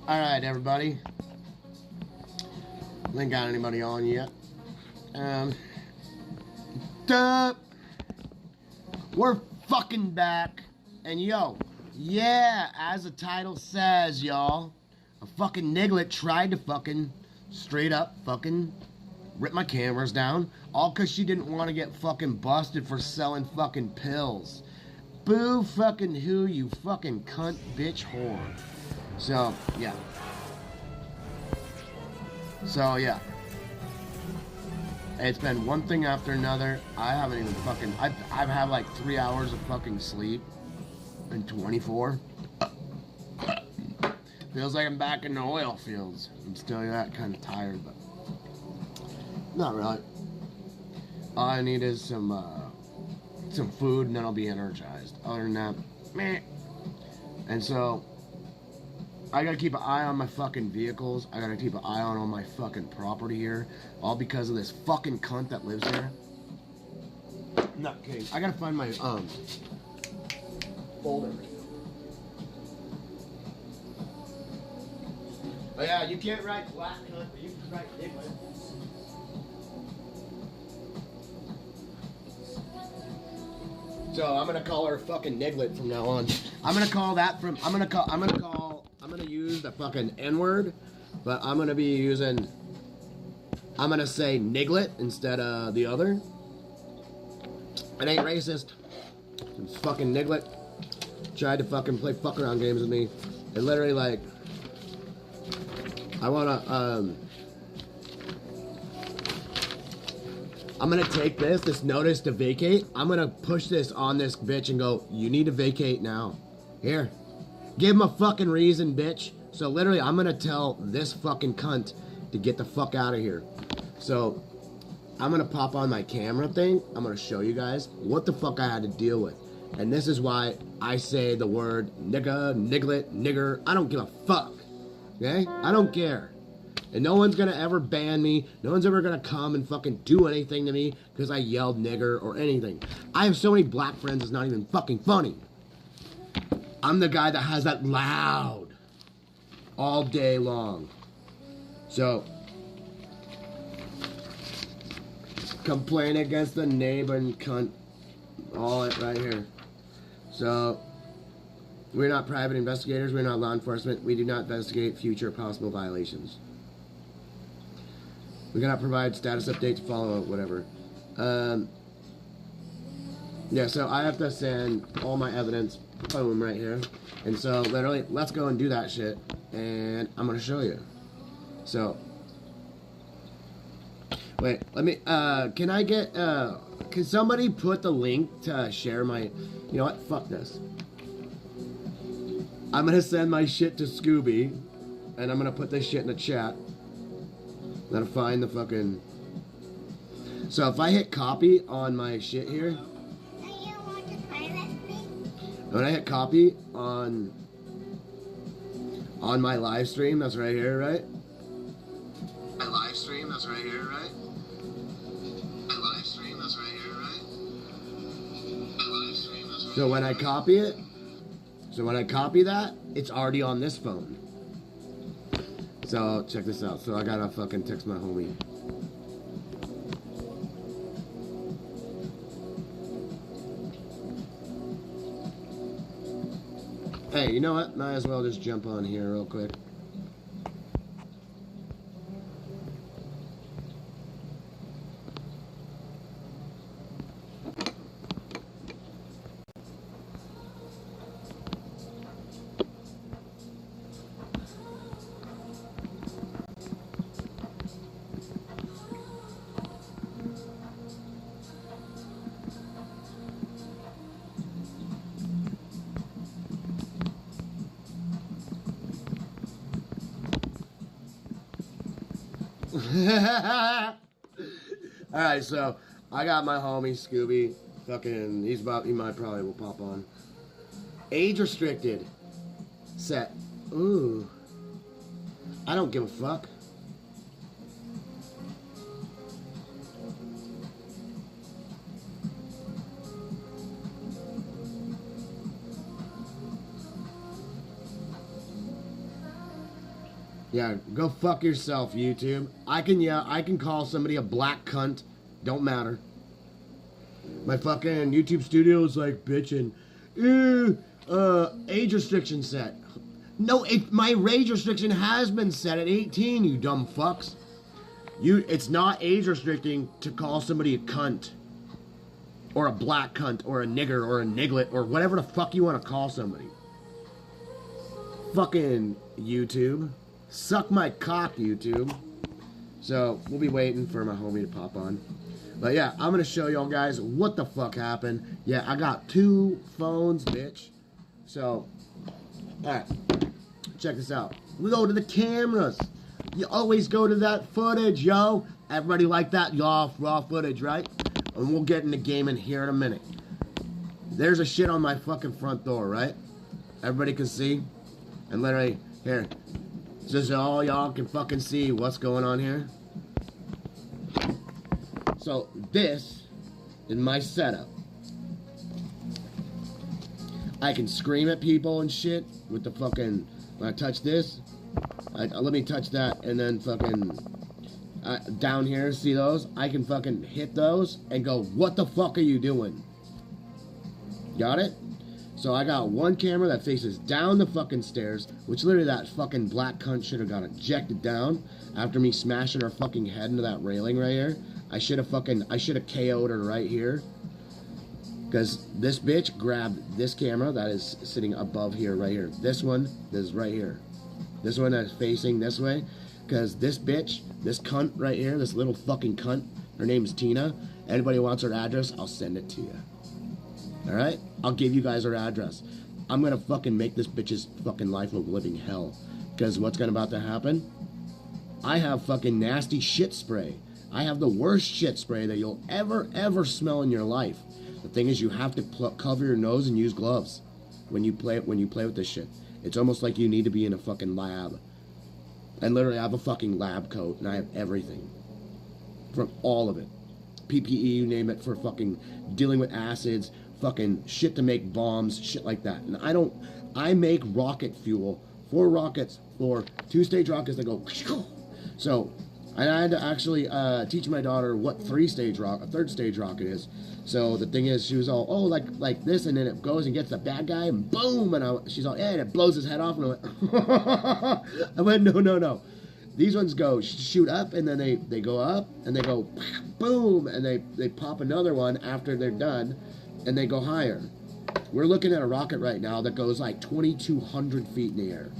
Alright, everybody. Ain't got anybody on yet. We're fucking back. And yo, yeah, as the title says, y'all, a fucking niglet tried to fucking straight up fucking rip my cameras down, all because she didn't want to get fucking busted for selling fucking pills. Boo fucking who, you fucking cunt bitch whore. So, yeah. It's been one thing after another. I haven't even fucking, I've had like 3 hours of fucking sleep in 24. Feels like I'm back in the oil fields. I'm still that kind of tired, but not really. All I need is some food and then I'll be energized. Other than that, meh. And so, I gotta keep an eye on my fucking vehicles. I gotta keep an eye on all my fucking property here. All because of this fucking cunt that lives here. Not kidding. I gotta find my, folder. Oh yeah, you can't write black cunt, but you can write niglet. So I'm gonna call her fucking niglet from now on. I'm gonna use the fucking N-word, but I'm gonna say niglet instead of the other. It ain't racist. It's fucking niglet. Tried to fucking play fuck around games with me. It literally like, I'm gonna take this notice to vacate. I'm gonna push this on this bitch and go, you need to vacate now. Here. Give him a fucking reason, bitch. So literally, I'm gonna tell this fucking cunt to get the fuck out of here. So, I'm gonna pop on my camera thing. I'm gonna show you guys what the fuck I had to deal with. And this is why I say the word nigga, niglet, nigger. I don't give a fuck. Okay? I don't care. And no one's gonna ever ban me. No one's ever gonna come and fucking do anything to me because I yelled nigger or anything. I have so many black friends, it's not even fucking funny. I'm the guy that has that loud all day long. So, complain against the neighbor and cunt. All it right here. So, we're not private investigators. We're not law enforcement. We do not investigate future possible violations. We cannot provide status updates, follow up, whatever. Yeah, so I have to send all my evidence, boom, right here. And so, literally, let's go and do that shit. And I'm going to show you. So, wait, let me, can I get, can somebody put the link to share my, you know what, fuck this. I'm going to send my shit to Scooby, and I'm going to put this shit in the chat. I'm going to find the fucking, so if I hit copy on my shit here, when I hit copy on my live stream, that's right here, right? My live stream, that's right here, right? My live stream, that's right here, right? My live stream, that's right. So when I copy it, that, it's already on this phone. So check this out. So I gotta fucking text my homie. Hey, you know what? Might as well just jump on here real quick. Alright, so I got my homie Scooby. Fucking, he might probably will pop on. Age restricted. Set. Ooh. I don't give a fuck. Yeah, go fuck yourself, YouTube. I can call somebody a black cunt. Don't matter. My fucking YouTube studio is like bitching. Age restriction set. No, my age restriction has been set at 18, you dumb fucks. It's not age restricting to call somebody a cunt. Or a black cunt, or a nigger, or a niglet, or whatever the fuck you want to call somebody. Fucking YouTube. Suck my cock, YouTube. So, we'll be waiting for my homie to pop on. But yeah, I'm going to show y'all guys what the fuck happened. Yeah, I got 2 phones, bitch. So, alright. Check this out. We go to the cameras. You always go to that footage, yo. Everybody like that raw footage, right? And we'll get in the game in here in a minute. There's a shit on my fucking front door, right? Everybody can see. And literally, here. Just so all y'all can fucking see what's going on here. So, this is my setup. I can scream at people and shit with the fucking... When I touch this, let me touch that, and then fucking... down here, see those? I can fucking hit those and go, what the fuck are you doing? Got it? So I got one camera that faces down the fucking stairs, which literally that fucking black cunt should have got ejected down after me smashing her fucking head into that railing right here. I should have KO'd her right here. Because this bitch grabbed this camera that is sitting above here, right here. This one is right here. This one that is facing this way. Because this bitch, this cunt right here, this little fucking cunt, her name's Tina. Anybody wants her address, I'll send it to you. Alright? I'll give you guys her address. I'm gonna fucking make this bitch's fucking life a living hell. Because what's gonna about to happen? I have fucking nasty shit spray. I have the worst shit spray that you'll ever smell in your life. The thing is, you have to cover your nose and use gloves when you play with this shit. It's almost like you need to be in a fucking lab. And literally, I have a fucking lab coat, and I have everything. From all of it. PPE, you name it, for fucking dealing with acids, fucking shit to make bombs, shit like that. And I make rocket fuel for rockets, for 2-stage rockets that go... So, I had to actually teach my daughter what 3-stage rocket, a 3rd-stage rocket is. So the thing is, she was all, oh, like this, and then it goes and gets the bad guy, and boom, and she's all, yeah, and it blows his head off, and I went, no. These ones go shoot up, and then they go up, and they go boom, and they pop another one after they're done, and they go higher. We're looking at a rocket right now that goes like 2,200 feet in the air.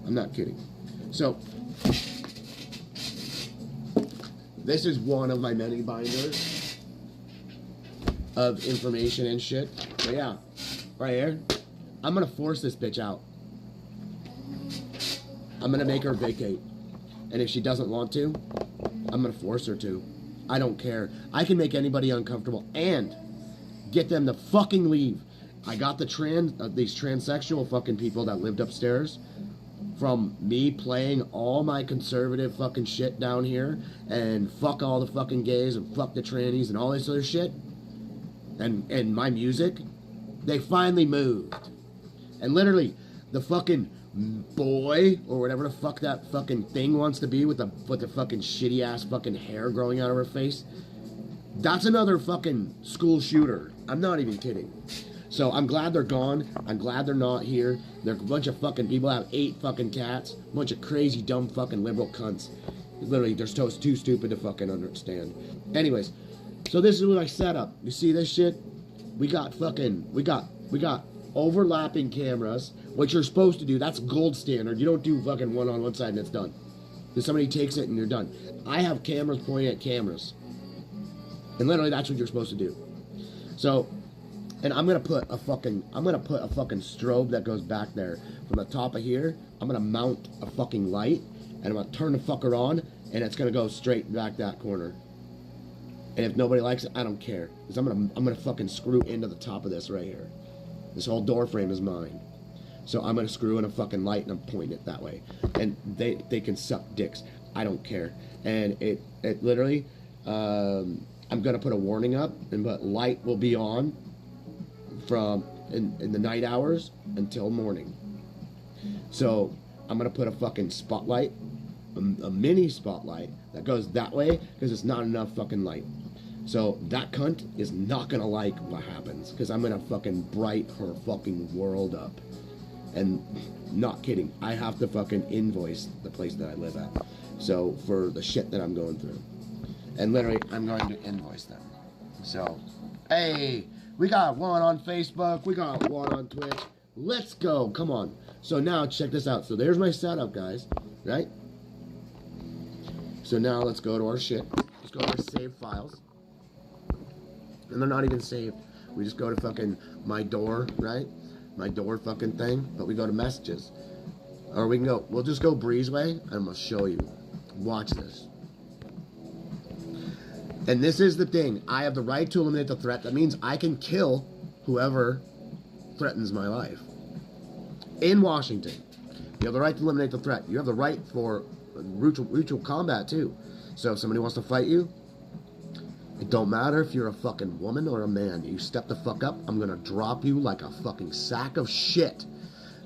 I'm not kidding. So, this is one of my many binders of information and shit. But yeah, right here, I'm gonna force this bitch out. I'm gonna make her vacate. And if she doesn't want to, I'm gonna force her to. I don't care. I can make anybody uncomfortable and get them to fucking leave. I got these transsexual fucking people that lived upstairs from me playing all my conservative fucking shit down here, and fuck all the fucking gays and fuck the trannies and all this other shit, and my music. They finally moved. And literally, the fucking boy, or whatever the fuck that fucking thing wants to be with the fucking shitty ass fucking hair growing out of her face, that's another fucking school shooter. I'm not even kidding. So I'm glad they're gone. I'm glad they're not here. They're a bunch of fucking people that have 8 fucking cats. A bunch of crazy, dumb fucking liberal cunts. Literally, they're too stupid to fucking understand. Anyways, so this is what I set up. You see this shit? We got overlapping cameras, what you're supposed to do. That's gold standard. You don't do fucking one on one side and it's done. Then somebody takes it and you're done. I have cameras pointing at cameras. And literally, that's what you're supposed to do. So, and I'm gonna put a fucking strobe that goes back there from the top of here. I'm gonna mount a fucking light, and I'm gonna turn the fucker on, and it's gonna go straight back that corner. And if nobody likes it, I don't care, because I'm gonna fucking screw into the top of this right here. This whole door frame is mine, so I'm gonna screw in a fucking light and I'm pointing it that way, and they can suck dicks. I don't care, and it literally, I'm gonna put a warning up, but light will be on from in the night hours until morning. So I'm gonna put a fucking spotlight a mini spotlight that goes that way because it's not enough fucking light. So that cunt is not gonna like what happens because I'm gonna fucking bright her fucking world up. And not kidding, I have to fucking invoice the place that I live at. So for the shit that I'm going through. And literally, I'm going to invoice them. So, hey, we got one on Facebook, we got one on Twitch. Let's go, come on. So now check this out. So there's my setup, guys, right? So now let's go to our shit. Let's go to our saved files. And they're not even saved. We just go to fucking my door, right? My door fucking thing. But we go to messages. Or we can go, we'll just go Breezeway and I'm gonna show you. Watch this. And this is the thing. I have the right to eliminate the threat. That means I can kill whoever threatens my life. In Washington, you have the right to eliminate the threat. You have the right for mutual combat too. So if somebody wants to fight you, it don't matter if you're a fucking woman or a man. You step the fuck up, I'm gonna drop you like a fucking sack of shit.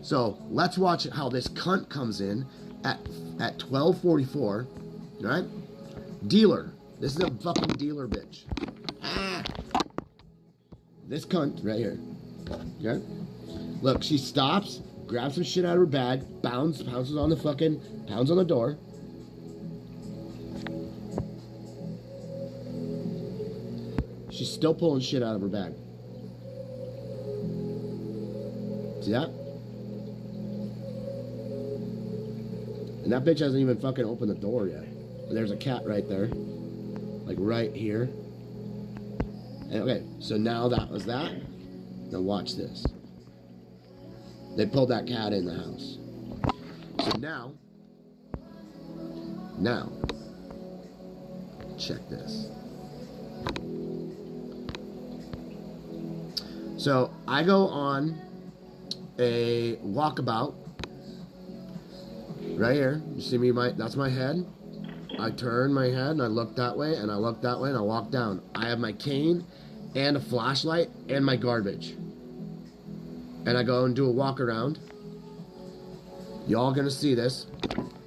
So let's watch how this cunt comes in at 12:44, right? Dealer. This is a fucking dealer bitch. Ah. This cunt right here. Okay? Look, she stops, grabs some shit out of her bag, pounces on the fucking, pounds on the door. She's still pulling shit out of her bag. See that? And that bitch hasn't even fucking opened the door yet. And there's a cat right there. Like right here. And okay, so now that was that. Now watch this. They pulled that cat in the house. So now, check this. So I go on a walkabout. Right here. You see me, that's my head. I turn my head and I look that way and I look that way and I walk down. I have my cane and a flashlight and my garbage. And I go and do a walk around. Y'all gonna see this.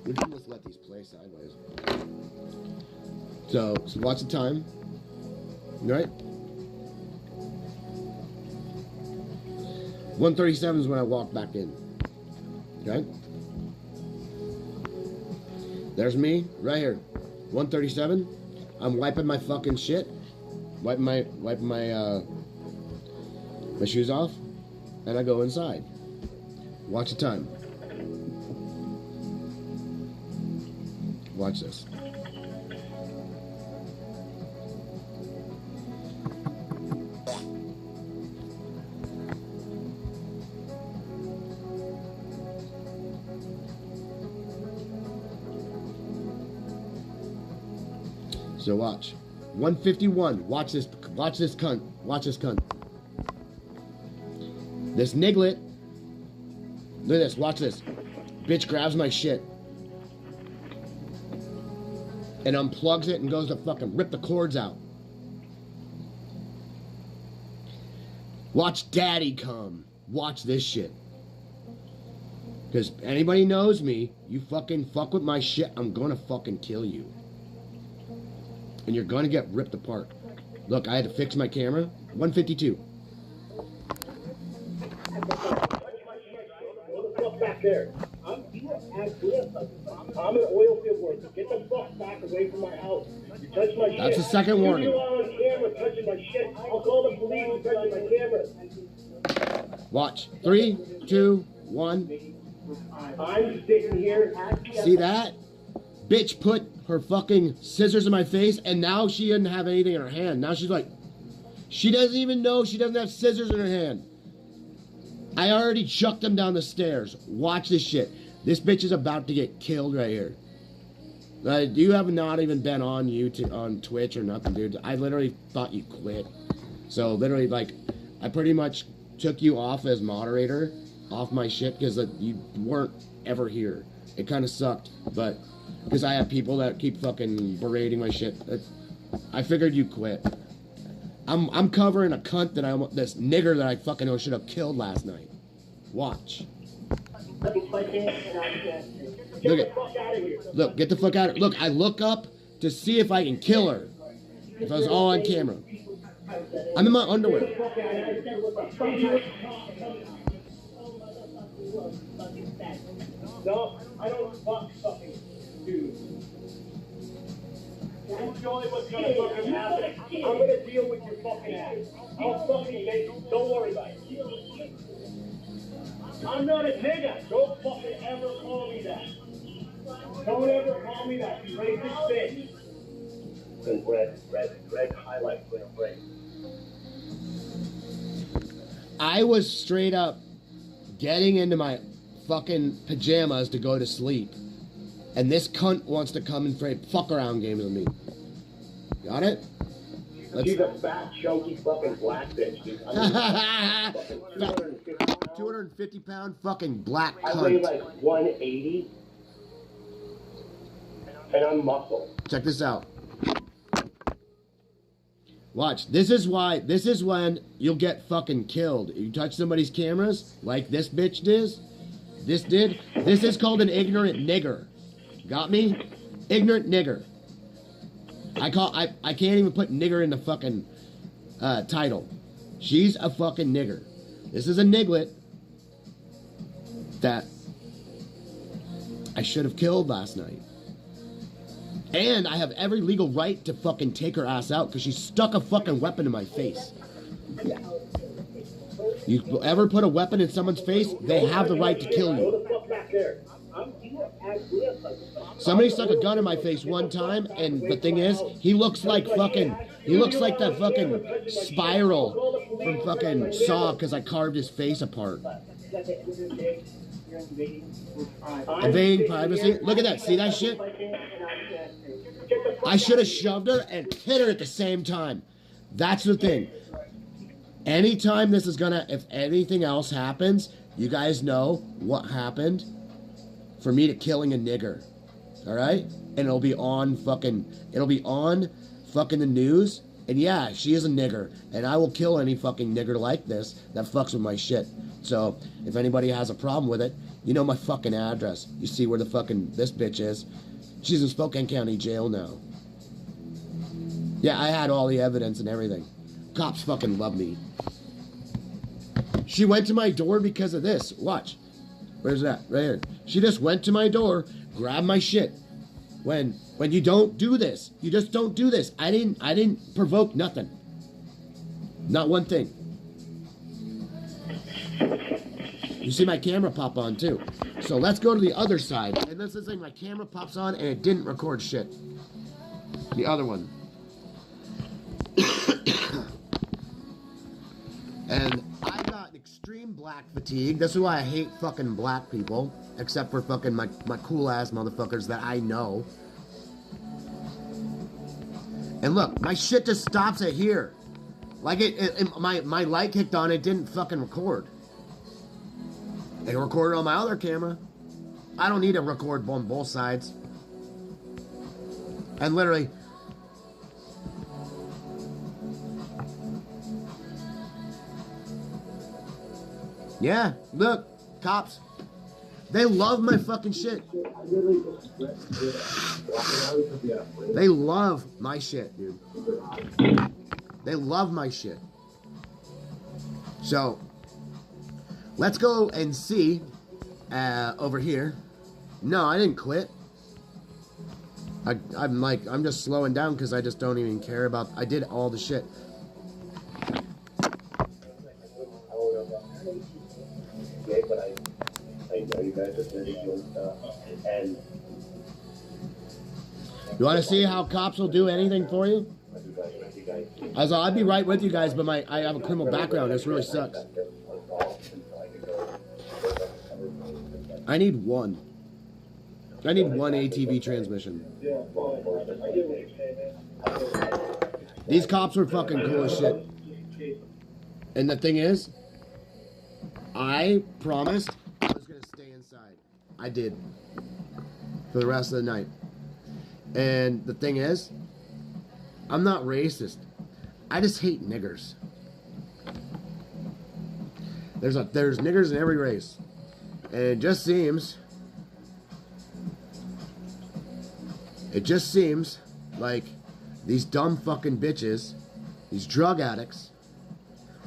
We can just let these play sideways. So watch the time. Right? 1:37 is when I walk back in. Okay? There's me, right here. 1:37. I'm wiping my fucking shit. Wiping my shoes off. And I go inside. Watch the time. Watch this. So watch. 1:51. Watch this cunt. Watch this cunt. This niglet. Look at this. Watch this. Bitch grabs my shit. And unplugs it and goes to fucking rip the cords out. Watch daddy come. Watch this shit. Because anybody knows me, you fucking fuck with my shit, I'm gonna fucking kill you. And you're gonna get ripped apart. Look, I had to fix my camera. 1:52. Back there. I'm an oil field worker. Get the fuck back away from my house. You touch my shit. That's the second warning. You're on camera touching my shit. I'll call the police and touching my camera. Watch. 3, 2, 1. I'm sitting here. See that? Bitch put her fucking scissors in my face and now she doesn't have anything in her hand. Now she's like, she doesn't even know she doesn't have scissors in her hand. I already chucked them down the stairs. Watch this shit. This bitch is about to get killed right here. You have not even been on YouTube, on Twitch or nothing, dude. I literally thought you quit. So literally, like, I pretty much took you off as moderator, off my shit, because you weren't ever here. It kind of sucked, but because I have people that keep fucking berating my shit, I figured you quit. I'm covering a cunt that this nigger that I fucking should have killed last night. Watch. Look at, look, get the fuck out of, look, I look up to see if I can kill her. If I was all on camera. I'm in my underwear. No, I don't fuck fucking dude. That's the only what's gonna fucking happen. I'm gonna deal with your fucking ass. I'll fucking make you. Don't worry about it. I'm not a nigga. Don't fucking ever call me that. Don't ever call me that, you racist bitch. Red highlight with a break. I was straight up getting into my fucking pajamas to go to sleep. And this cunt wants to come and play fuck around games with me. Got it? She's a fat, chunky fucking black bitch, dude. I mean, 250 pound fucking black I weigh cunt. like 180. And I'm muscle. Check this out. Watch. This is when you'll get fucking killed. You touch somebody's cameras, like this bitch did. This is called an ignorant nigger. Got me? Ignorant nigger. I can't even put nigger in the fucking title. She's a fucking nigger. This is a niglet that I should have killed last night. And I have every legal right to fucking take her ass out because she stuck a fucking weapon in my face. You ever put a weapon in someone's face, they have the right to kill you. Somebody stuck a gun in my face one time, and the thing is, he looks like that fucking Spiral from fucking Saw because I carved his face apart. Invading privacy. Look at that. See that shit? I should have shoved her and hit her at the same time. That's the thing. Anytime this is gonna, if anything else happens, you guys know what happened for me to killing a nigger. Alright? And it'll be on fucking the news. And yeah, she is a nigger. And I will kill any fucking nigger like this that fucks with my shit. So, if anybody has a problem with it, you know my fucking address. You see where the fucking this bitch is. She's in Spokane County Jail now. Yeah, I had all the evidence and everything. Cops fucking love me. She went to my door because of this. Watch. Where's that? Right here. She just went to my door, grabbed my shit. When you don't do this, you just don't do this. I didn't provoke nothing. Not one thing. You see my camera pop on too. So let's go to the other side. And this is like my camera pops on and it didn't record shit. The other one. And I got extreme black fatigue. This is why I hate fucking black people. Except for fucking my cool ass motherfuckers that I know. And look, my shit just stops at here. Like my light kicked on, it didn't fucking record. It recorded on my other camera. I don't need to record on both sides. And literally, yeah, look, cops. They love my fucking shit. They love my shit, dude. They love my shit. So, let's go and see over here. No, I didn't quit. I'm just slowing down because I just don't even care about. I did all the shit. But I know you guys are busy doing stuff, and You want to see how cops will do anything for you? I'd be right with you guys, but I have a criminal background. This really sucks. I need one. I need one ATV transmission. These cops were fucking cool as shit. And the thing is, I promised I was going to stay inside. I did. For the rest of the night. And the thing is, I'm not racist. I just hate niggers. There's niggers in every race. And it just seems like these dumb fucking bitches, these drug addicts,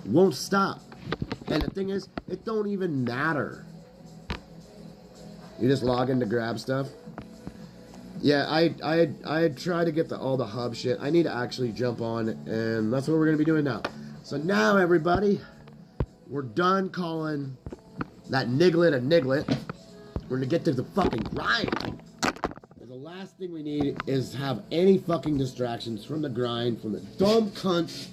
won't stop. And the thing is, it don't even matter. You just log in to grab stuff. Yeah, I try to get all the hub shit. I need to actually jump on, and that's what we're gonna be doing now. So now, everybody, we're done calling that niglet a niglet. We're gonna get to the fucking grind. And the last thing we need is have any fucking distractions from the grind, from the dumb cunt.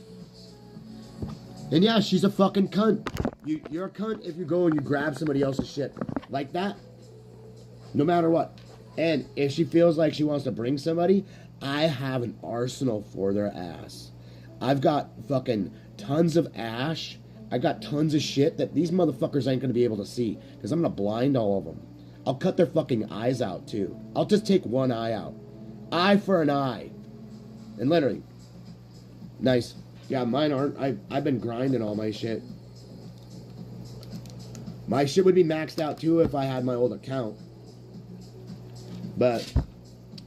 And yeah, she's a fucking cunt. You're a cunt if you go and you grab somebody else's shit like that. No matter what. And if she feels like she wants to bring somebody, I have an arsenal for their ass. I've got fucking tons of ash. I got tons of shit that these motherfuckers ain't gonna be able to see. Because I'm gonna blind all of them. I'll cut their fucking eyes out too. I'll just take one eye out. Eye for an eye. And literally. Nice. Yeah, mine aren't. I've been grinding all my shit. My shit would be maxed out too if I had my old account. But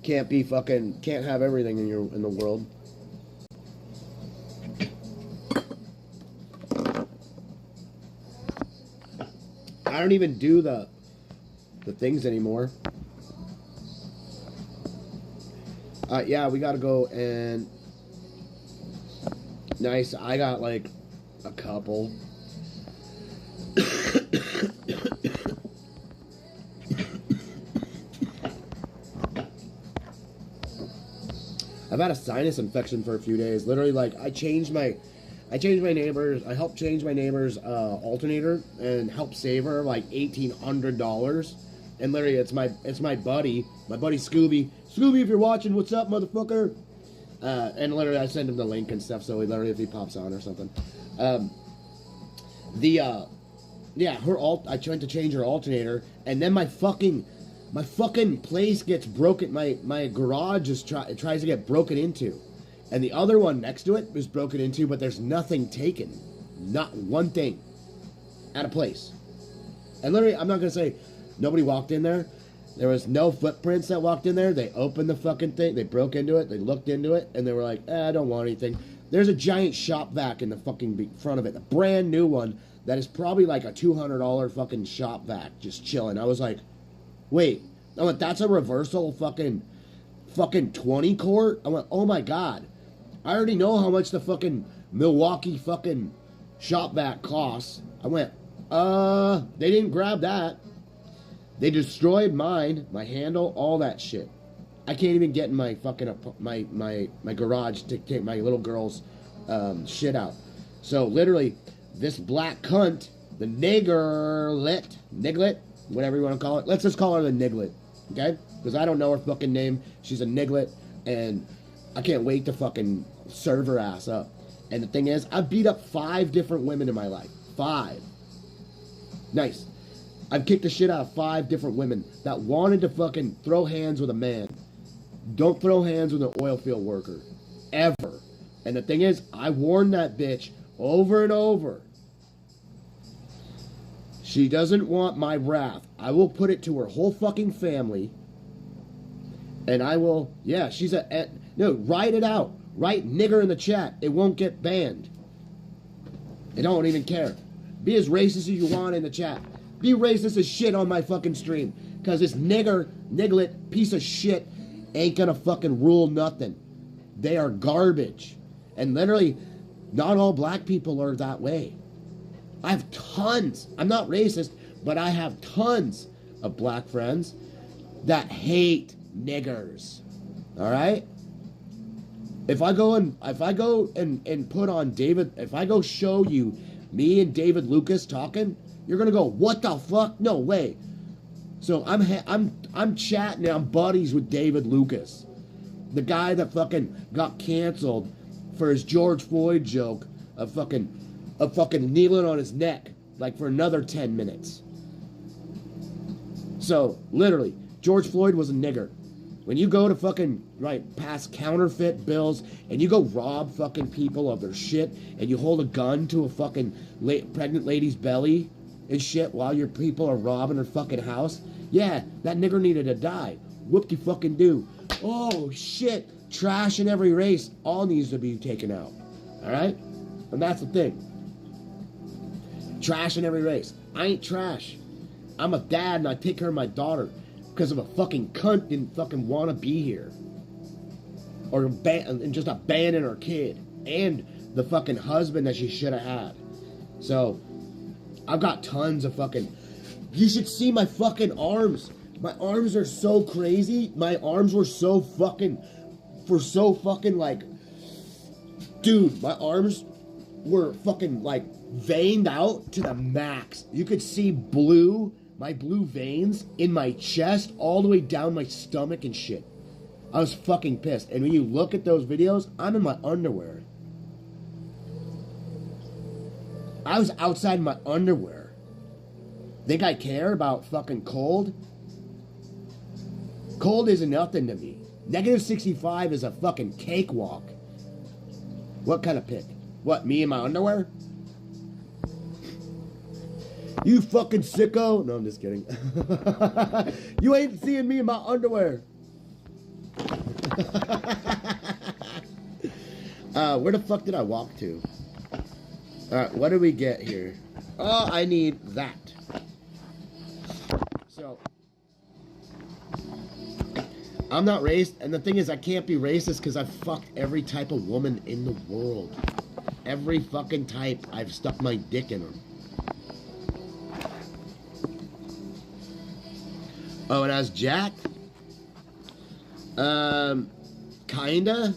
can't have everything in the world. I don't even do the things anymore. Yeah, we gotta go and nice. I got like a couple. I've had a sinus infection for a few days. Literally, like I changed my neighbor's. I helped change my neighbor's alternator and helped save her like $1,800. And literally, it's my buddy Scooby. Scooby, if you're watching, what's up, motherfucker? And literally, I send him the link and stuff. So literally, if he pops on or something, yeah, I tried to change her alternator, and then my fucking place gets broken. My garage tries to get broken into, and the other one next to it was broken into, but there's nothing taken, not one thing, out of place. And literally, I'm not gonna say nobody walked in there. There was no footprints that walked in there. They opened the fucking thing. They broke into it. They looked into it, and they were like, I don't want anything. There's a giant shop vac in the fucking front of it, a brand new one that is probably like a $200 fucking shop vac just chilling. I was like, wait. I went, that's a reversal fucking 20 quart? I went, oh my god. I already know how much the fucking Milwaukee fucking shop vac costs. I went, they didn't grab that. They destroyed mine, my handle, all that shit. I can't even get in my fucking my garage to take my little girl's shit out. So literally, this black cunt, the niglet, whatever you want to call it. Let's just call her the niglet, okay? Because I don't know her fucking name. She's a niglet, and I can't wait to fucking serve her ass up. And the thing is, I've beat up 5 different women in my life. 5. Nice. I've kicked the shit out of 5 different women that wanted to fucking throw hands with a man. Don't throw hands with an oil field worker. Ever. And the thing is, I warned that bitch over and over. She doesn't want my wrath. I will put it to her whole fucking family. And I will, yeah, she's no, write it out. Write nigger in the chat. It won't get banned. I don't even care. Be as racist as you want in the chat. Be racist as shit on my fucking stream. Because this niglet, piece of shit ain't gonna fucking rule nothing. They are garbage. And literally, not all black people are that way. I have tons. I'm not racist, but I have tons of black friends that hate niggers. All right? If I go and put on David, if I go show you me and David Lucas talking, you're gonna go, what the fuck? No way. So I'm chatting and I'm buddies with David Lucas, the guy that fucking got canceled for his George Floyd joke of fucking kneeling on his neck like for another 10 minutes. So literally, George Floyd was a nigger. When you go to fucking past counterfeit bills and you go rob fucking people of their shit and you hold a gun to a fucking pregnant lady's belly and shit while your people are robbing her fucking house, yeah, that nigger needed to die. Whoop-de-fucking-do. Oh, shit. Trash in every race. All needs to be taken out. Alright? And that's the thing. Trash in every race. I ain't trash. I'm a dad and I take care of my daughter because of a fucking cunt didn't fucking want to be here. Or and just abandon her kid. And the fucking husband that she should have had. So, I've got tons of fucking... You should see my fucking arms. My arms are so crazy. My arms were so fucking like... Dude, my arms were fucking like veined out to the max. You could see my blue veins in my chest all the way down my stomach and shit. I was fucking pissed. And when you look at those videos, I'm in my underwear. I was outside in my underwear. Think I care about fucking cold? Cold isn't nothing to me. Negative 65 is a fucking cakewalk. What kind of pic? What, me in my underwear? You fucking sicko. No, I'm just kidding. You ain't seeing me in my underwear. Where the fuck did I walk to? Alright, what do we get here? Oh, I need that. So, I'm not racist, and the thing is, I can't be racist because I've fucked every type of woman in the world. Every fucking type, I've stuck my dick in them. Oh, and I was jacked? Kinda.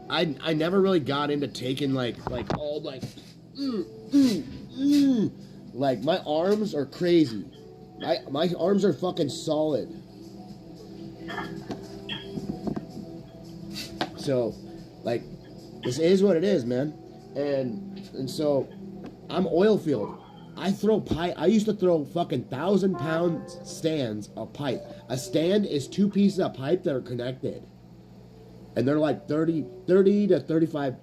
I never really got into taking like all like, like my arms are crazy. My arms are fucking solid. So, like, this is what it is, man. And so, I'm oil field. I throw pipe. I used to throw fucking 1,000-pound stands of pipe. A stand is 2 pieces of pipe that are connected. And they're like 30 to 35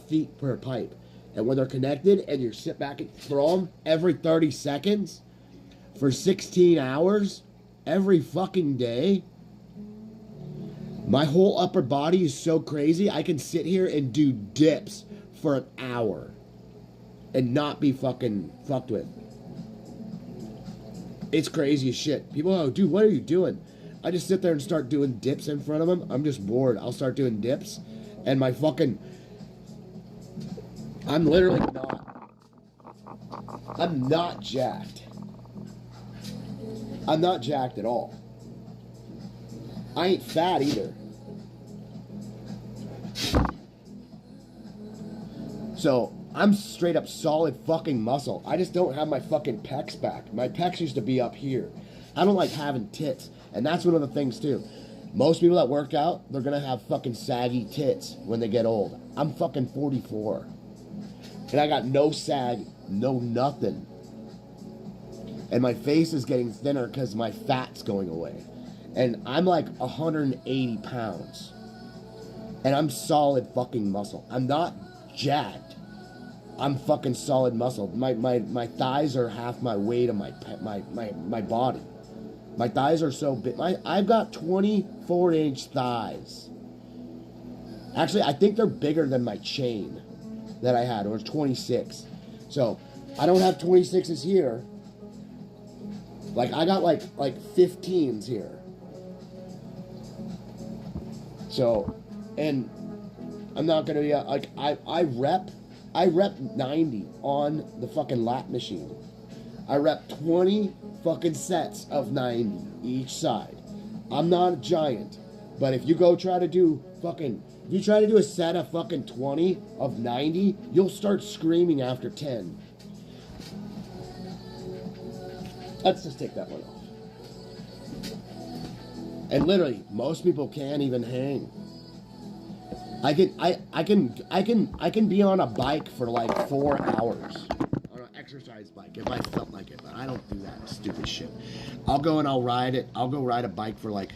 feet per pipe. And when they're connected and you sit back and throw them every 30 seconds for 16 hours, every fucking day, my whole upper body is so crazy, I can sit here and do dips for an hour and not be fucking fucked with. It's crazy as shit. People go, dude, what are you doing? I just sit there and start doing dips in front of them. I'm just bored. I'll start doing dips and my fucking... I'm literally not... I'm not jacked. I'm not jacked at all. I ain't fat either. So, I'm straight up solid fucking muscle. I just don't have my fucking pecs back. My pecs used to be up here. I don't like having tits. And that's one of the things too. Most people that work out, they're gonna have fucking saggy tits when they get old. I'm fucking 44. And I got no sag, no nothing. And my face is getting thinner because my fat's going away. And I'm like 180 pounds. And I'm solid fucking muscle. I'm not jacked. I'm fucking solid muscle. My thighs are half my weight of my body. My thighs are so big. I've got 24-inch thighs. Actually, I think they're bigger than my chain that I had. It was 26. So, I don't have 26s here. Like, I got like 15s here. So, and I'm not gonna be like I rep 90 on the fucking lat machine. I rep 20 fucking sets of 90 each side. I'm not a giant, but if you go try to do if you try to do a set of fucking 20 of 90, you'll start screaming after 10. Let's just take that one off. And literally, most people can't even hang. I can be on a bike for like 4 hours. On an exercise bike if I felt like it, but I don't do that stupid shit. I'll go and I'll ride it. I'll go ride a bike for like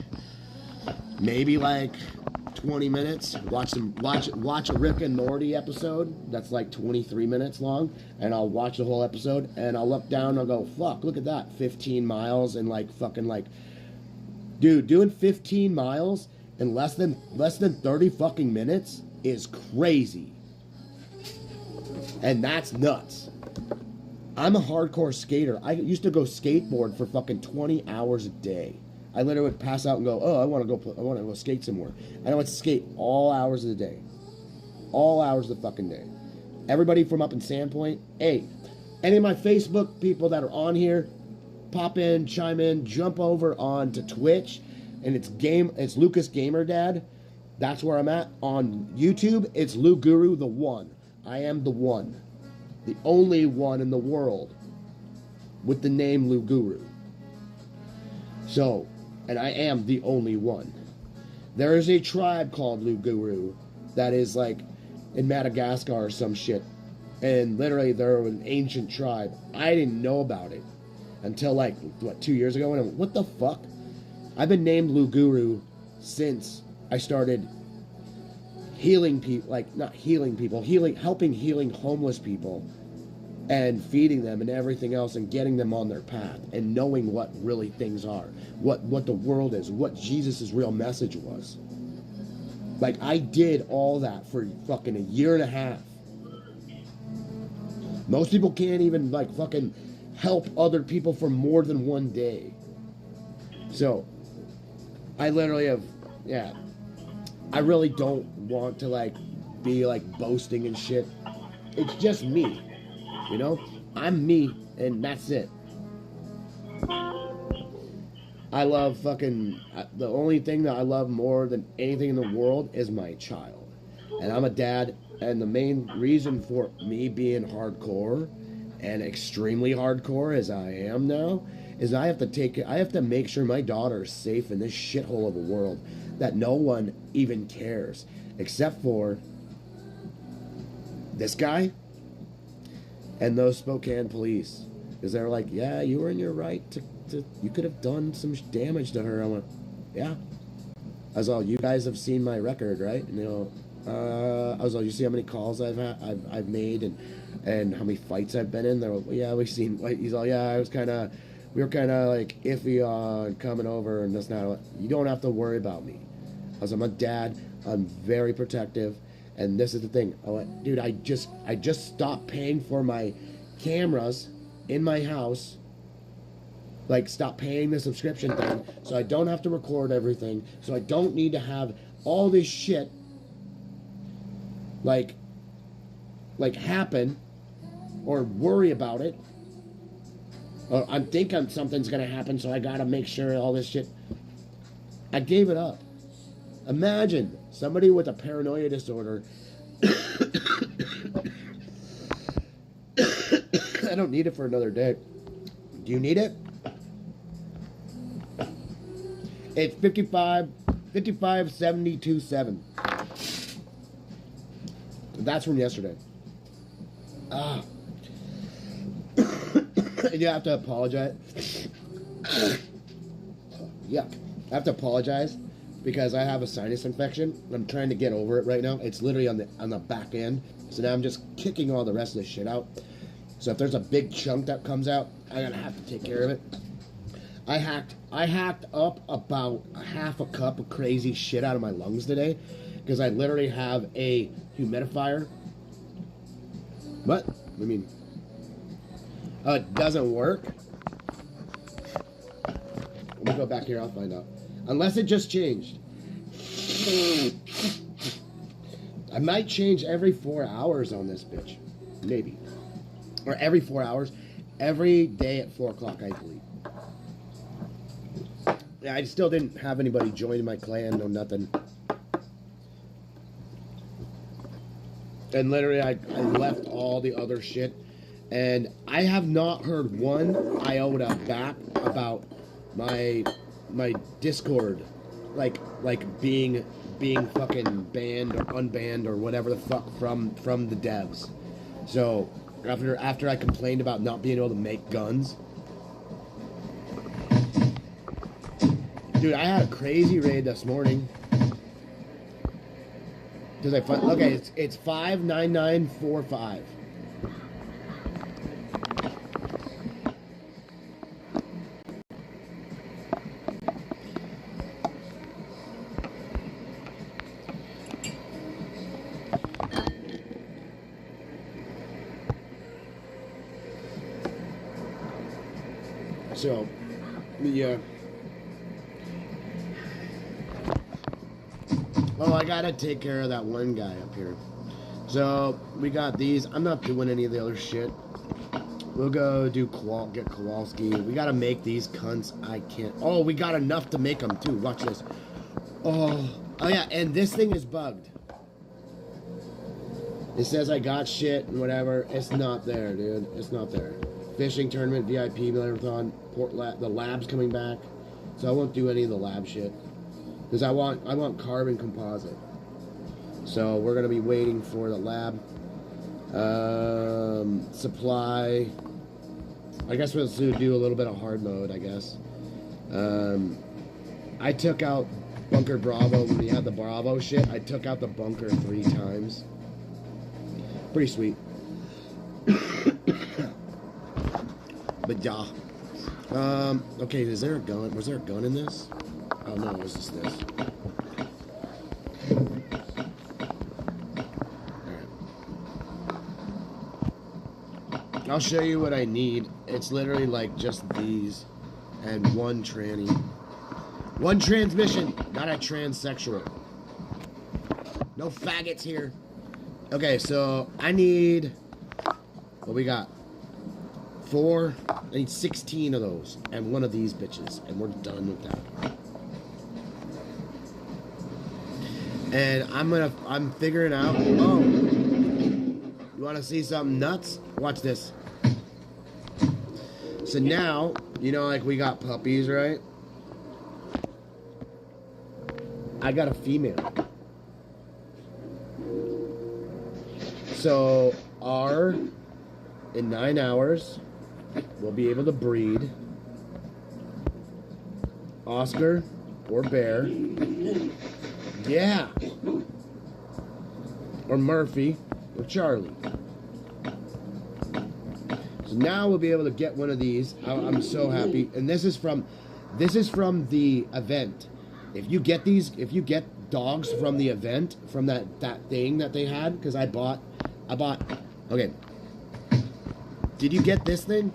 maybe like 20 minutes, watch a Rick and Morty episode that's like 23 minutes long, and I'll watch the whole episode, and I'll look down and I'll go, fuck, look at that, 15 miles and like fucking like, dude, doing 15 miles in less than 30 fucking minutes is crazy. And that's nuts. I'm a hardcore skater. I used to go skateboard for fucking 20 hours a day. I literally would pass out and go, oh, I want to go skate somewhere. And I would skate all hours of the day. All hours of the fucking day. Everybody from up in Sandpoint, hey, any of my Facebook people that are on here, pop in, chime in, jump over on to Twitch, and it's Lucas Gamer Dad. That's where I'm at. On YouTube, it's Lou Guru the One. I am the one. The only one in the world with the name Lou Guru. So, and I am the only one. There is a tribe called Lou Guru that is like in Madagascar or some shit. And literally they're an ancient tribe. I didn't know about it until like, 2 years ago. And I went, what the fuck? I've been named Lou Guru since I started healing people, like not healing people, helping homeless people and feeding them and everything else and getting them on their path and knowing what really things are, what the world is, what Jesus' real message was. Like, I did all that for fucking a year and a half. Most people can't even like fucking help other people for more than one day. So I literally have, yeah, I really don't want to like be like boasting and shit. It's just me. You know, I'm me, and that's it. I love fucking, the only thing that I love more than anything in the world is my child. And I'm a dad, and the main reason for me being hardcore, and extremely hardcore as I am now, is I have to make sure my daughter is safe in this shithole of a world that no one even cares, except for this guy and those Spokane police, because they're like, yeah, you were in your right to you could have done some damage to her. I went, yeah. I was all, you guys have seen my record, right? And I was all, you see how many calls I've made and how many fights I've been in? They're like, well, yeah, we've seen. He's all, yeah, we were kind of like iffy on coming over and this now. You don't have to worry about me. I was, I'm a dad. I'm very protective. And this is the thing. I went, dude, I just stopped paying for my cameras in my house. Like, stop paying the subscription thing so I don't have to record everything. So I don't need to have all this shit like happen or worry about it. Or I'm thinking something's going to happen, so I got to make sure all this shit. I gave it up. Imagine somebody with a paranoia disorder. I don't need it for another day. Do you need it? It's 5572.7. That's from yesterday. And you have to apologize. Yuck. I have to apologize because I have a sinus infection. I'm trying to get over it right now. It's literally on the back end. So now I'm just kicking all the rest of this shit out. So if there's a big chunk that comes out, I'm gonna have to take care of it. I hacked up about a half a cup of crazy shit out of my lungs today because I literally have a humidifier. What? I mean, it doesn't work. Let me go back here, I'll find out. Unless it just changed. I might change every 4 hours on this bitch. Maybe. Or every 4 hours. Every day at 4 o'clock, I believe. Yeah, I still didn't have anybody join my clan, no nothing. And literally, I left all the other shit. And I have not heard one iota back about my Discord, like being fucking banned or unbanned or whatever the fuck from the devs. So after I complained about not being able to make guns, dude, I had a crazy raid this morning. Cause okay, it's 59945. So, yeah. Oh, I gotta take care of that one guy up here. So, we got these. I'm not doing any of the other shit. We'll go do get Kowalski. We gotta make these cunts. I can't. Oh, we got enough to make them too. Watch this. Oh yeah, and this thing is bugged. It says I got shit and whatever. It's not there, dude. It's not there. Fishing tournament, VIP marathon, the lab's coming back, so I won't do any of the lab shit because I want carbon composite. So we're gonna be waiting for the lab. Supply. I guess we'll do a little bit of hard mode. I guess. I took out Bunker Bravo when we had the Bravo shit. I took out the bunker 3 times. Pretty sweet. But yeah. Okay, is there a gun? Was there a gun in this? Oh no, it was just this. Alright. I'll show you what I need. It's literally like just these and one tranny. One transmission, not a transsexual. No faggots here. Okay, so I need, what we got? 4, I need 16 of those, and one of these bitches, and we're done with that. And I'm figuring out, oh, you want to see something nuts? Watch this. So now, you know, like we got puppies, right? I got a female. So, in 9 hours, we'll be able to breed Oscar or Bear. Yeah. Or Murphy or Charlie. So now we'll be able to get one of these. I'm so happy. And this is from the event. If you get dogs from the event, from that thing that they had, because I bought, okay. Did you get this thing?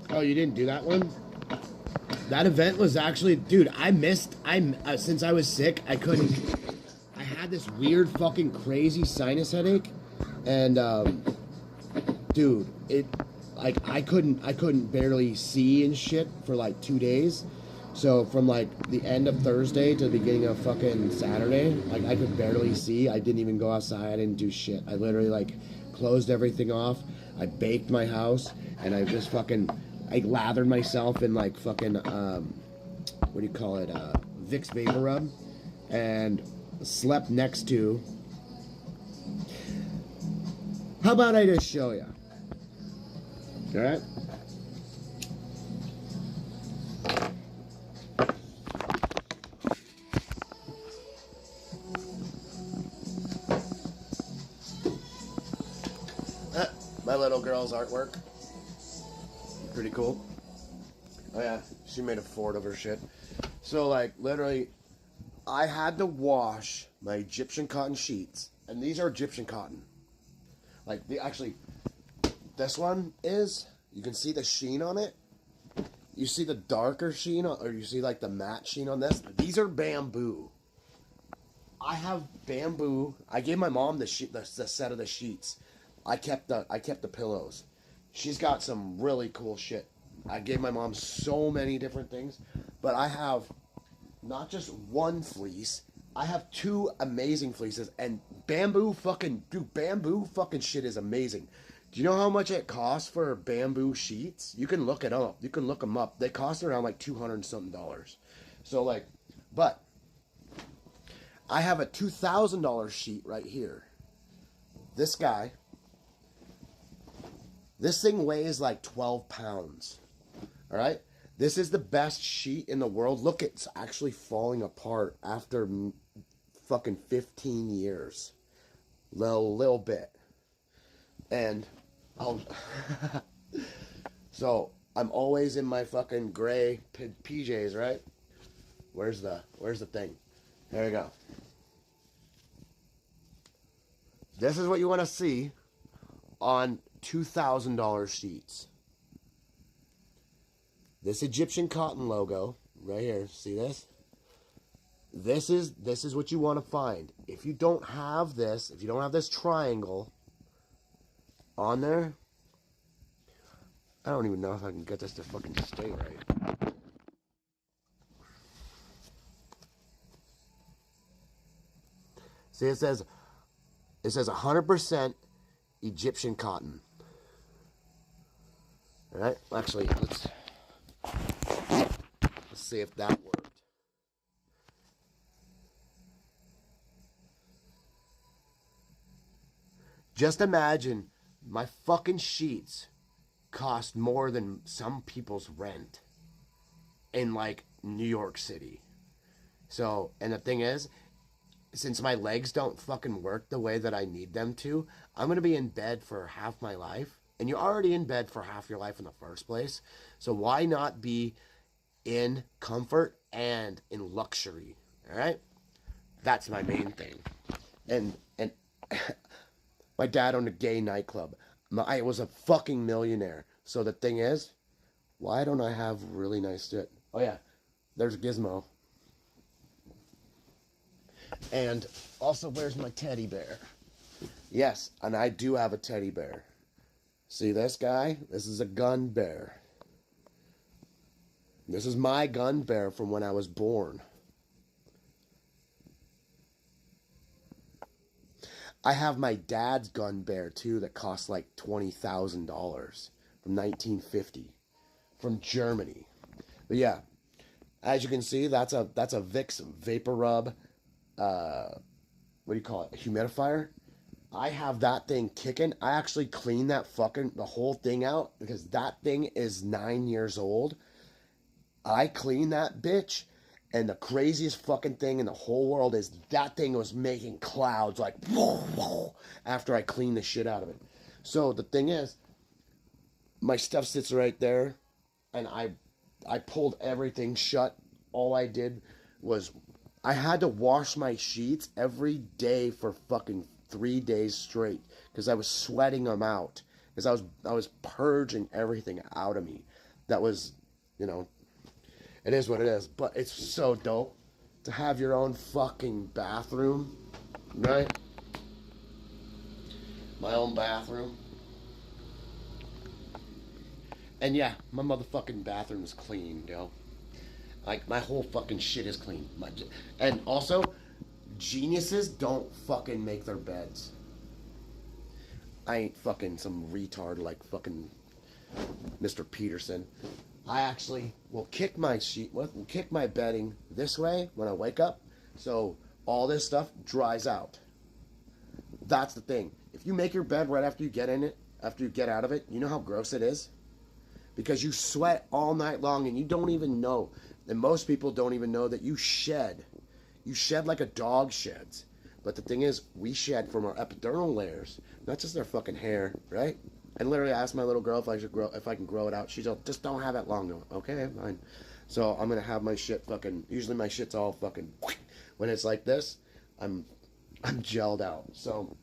Oh, you didn't do that one? That event was actually, dude, since I was sick, I had this weird fucking crazy sinus headache, and dude, I couldn't barely see and shit for like 2 days. So from like the end of Thursday to the beginning of fucking Saturday, like I could barely see. I didn't even go outside. I didn't do shit. I literally like closed everything off. I baked my house, and I just fucking, I lathered myself in like fucking what do you call it, Vicks Vapor Rub, and slept next to. How about I just show you? All right. My little girl's artwork. Pretty cool. Oh yeah, she made a fort of her shit. So like literally, I had to wash my Egyptian cotton sheets, and these are Egyptian cotton. Like this one is, you can see the sheen on it. You see the darker sheen, or you see like the matte sheen on this. These are bamboo. I have bamboo. I gave my mom the set of the sheets. I kept the pillows. She's got some really cool shit. I gave my mom so many different things, but I have not just one fleece. I have 2 amazing fleeces, and bamboo fucking shit is amazing. Do you know how much it costs for bamboo sheets? You can look it up. You can look them up. They cost around like $200 and something. So like, but I have a $2,000 sheet right here. This guy, this thing weighs like 12 pounds. All right. This is the best sheet in the world. Look, it's actually falling apart after fucking 15 years. Little bit. And I'll so I'm always in my fucking gray PJs, right? Where's the thing? There we go. This is what you want to see on $2,000 sheets. This Egyptian cotton logo right here. See this? This is what you want to find. If you don't have this, if you don't have this triangle on there, I don't even know if I can get this to fucking stay right. See, it says 100% Egyptian cotton. All right, actually, let's see if that worked. Just imagine my fucking sheets cost more than some people's rent in like New York City. So, and the thing is, since my legs don't fucking work the way that I need them to, I'm going to be in bed for half my life. And you're already in bed for half your life in the first place. So why not be in comfort and in luxury? All right? That's my main thing. And my dad owned a gay nightclub. I was a fucking millionaire. So the thing is, why don't I have really nice shit? Oh yeah, there's Gizmo. And also, where's my teddy bear? Yes, and I do have a teddy bear. See this guy? This is a gun bear. This is my gun bear from when I was born. I have my dad's gun bear too that cost like $20,000 from 1950 from Germany. But yeah, as you can see, that's a Vicks Vapor Rub. What do you call it? A humidifier. I have that thing kicking. I actually cleaned the whole thing out because that thing is 9 years old. I cleaned that bitch, and the craziest fucking thing in the whole world is that thing was making clouds like after I cleaned the shit out of it. So the thing is, my stuff sits right there, and I pulled everything shut. All I did was I had to wash my sheets every day for fucking 3 days straight because I was sweating them out because I was purging everything out of me. That was, you know, it is what it is. But it's so dope to have your own fucking bathroom, right? My own bathroom. And yeah, my motherfucking bathroom is clean, yo. Like, my whole fucking shit is clean. And also, geniuses don't fucking make their beds. I ain't fucking some retard like fucking Mr. Peterson. I actually will kick my bedding this way when I wake up, so all this stuff dries out. That's the thing. If you make your bed right after you get in it, after you get out of it, you know how gross it is? Because you sweat all night long and you don't even know. And most people don't even know that you shed. You shed like a dog sheds. But the thing is, we shed from our epidermal layers, not just our fucking hair, right? And literally, I asked my little girl if I can grow it out. She's like, just don't have it long. Okay, fine. So I'm gonna have my shit fucking. Usually my shit's all fucking. When it's like this, I'm gelled out. So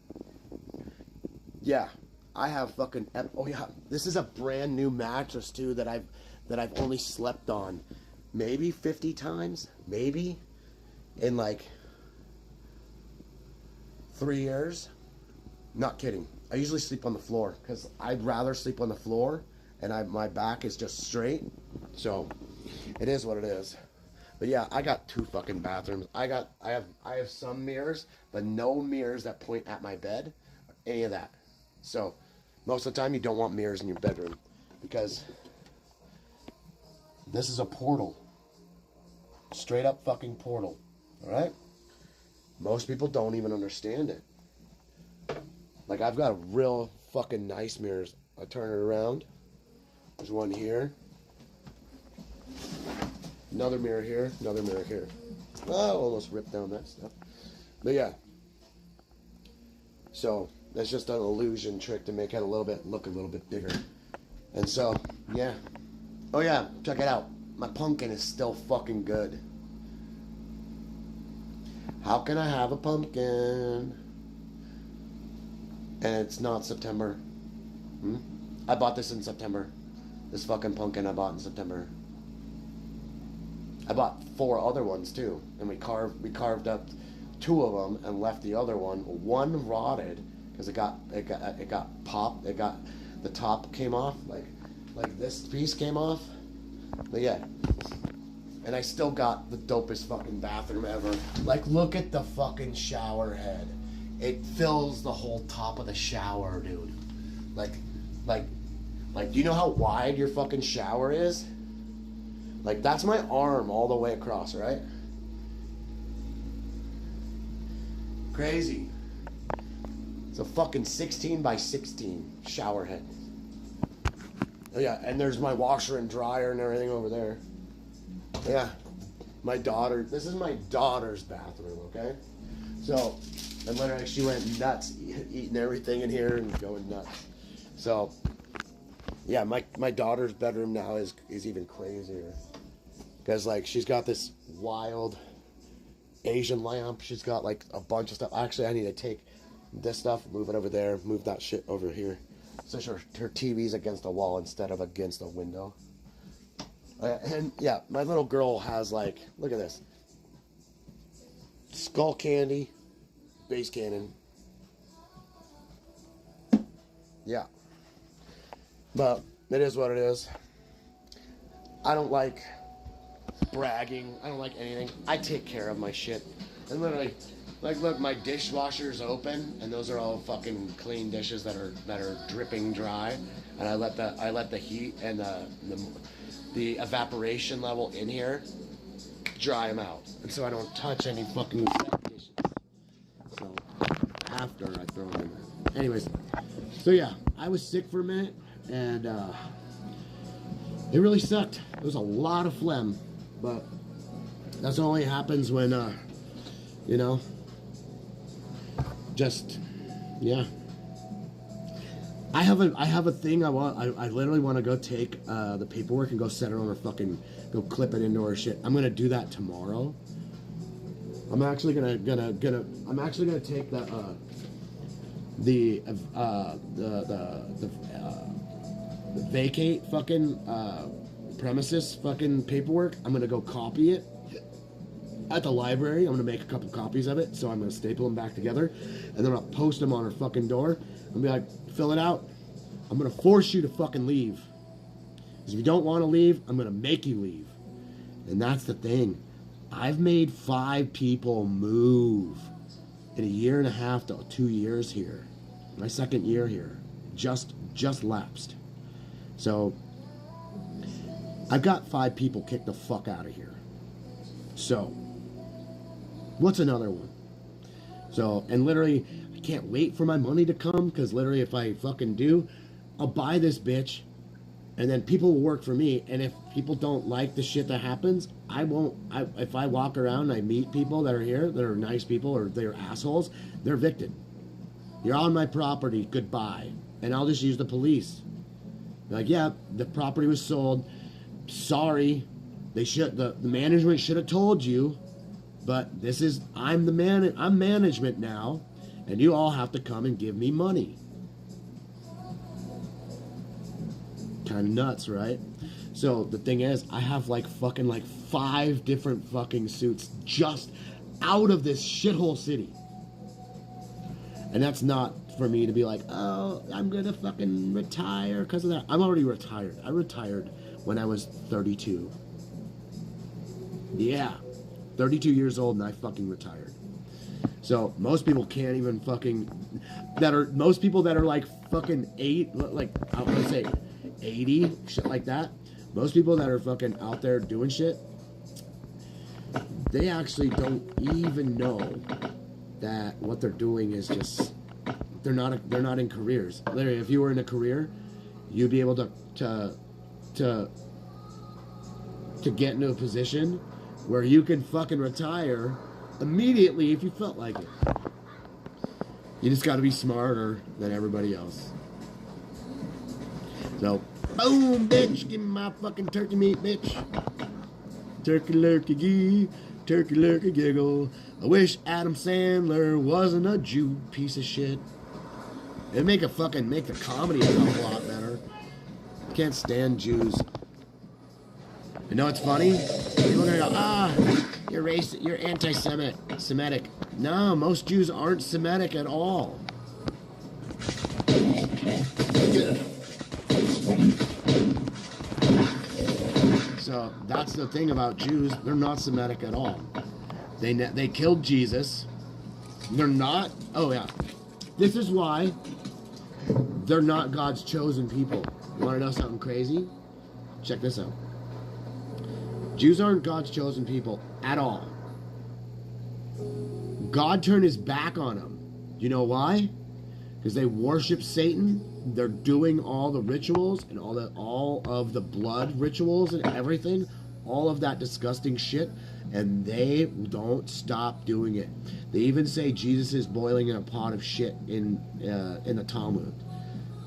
yeah, I have fucking. Oh yeah, this is a brand new mattress too that I've only slept on maybe 50 times, maybe in like 3 years. Not kidding. I usually sleep on the floor because I'd rather sleep on the floor, and my back is just straight. So it is what it is. But yeah, I got 2 fucking bathrooms. I have some mirrors, but no mirrors that point at my bed, or any of that. So most of the time you don't want mirrors in your bedroom because this is a portal. Straight up fucking portal. Alright? Most people don't even understand it. Like, I've got real fucking nice mirrors. I turn it around. There's one here. Another mirror here. Another mirror here. Oh, almost ripped down that stuff. But yeah. So, that's just an illusion trick to make it look a little bit bigger. And so, yeah. Oh yeah, check it out. My pumpkin is still fucking good. How can I have a pumpkin and it's not September? I bought this in September. This fucking pumpkin I bought in September. I bought 4 other ones too, and we carved up 2 of them and left the other one. One rotted because it got popped. The top came off, like this piece came off. But yeah. And I still got the dopest fucking bathroom ever. Like, look at the fucking shower head. It fills the whole top of the shower, dude. Like, do you know how wide your fucking shower is? Like, that's my arm all the way across, right? Crazy. It's a fucking 16 by 16 shower head. Oh yeah, and there's my washer and dryer and everything over there. Yeah, this is my daughter's bathroom, okay? So, and literally she went nuts, eating everything in here and going nuts. So, yeah, my daughter's bedroom now is even crazier. Because, like, she's got this wild Asian lamp. She's got, like, a bunch of stuff. Actually, I need to take this stuff, move it over there, move that shit over here. So her TV's against a wall instead of against a window. And yeah, my little girl has, like, look at this. Skull candy, base cannon. Yeah. But it is what it is. I don't like bragging. I don't like anything. I take care of my shit. And literally, like, look, my dishwasher's open, and those are all fucking clean dishes that are dripping dry. And I let the heat and the evaporation level in here dry them out, and so I don't touch any fucking wet dishes. So after I throw them in there. Anyways, so yeah, I was sick for a minute, and it really sucked. It was a lot of phlegm, but that's only happens when you know, just yeah. I have a thing I literally want to go take the paperwork and go set it on her fucking, go clip it into her shit. I'm gonna do that tomorrow. I'm actually gonna take the vacate fucking premises fucking paperwork. I'm gonna go copy it at the library. I'm gonna make a couple copies of it, so I'm gonna staple them back together, and then I'll post them on her fucking door and be like, fill it out. I'm gonna force you to fucking leave. Because if you don't want to leave, I'm gonna make you leave. And that's the thing. I've made 5 people move in a year and a half to 2 years here. My second year here. Just lapsed. So I've got 5 people kicked the fuck out of here. So what's another one? So, and literally, I can't wait for my money to come, because literally if I fucking do, I'll buy this bitch, and then people will work for me, and if people don't like the shit that happens, if I walk around and I meet people that are here, that are nice people, or they're assholes, they're evicted. You're on my property, goodbye. And I'll just use the police. Like, yeah, the property was sold, sorry, the management should have told you, but I'm management now, and you all have to come and give me money. Kind of nuts, right? So the thing is, I have like 5 different fucking suits just out of this shithole city. And that's not for me to be like, oh, I'm gonna fucking retire because of that. I'm already retired. I retired when I was 32. Yeah, 32 years old and I fucking retired. So most people can't even fucking, most people that are like fucking 80, shit like that. Most people that are fucking out there doing shit, they actually don't even know that what they're doing is just they're not in careers. Literally, if you were in a career, you'd be able to get into a position where you can fucking retire immediately if you felt like it. You just got to be smarter than everybody else. So, boom, bitch, give me my fucking turkey meat, bitch. Turkey lurkey gee, turkey lurkey giggle. I wish Adam Sandler wasn't a Jew, piece of shit. It'd make the comedy a whole lot better. Can't stand Jews. You know what's funny? People are gonna go, you're racist, you're anti-Semitic. No, most Jews aren't Semitic at all. So that's the thing about Jews, they're not Semitic at all. They killed Jesus. They're not, this is why they're not God's chosen people. You wanna know something crazy? Check this out. Jews aren't God's chosen people at all. God turned his back on them. You know why? Because they worship Satan. They're doing all the rituals and all of the blood rituals and everything, all of that disgusting shit, and they don't stop doing it. They even say Jesus is boiling in a pot of shit in the Talmud.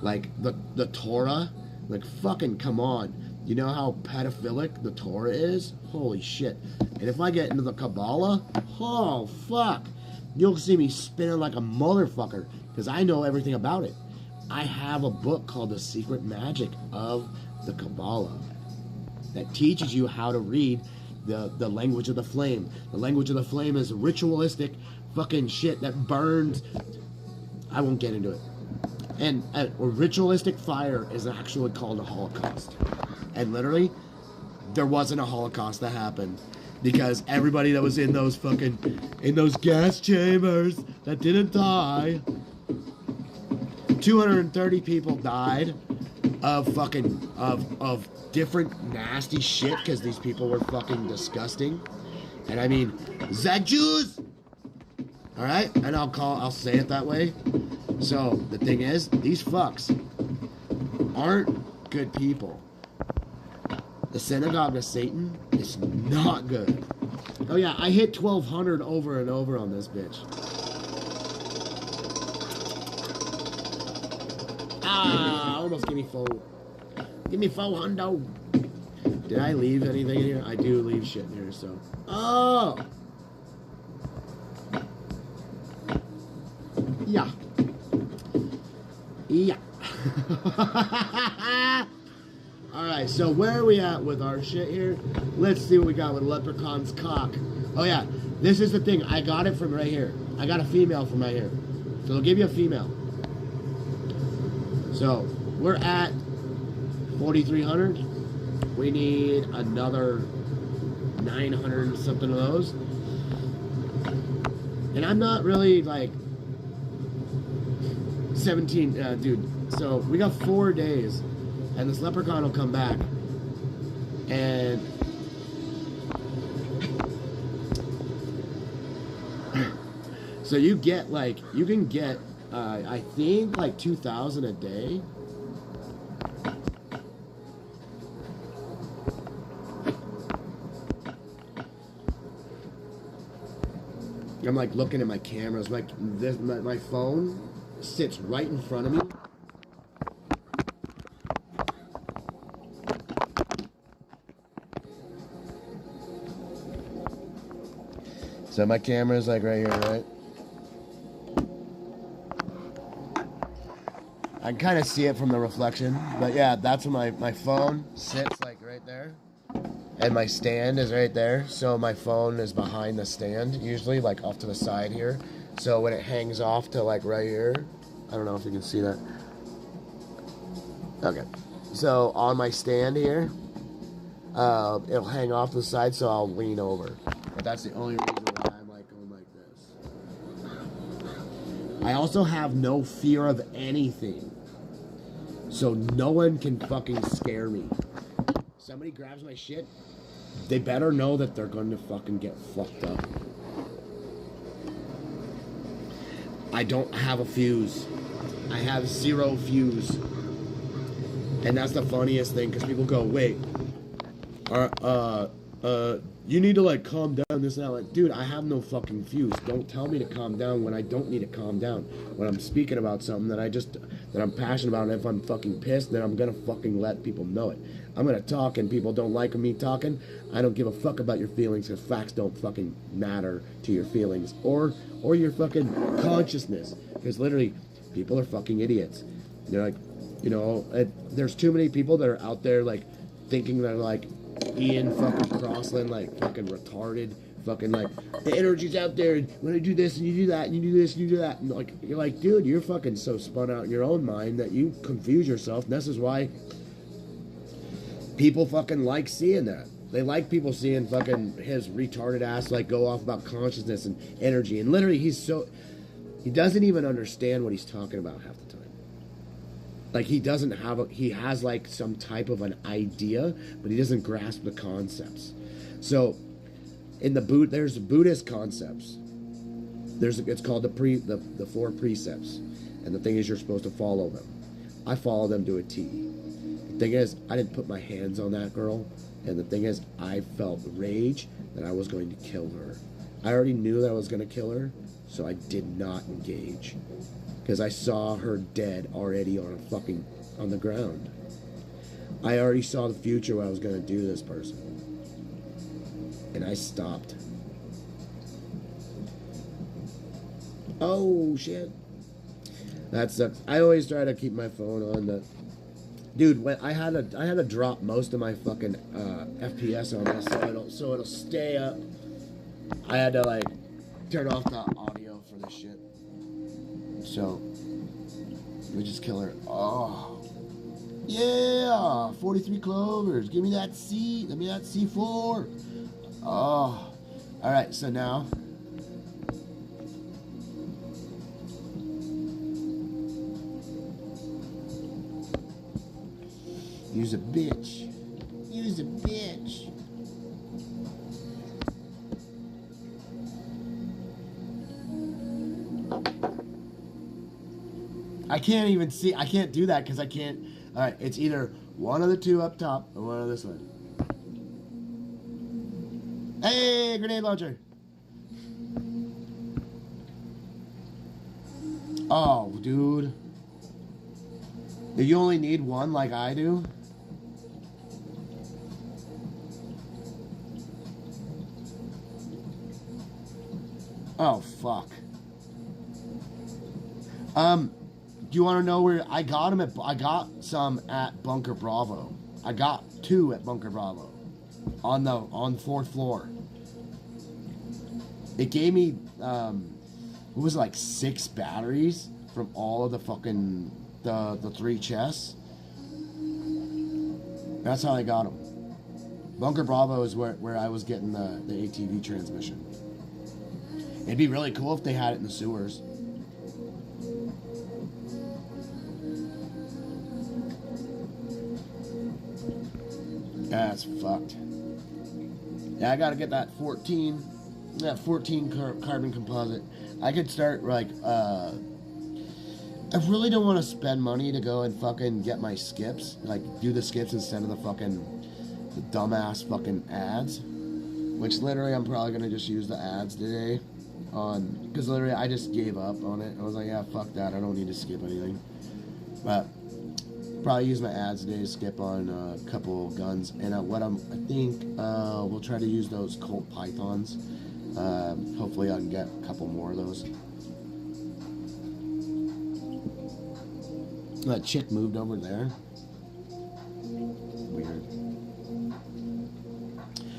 Like the Torah, like fucking come on. You know how pedophilic the Torah is? Holy shit. And if I get into the Kabbalah, oh fuck. You'll see me spinning like a motherfucker because I know everything about it. I have a book called The Secret Magic of the Kabbalah that teaches you how to read the language of the flame. The language of the flame is ritualistic fucking shit that burns. I won't get into it. And a ritualistic fire is actually called a Holocaust. And literally, there wasn't a Holocaust that happened because everybody that was in those gas chambers that didn't die, 230 people died of different nasty shit because these people were fucking disgusting. And I mean, Zag Jews! Alright? And I'll say it that way. So, the thing is, these fucks aren't good people. The synagogue of Satan is not good. Oh yeah, I hit 1200 over and over on this bitch. Almost give me 400. Did I leave anything in here? I do leave shit in here, so. Oh! Yeah. Yeah. Alright, so where are we at with our shit here? Let's see what we got with Leprechaun's cock. Oh yeah, this is the thing. I got it from right here. I got a female from right here. So they'll give you a female. So, we're at 4,300. We need another 900 something of those. And I'm not really like 17, dude. So we got 4 days, and this leprechaun will come back, and so you can get I think like 2,000 a day. I'm like looking at my cameras, like this, my phone sits right in front of me. So my camera is like right here, right? I can kind of see it from the reflection, but yeah, that's where my phone sits, like right there. And my stand is right there, so my phone is behind the stand, usually, like off to the side here. So when it hangs off to like right here, I don't know if you can see that. Okay, so on my stand here, it'll hang off to the side, so I'll lean over. But that's the only reason why I'm like going like this. I also have no fear of anything, so no one can fucking scare me. Somebody grabs my shit, they better know that they're going to fucking get fucked up. I don't have a fuse. I have 0 fuse. And that's the funniest thing, because people go, wait, you need to like calm down, this and that. Like, dude, I have no fucking fuse. Don't tell me to calm down when I don't need to calm down. When I'm speaking about something that I'm passionate about, and if I'm fucking pissed, then I'm gonna fucking let people know it. I'm gonna talk, and people don't like me talking. I don't give a fuck about your feelings, because facts don't fucking matter to your feelings or your fucking consciousness. Because literally, people are fucking idiots. They're like, you know, there's too many people that are out there like thinking they're like Ian fucking Crossland, like fucking retarded, fucking like the energy's out there. And when I do this and you do that and you do this and you do that, and like you're like, dude, you're fucking so spun out in your own mind that you confuse yourself. And this is why people fucking like seeing that. They like people seeing fucking his retarded ass like go off about consciousness and energy. And literally, he doesn't even understand what he's talking about half the time. Like he has like some type of an idea, but he doesn't grasp the concepts. So in there's Buddhist concepts. It's called the 4 precepts. And the thing is, you're supposed to follow them. I follow them to a T. The thing is, I didn't put my hands on that girl. And the thing is, I felt rage that I was going to kill her. I already knew that I was going to kill her, so I did not engage. Because I saw her dead already on the ground. I already saw the future what I was going to do to this person. And I stopped. Oh, shit. That sucks. I always try to keep my phone on the... Dude, when I had to drop most of my fucking FPS on this so it'll stay up. I had to like turn off the audio for this shit. So we just kill her. Oh yeah, 43 clovers. Give me that C. Give me that C4. Oh, all right. So now. Use a bitch. Use a bitch. I can't even see. I can't do that because I can't. All right, it's either one of the 2 up top or one of this one. Hey, grenade launcher. Oh, dude. Do you only need 1 like I do? Oh, fuck. Do you want to know where I got them at? I got some at Bunker Bravo. I got 2 at Bunker Bravo on the 4th floor. It gave me what was it, like 6 batteries from all of the fucking the 3 chests. That's how I got them. Bunker Bravo is where I was getting the ATV transmission. It'd be really cool if they had it in the sewers. That's fucked. Yeah, I gotta get that 14 carbon composite. I could start like I really don't want to spend money to go and fucking get my skips, like do the skips instead of the dumbass fucking ads. Which literally I'm probably gonna just use the ads today, because literally I just gave up on it. I was like, yeah, fuck that. I don't need to skip anything. But probably use my ads today to skip on a couple guns, and I think we'll try to use those Colt Pythons. Hopefully I can get a couple more of those. That chick moved over there. Weird.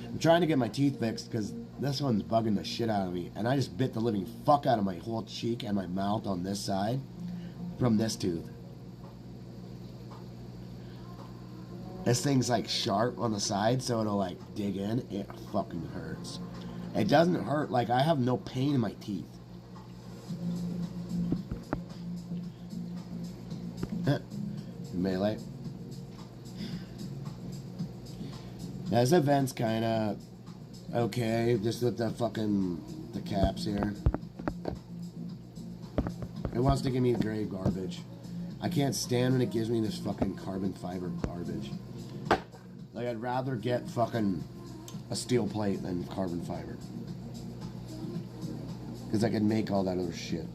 I'm trying to get my teeth fixed because this one's bugging the shit out of me, and I just bit the living fuck out of my whole cheek and my mouth on this side from this tooth. This thing's like sharp on the side, so it'll like dig in. It fucking hurts. It doesn't hurt, like I have no pain in my teeth. Melee. This event's kind of okay, just with the caps here. It wants to give me gray garbage. I can't stand when it gives me this fucking carbon fiber garbage. Like, I'd rather get fucking a steel plate than carbon fiber. Because I can make all that other shit.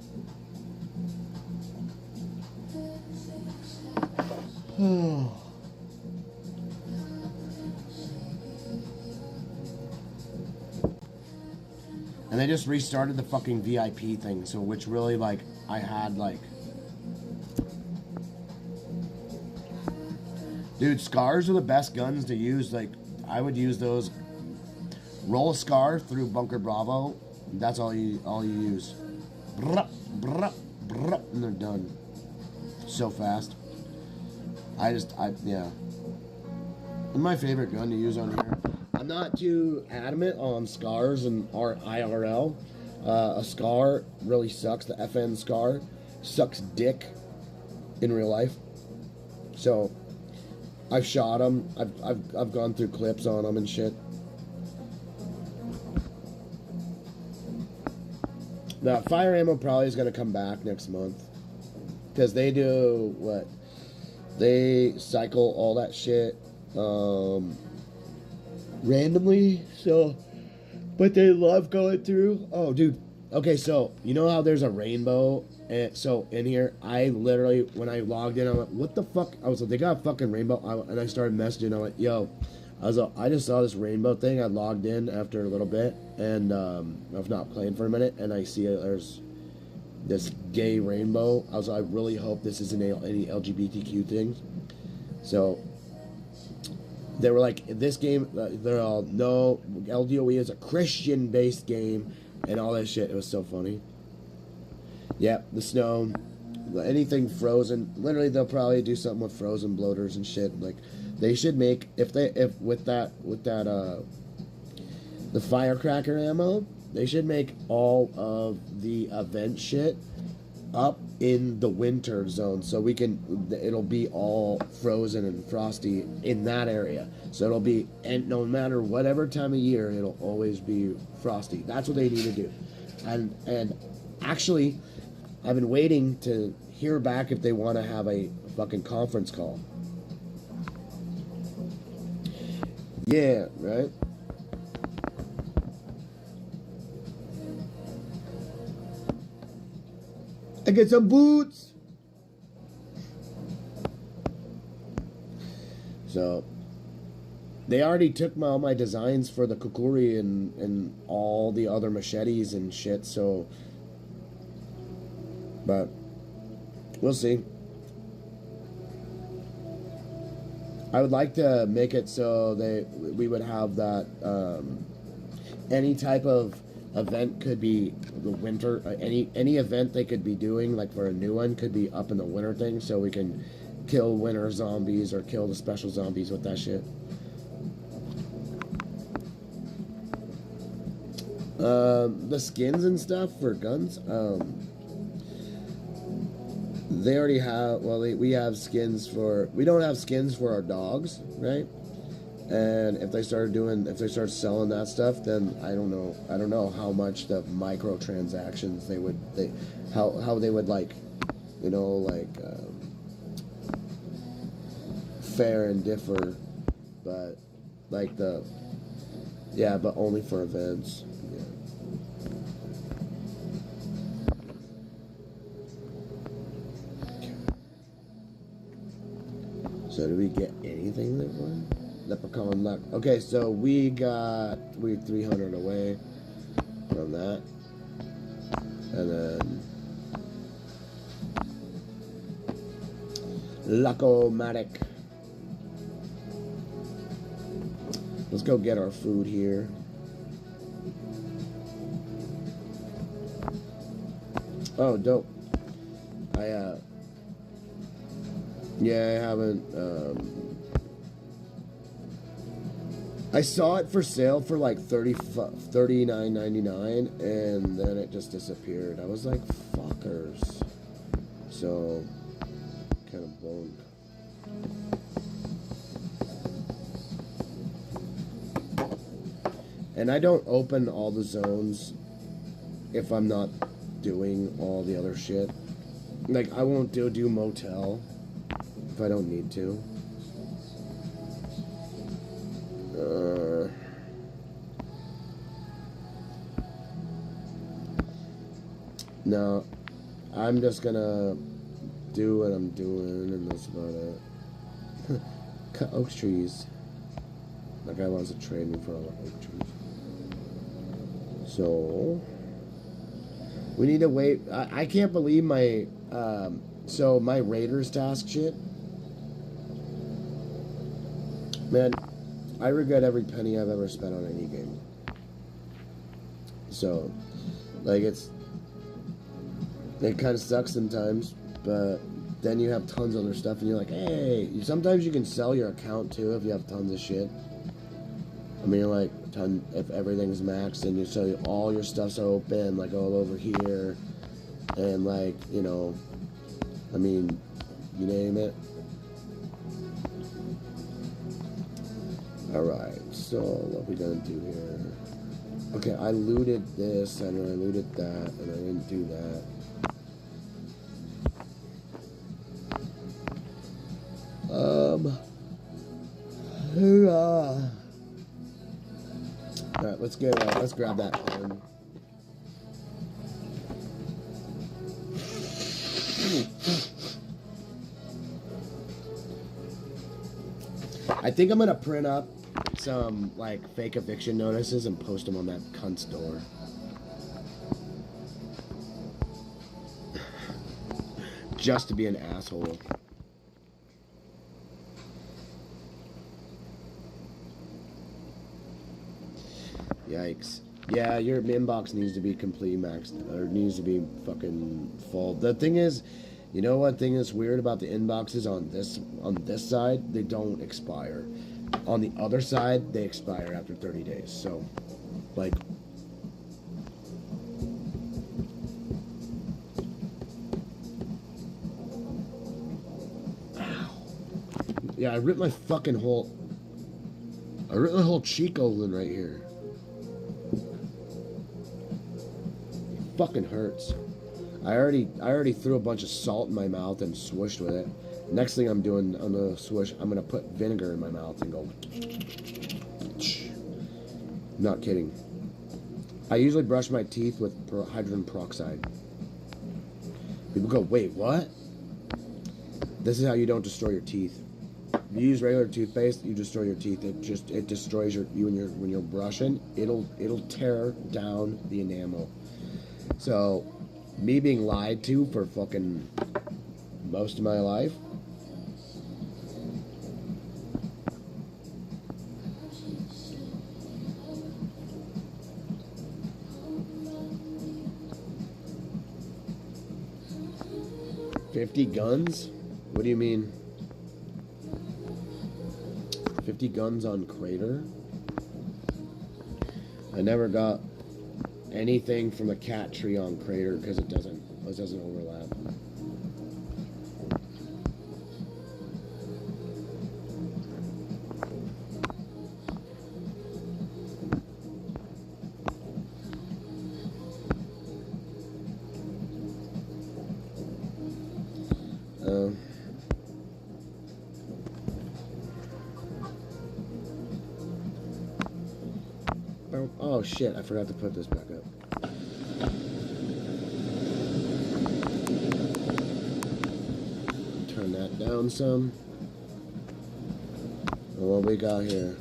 And they just restarted the fucking VIP thing, so which really, like, I had, like... Dude, scars are the best guns to use. Like, I would use those. Roll a scar through Bunker Bravo. That's all you use. Bruh, bruh, bruh, and they're done. So fast. Yeah. It's my favorite gun to use on here. I'm not too adamant on scars and IRL. A scar really sucks. The FN scar sucks dick in real life. So I've shot them. I've gone through clips on them and shit. The fire ammo probably is going to come back next month. Because they do what? They cycle all that shit randomly. So, but they love going through. Oh, dude. Okay, so you know how there's a rainbow? And so in here, I literally, when I logged in, I went, what the fuck? I was like, they got a fucking rainbow. And I started messaging. I went, yo, I just saw this rainbow thing. I logged in after a little bit, and I was not playing for a minute, and I see there's this gay rainbow. I was like, I really hope this isn't any LGBTQ things. So they were like, this game, they're all, no, LDOE is a Christian-based game, and all that shit. It was so funny. Yeah, the snow, anything frozen. Literally, they'll probably do something with frozen bloaters and shit. Like, they should make with that the firecracker ammo. They should make all of the event shit up in the winter zone, so it'll be all frozen and frosty in that area. So it'll be, and no matter whatever time of year, it'll always be frosty. That's what they need to do. And actually, I've been waiting to hear back if they want to have a fucking conference call. Yeah, right? I get some boots! So, they already took all my designs for the Kukuri and all the other machetes and shit, so... But, we'll see. I would like to make it so we would have that, any type of event could be the winter, any event they could be doing, like for a new one, could be up in the winter thing, so we can kill winter zombies or kill the special zombies with that shit. The skins and stuff for guns, they already have, well, we have skins for, we don't have skins for our dogs, right? And if they start selling that stuff, then I don't know how much the microtransactions how they would, like, you know, like, fair and differ, but like but only for events. Yeah. So do we get anything that one? Leprechaun luck. Okay, so we're 300 away from that, and then Luck-O-Matic. Let's go get our food here. Oh, dope. Yeah, I haven't, I saw it for sale for like $39.99, and then it just disappeared. I was like, fuckers. So, kind of boned. And I don't open all the zones if I'm not doing all the other shit. Like, I won't do motel if I don't need to. No, I'm just gonna do what I'm doing, and that's about it. Cut oak trees. That guy wants to trade me for all the oak trees. So we need to wait. I can't believe my so my Raiders task shit. Man, I regret every penny I've ever spent on any game. So, like, it kind of sucks sometimes, but then you have tons of other stuff, and you're like, hey, sometimes you can sell your account too if you have tons of shit. I mean, like, if everything's maxed and you sell all your stuff's open, like all over here, and like, you know, I mean, you name it. Alright, so what we gonna do here? Okay, I looted this, and I looted that, and I didn't do that. Alright, let's grab that pen. I think I'm gonna print up some, like, fake eviction notices and post them on that cunt's door. Just to be an asshole. Yikes. Yeah, your inbox needs to be completely maxed, or needs to be fucking full. The thing is, you know what thing is weird about the inboxes on this side? They don't expire. On the other side, they expire after 30 days. So, like, ow. Yeah, I ripped my whole cheek open right here. Fucking hurts. I already threw a bunch of salt in my mouth and swooshed with it. Next thing I'm doing on the swoosh, I'm gonna put vinegar in my mouth and go. Not kidding. I usually brush my teeth with hydrogen peroxide. People go, wait, what? This is how you don't destroy your teeth. If you use regular toothpaste, you destroy your teeth. It destroys when you're brushing. It'll tear down the enamel. So, me being lied to for fucking most of my life. $50 guns? What do you mean? 50 guns on Crater? I never got anything from a cat tree on Crater because it doesn't overlap. Oh shit, I forgot to put this back up. Turn that down some. And what we got here?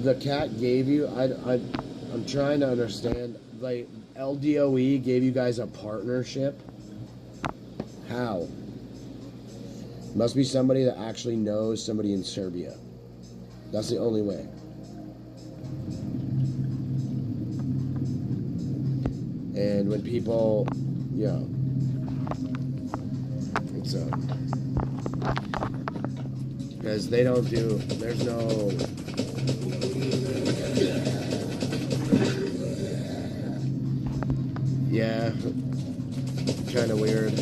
The cat gave you, I'm trying to understand, like, LDOE gave you guys a partnership? How? Must be somebody that actually knows somebody in Serbia. That's the only way. And when people, yeah, it's because they don't do, there's no, Yeah, kind of weird.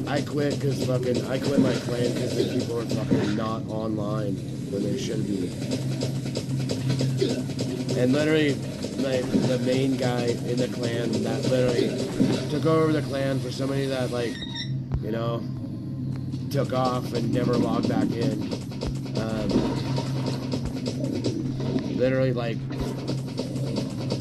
I quit my clan because the people are fucking not online when they should be. And literally, like, the main guy in the clan that literally took over the clan for somebody that, like, you know, took off and never logged back in. Literally, like,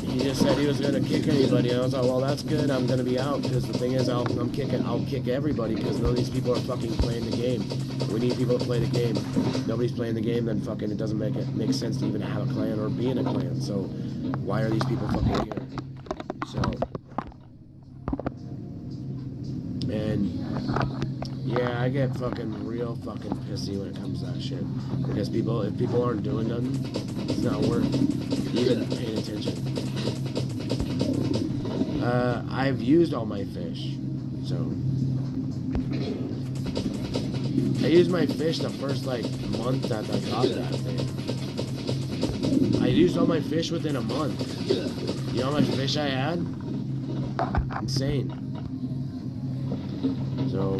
he just said he was gonna kick anybody, and I was like, well, that's good. I'm gonna be out because the thing is, I'll kick everybody because none of these people are fucking playing the game. We need people to play the game. Nobody's playing the game, then fucking it doesn't make sense to even have a clan or be in a clan. So why are these people fucking here? So, and yeah, I get fucking real fucking pissy when it comes to that shit because if people aren't doing nothing, it's not worth even paying attention. I've used all my fish, so I used my fish the first like month that I got that thing. I used all my fish within a month. You know how much fish I had? Insane. So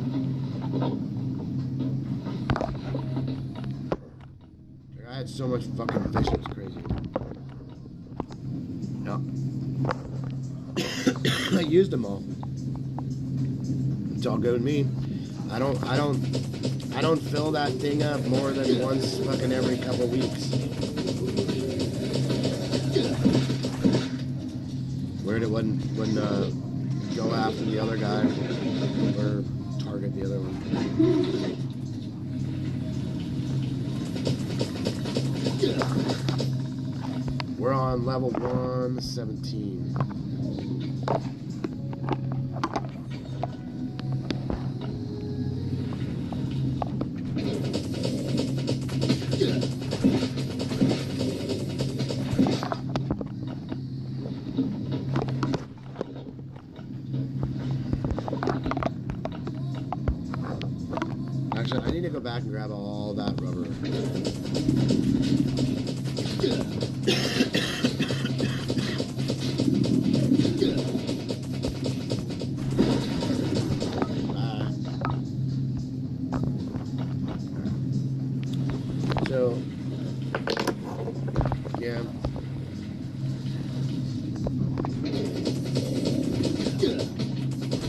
I had so much fucking fish, it was crazy. Yeah. I used them all. It's all good with me. I don't fill that thing up more than once fucking every couple weeks. Weird it wouldn't go after the other guy or target the other one. We're on level 117. Actually, I need to go back and grab all that rubber. So, yeah.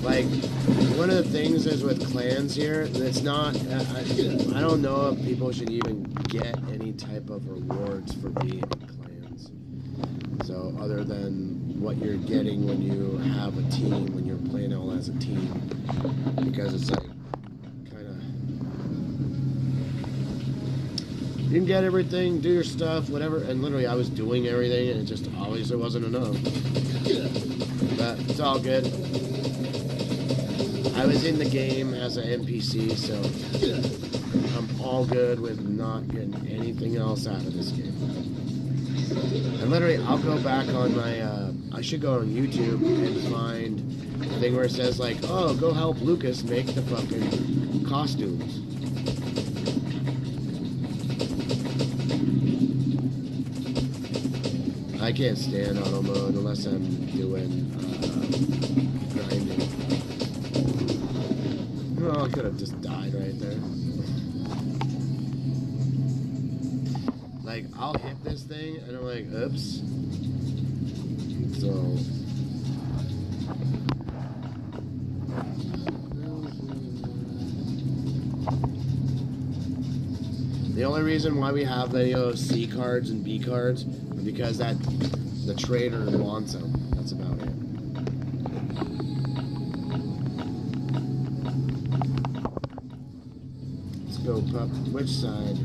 Like, one of the things is with clans here, it's not, I don't know if people should even get any type of rewards for being in clans. So, other than what you're getting when you have a team, when you're playing all as a team. Because it's like, kind of, you can get everything, do your stuff, whatever, and literally I was doing everything, and it just always, it wasn't enough. But it's all good. I was in the game as an NPC, so I'm all good with not getting anything else out of this game. And literally, I'll go back on my, I should go on YouTube and find a thing where it says like, oh, go help Lucas make the fucking costumes. I can't stand auto mode unless I'm doing grinding. Oh, I could have just died right there. Like, I'll hit this thing, and I'm like, oops. So... the only reason why we have the C cards and B cards is because that the trader wants them. That's about it. Go pup. Which side?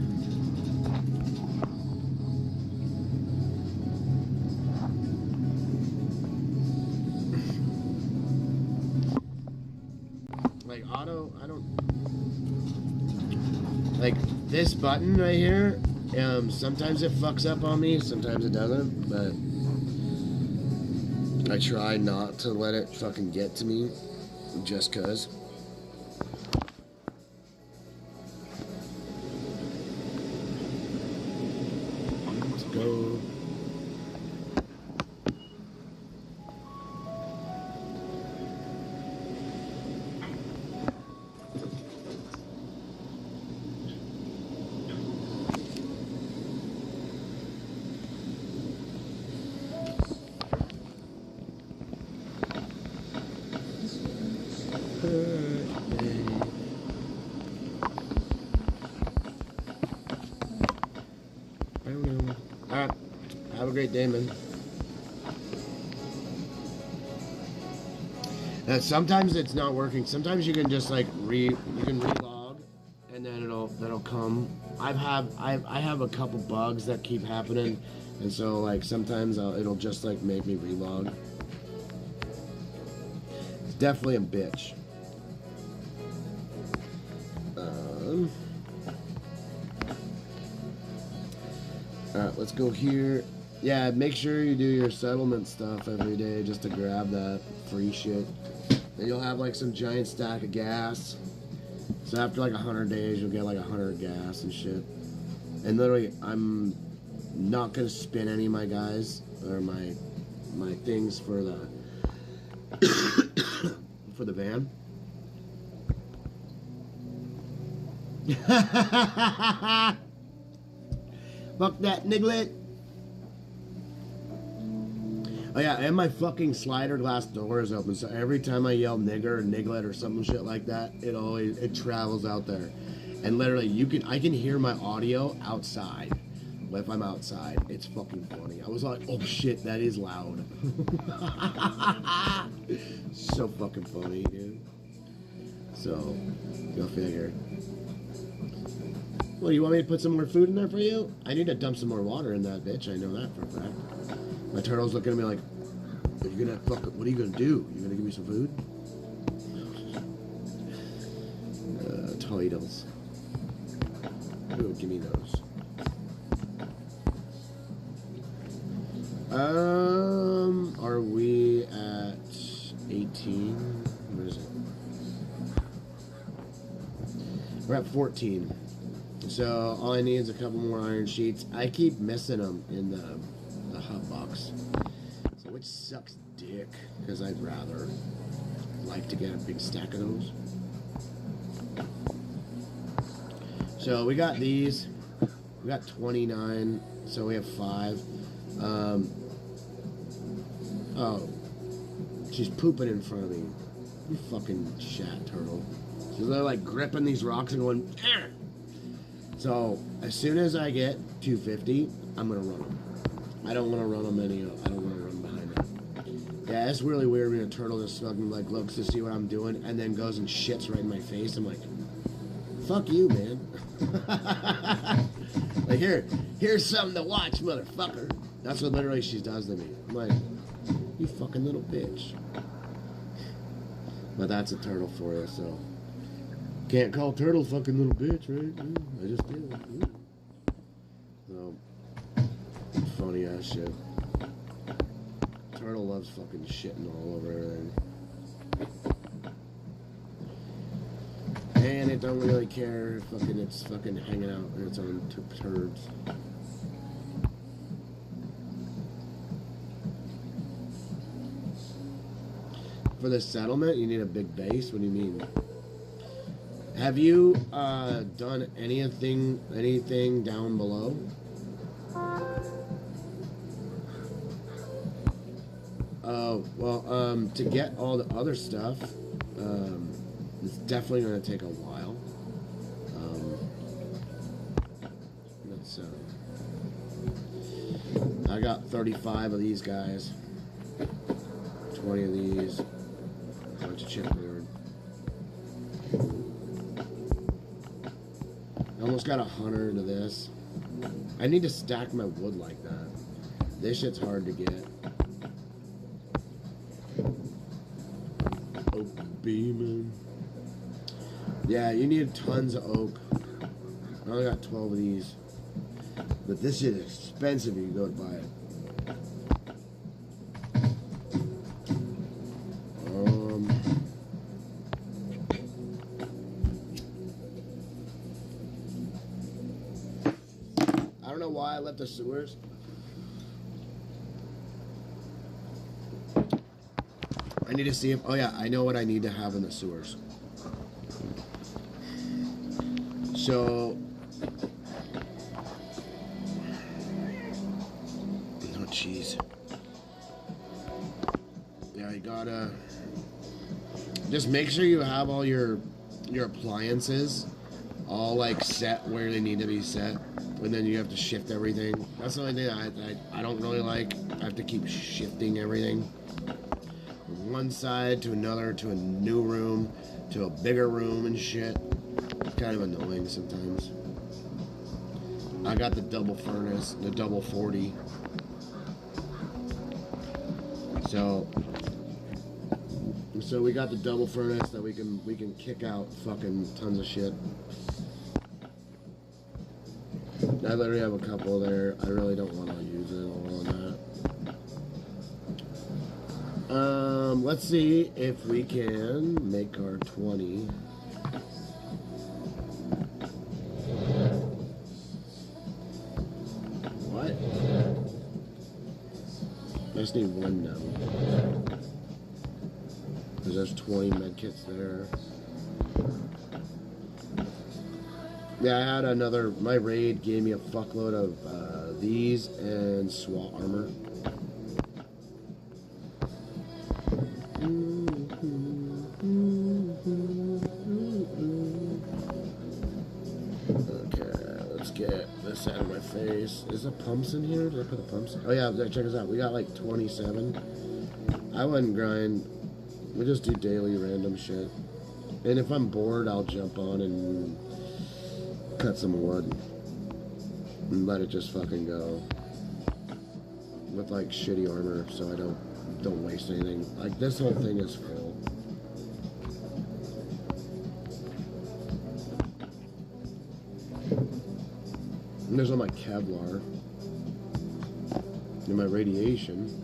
Like auto, I don't like this button right here. Sometimes it fucks up on me, sometimes it doesn't, but I try not to let it fucking get to me just cause. Go. Have a great day, man. Sometimes it's not working. Sometimes you can just like you can relog, and then that'll come. I have a couple bugs that keep happening, and so like sometimes it'll just like make me relog. It's definitely a bitch. Alright, let's go here. Yeah, make sure you do your settlement stuff every day just to grab that free shit. And you'll have like some giant stack of gas. So after like 100 days, you'll get like 100 gas and shit. And literally, I'm not gonna spin any of my guys or my things for the for the van. Fuck that, Niglet. Oh yeah, and my fucking slider glass door is open, so every time I yell nigger or niglet or something shit like that, it travels out there. And literally I can hear my audio outside. If I'm outside, it's fucking funny. I was like, oh shit, that is loud. So fucking funny, dude. So, go figure. Well, you want me to put some more food in there for you? I need to dump some more water in that bitch. I know that for a fact. My turtle's looking at me like, are you gonna what are you gonna do? You gonna give me some food? Titles. Ooh, give me those. Are we at 18? What is it? We're at 14. So all I need is a couple more iron sheets. I keep missing them in the hot box, so which sucks dick because I'd rather like to get a big stack of those. So we got these. We got 29. So we have 5. Oh, she's pooping in front of me. You fucking shat turtle. So they're like gripping these rocks and going. Argh! So as soon as I get 250, I'm gonna run them. I don't want to run them I don't want to run behind them. Yeah, it's really weird when a turtle just fucking like looks to see what I'm doing and then goes and shits right in my face. I'm like, fuck you, man. Like here's something to watch, motherfucker. That's what literally she does to me. I'm like, you fucking little bitch. But that's a turtle for you, so. Can't call turtle fucking little bitch, right? I just did. So, funny ass shit. Turtle loves fucking shitting all over everything. And it don't really care. It's fucking hanging out in its own turds. For the settlement, you need a big base? What do you mean? Have you done anything down below? Oh, well, to get all the other stuff, it's definitely going to take a while. I got 35 of these guys, 20 of these, a bunch of chipboard. I almost got 100 of this. I need to stack my wood like that. This shit's hard to get. Oak beaming. Yeah, you need tons of oak. I only got 12 of these. But this shit is expensive if you go to buy it. I don't know why I left the sewers. I need to see if, oh yeah, I know what I need to have in the sewers. So, oh jeez. Yeah, you gotta, just make sure you have all your appliances all like set where they need to be set. And then you have to shift everything. That's the only thing I don't really like. I have to keep shifting everything from one side to another, to a new room, to a bigger room and shit. It's kind of annoying sometimes. I got the double furnace, the double 40. So we got the double furnace that we can kick out fucking tons of shit. I literally have a couple there. I really don't want to use it all on that. Let's see if we can make our 20. What? I just need one now. Because there's 20 medkits there. Yeah, I had another, my raid gave me a fuckload of these and SWAT armor. Okay, let's get this out of my face. Is there pumps in here? Did I put the pumps in? Oh yeah, check this out. We got like 27. I wouldn't grind. We just do daily random shit. And if I'm bored, I'll jump on and cut some wood and let it just fucking go with like shitty armor, so I don't waste anything. Like this whole thing is full. And there's all my Kevlar and my radiation.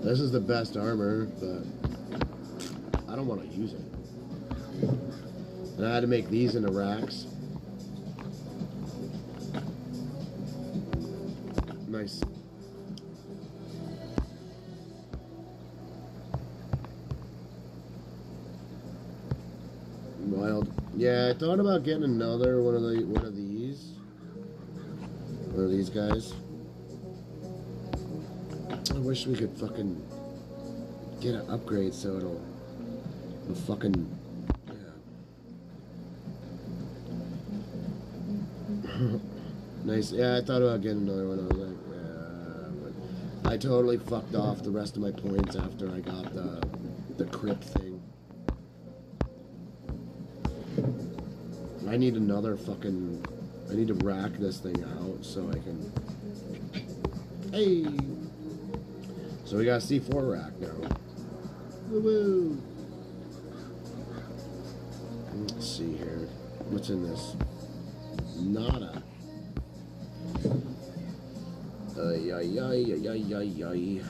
This is the best armor, but I don't want to use it. And I had to make these into racks. Nice. Wild. Yeah, I thought about getting another one of these guys. I wish we could fucking get an upgrade so it'll fucking, yeah. Nice. Yeah, I thought about getting another one. I was like, yeah, but I totally fucked off the rest of my points after I got the crypt thing. I need another fucking, I need to rack this thing out so I can, hey! So we got a C4 rack now. Woo-woo! Let's see here. What's in this? Nada. Ay, ay, ay, ay, ay, ay, ay.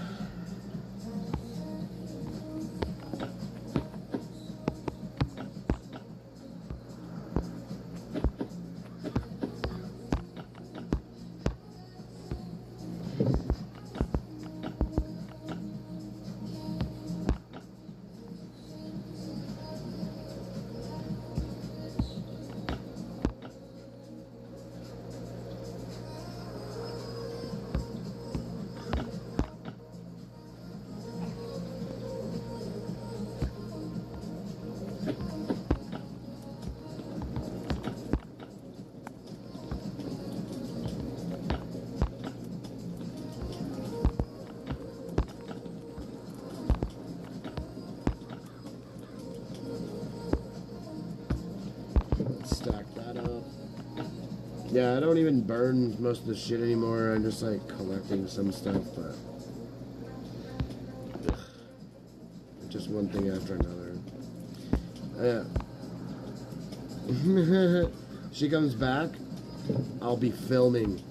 Yeah, I don't even burn most of the shit anymore. I'm just like collecting some stuff, but just one thing after another. She comes back, I'll be filming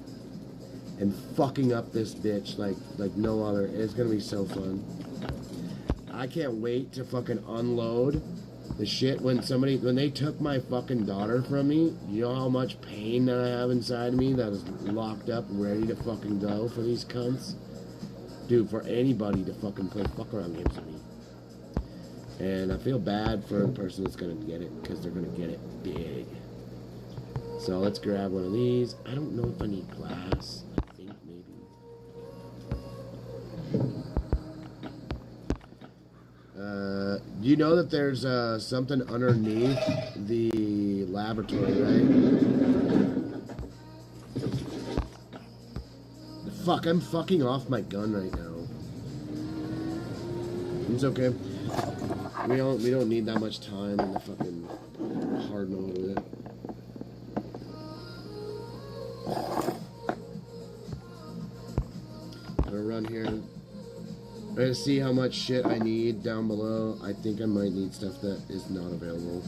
and fucking up this bitch like no other. It's gonna be so fun. I can't wait to fucking unload the shit when they took my fucking daughter from me. You know how much pain that I have inside of me that is locked up, ready to fucking go for these cunts? Dude, for anybody to fucking play fuck around games with me. And I feel bad for the person that's gonna get it, because they're gonna get it big. So let's grab one of these. I don't know if I need glass. I think maybe. You know that there's something underneath the laboratory, right? Fuck, I'm fucking off my gun right now. It's okay. We don't need that much time in the fucking hard mode with it. I'm gonna run here. I'm gonna see how much shit I need down below. I think I might need stuff that is not available.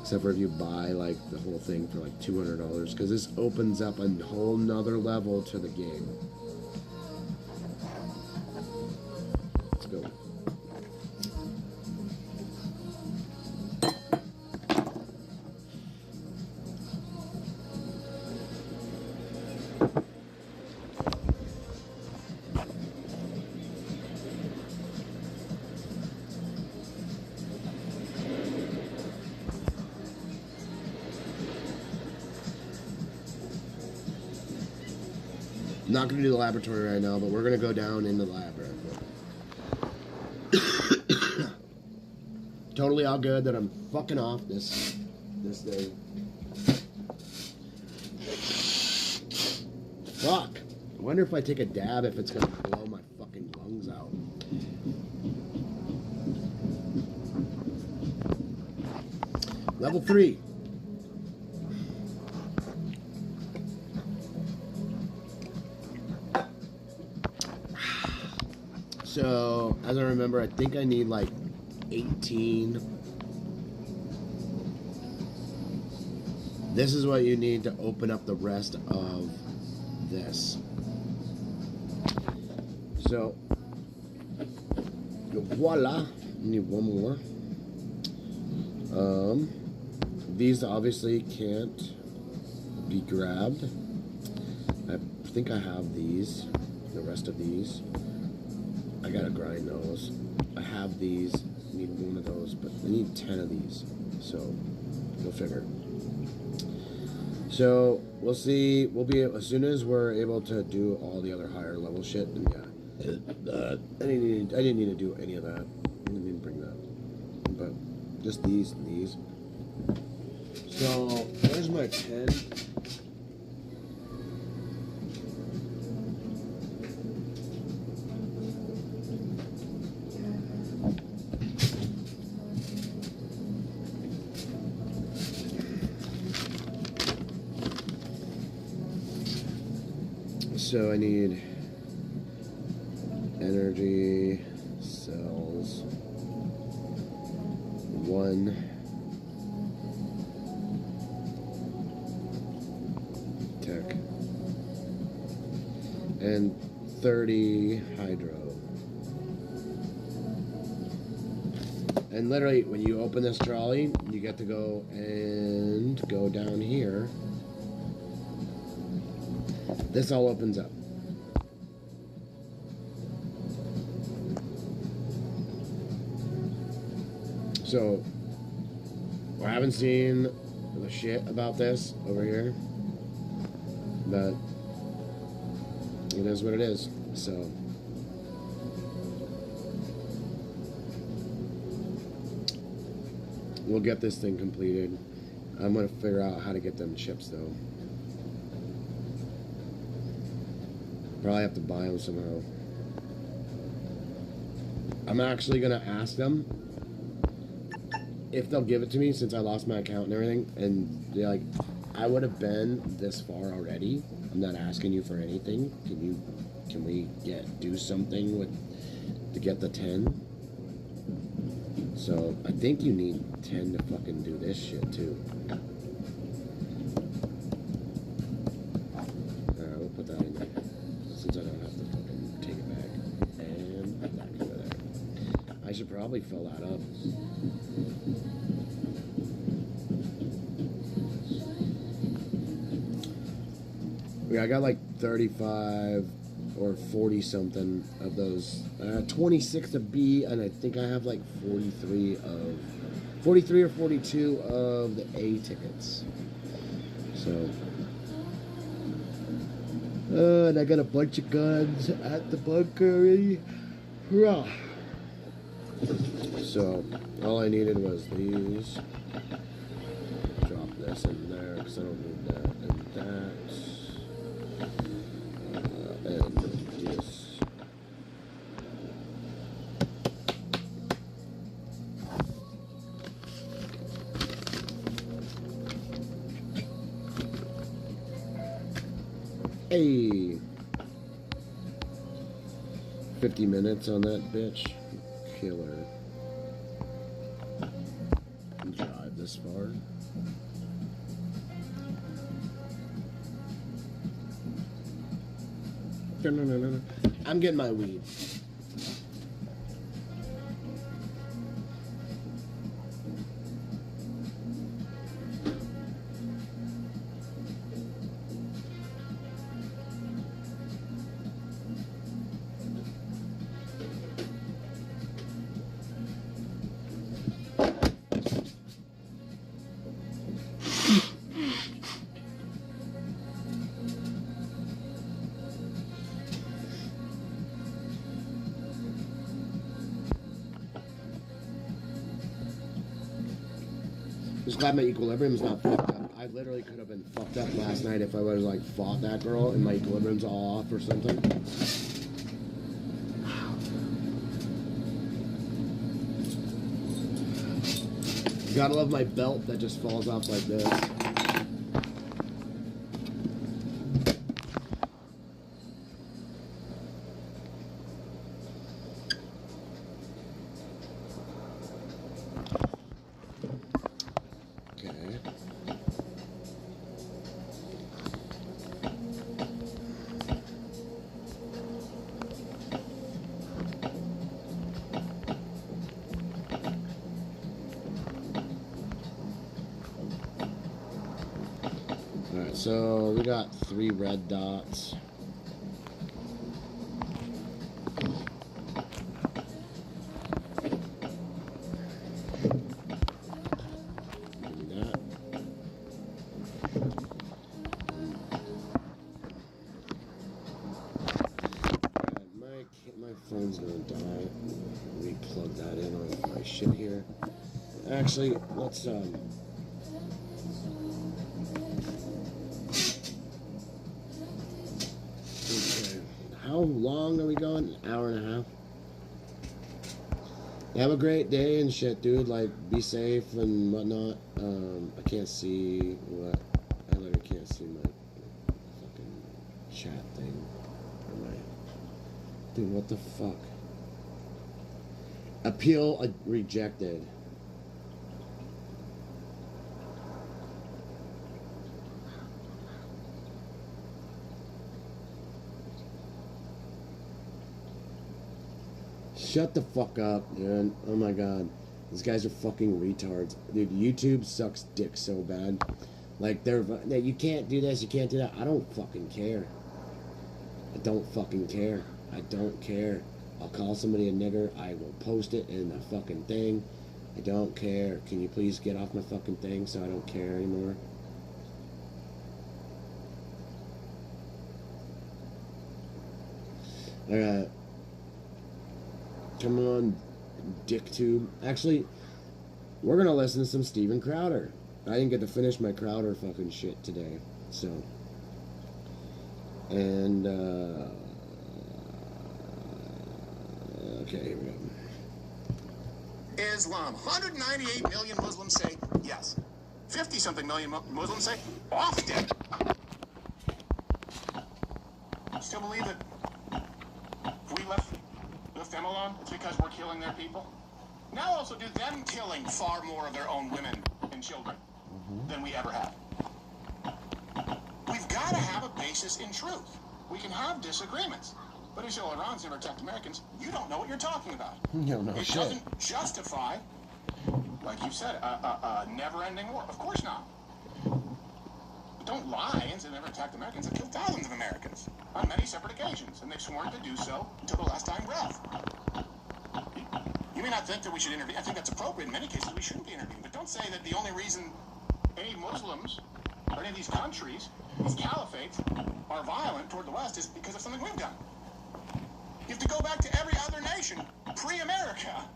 Except for if you buy like the whole thing for like $200, because this opens up a whole nother level to the game. Let's go. Not going to do the laboratory right now, but we're going to go down in the lab right quick. Totally all good that I'm fucking off this thing. Fuck. I wonder if I take a dab if it's going to blow my fucking lungs out. Level 3. So, as I remember, I think I need like 18. This is what you need to open up the rest of this. So, voila. Need one more. These obviously can't be grabbed. I think I have these, the rest of these. I gotta grind those. I have these. I need one of those, but I need 10 of these. So, go figure. So, we'll see. We'll be, as soon as we're able to do all the other higher level shit, then yeah. I didn't need to do any of that. I didn't need to bring that. But, just these and these. So, where's my pen? So I need energy cells, 1 tech, and 30 hydro. And literally, when you open this trolley, you get to go and go down here. This all opens up. So, I haven't seen the shit about this over here, but it is what it is. So, we'll get this thing completed. I'm gonna figure out how to get them chips though. Probably have to buy them somehow. I'm actually gonna ask them if they'll give it to me, since I lost my account and everything. And they're like, I would have been this far already. I'm not asking you for anything. Can we do something to get the 10? So I think you need 10 to fucking do this shit too. We'll put that in there. Since I don't have to fucking take it back. And put that over there. I should probably fill that up. Yeah, I got like 35 or 40 something of those. 26 of B, and I think I have like 43 or 42 of the A tickets. So. And I got a bunch of guns at the bunker already. Hurrah. So, all I needed was these. Drop this in there because I don't need that and that. And this. Hey! 50 minutes on that bitch. Killer. Drive this far. No. I'm getting my weed. Just glad my equilibrium's not fucked up. I literally could have been fucked up last night if I would have like fought that girl and my equilibrium's all off or something. Gotta love my belt that just falls off like this. Alright, so we got 3 red dots. Give me that. Alright, my phone's gonna die. Let me plug that in on my shit here. Actually, let's Okay. How long are we going? An hour and a half. Have a great day and shit, dude. Like, be safe and whatnot. I can't see what. I literally can't see my fucking chat thing. Or my. Dude, what the fuck? Appeal rejected. Shut the fuck up, dude. Oh my god. These guys are fucking retards. Dude, YouTube sucks dick so bad. Like, you can't do this, you can't do that. I don't fucking care. I don't fucking care. I don't care. I'll call somebody a nigger. I will post it in a fucking thing. I don't care. Can you please get off my fucking thing so I don't care anymore? Alright. Come on, DickTube. Actually, we're gonna listen to some Steven Crowder. I didn't get to finish my Crowder fucking shit today, so. And, okay, here we go. Islam. 198 million Muslims say yes. 50-something million Muslims say often. Still believe it? If we left them alone, it's because we're killing their people. Now also do them killing far more of their own women and children than we ever have. We've got to have a basis in truth. We can have disagreements. But until Iran's never attacked Americans, you don't know what you're talking about. No, it shit. Doesn't justify, like you said, a never-ending war. Of course not. But don't lie and say they never attacked Americans. They killed thousands of Americans on many separate occasions, and they've sworn to do so until the last dying breath. You may not think that we should intervene. I think that's appropriate. In many cases, we shouldn't be intervening. But don't say that the only reason any Muslims or any of these countries, these caliphates, are violent toward the West is because of something we've done. You have to go back to every other nation pre-America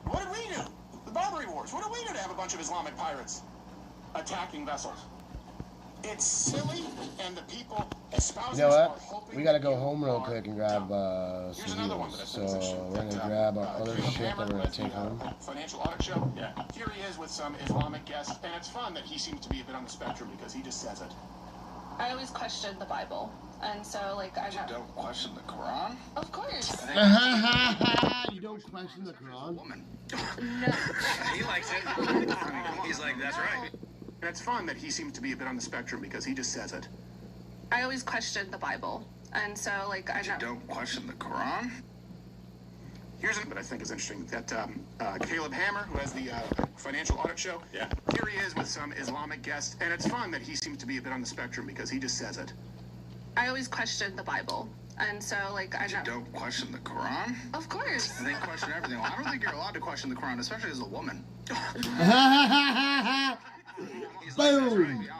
What did we do? The Barbary Wars. What did we do to have a bunch of Islamic pirates attacking vessels? It's silly, and the people espousing You know this are what? hoping We gotta go you home real are quick and grab dumb. Here's some another one that I meals. think is So interesting. we're gonna That, grab our other Caleb shit that Hammer we're gonna with take the, home. Financial audit show. Yeah. Here he is with some Islamic guests, and it's fun that he seems to be a bit on the spectrum because he just says it. I always question the Bible, and so like I don't question the Quran? Of course. You don't question the Quran? Woman. No. He likes it. He's like, that's right. And it's fun that he seems to be a bit on the spectrum because he just says it. I always question the Bible, and so like I don't question the Quran? Here's one that I think is interesting. That Caleb Hammer, who has the financial audit show. Yeah. Here he is with some Islamic guests, and it's fun that he seems to be a bit on the spectrum because he just says it. I always question the Bible, and so like I don't question the Quran? Of course. They question everything. Well, I don't think you're allowed to question the Quran, especially as a woman. Boom! No,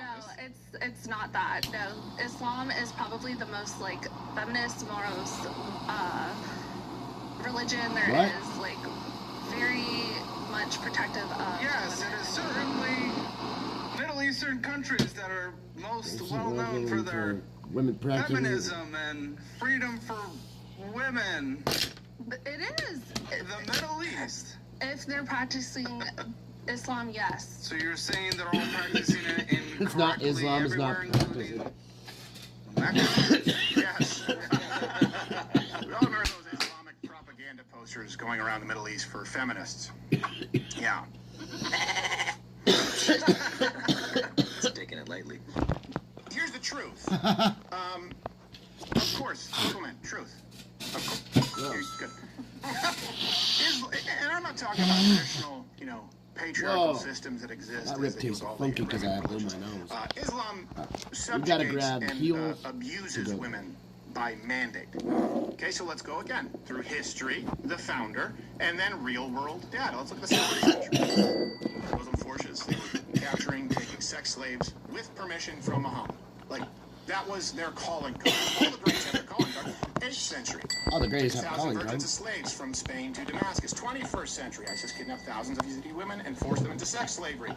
it's not that. No, Islam is probably the most like feminist, most religion there What? is, like very much protective of. Yes, women. it is certainly Middle Eastern countries that are most well known for their women practicing feminism and freedom for women. But it is. The Middle East. If they're practicing Islam, yes. So you're saying they're all practicing it in It's not Islam, it's not including practicing. Yes. We all remember those Islamic propaganda posters going around the Middle East for feminists. Yeah. Just taking it lightly. Here's the truth. Of course, woman, truth. Of course. Good. And I'm not talking about traditional, patriarchal systems that exist. That rip tastes funky because I blew my nose. Islam We gotta subjugates grab and heels abuses to go. women by mandate. Okay, so let's go again. Through history, the founder, and then real-world data. Let's look at the 7th century. Muslim forces, they were capturing, taking sex slaves with permission from Muhammad. Like, that was their calling card. All the greats had their calling card. 8th century. All the greats have 1,000 calling virgins cards. of slaves from Spain to Damascus. 21st century. ISIS kidnapped thousands of Yazidi women and forced them into sex slavery.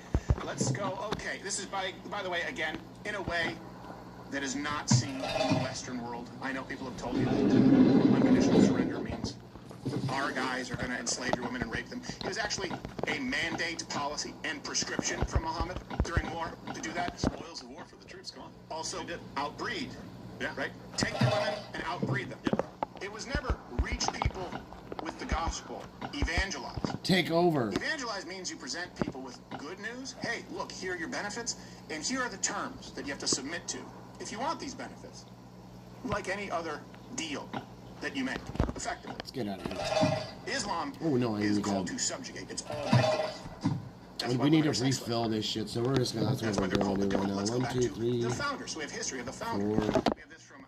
Let's go. Okay, this is by the way, again, in a way that is not seen in the Western world. I know people have told you that unconditional surrender means our guys are going to enslave your women and rape them. It was actually a mandate, policy, and prescription from Muhammad during war to do that. Spoils of war for the troops, come on. Also, outbreed. Yeah. Right? Take your women and outbreed them. Yep. It was never reach people with the gospel. Evangelize. Take over. Evangelize means you present people with good news. Hey, look, here are your benefits, and here are the terms that you have to submit to if you want these benefits. Like any other deal that you make, effectively. Let's get out of here. Islam is is called to subjugate. It's all by force. That's why We need to women are sex refill this shit, so we're just gonna, that's That's what why we're they're called the gonna do right God. now. Let's go 1, back 2, to 3, the founder. So we have history of the founder. 4. We have this from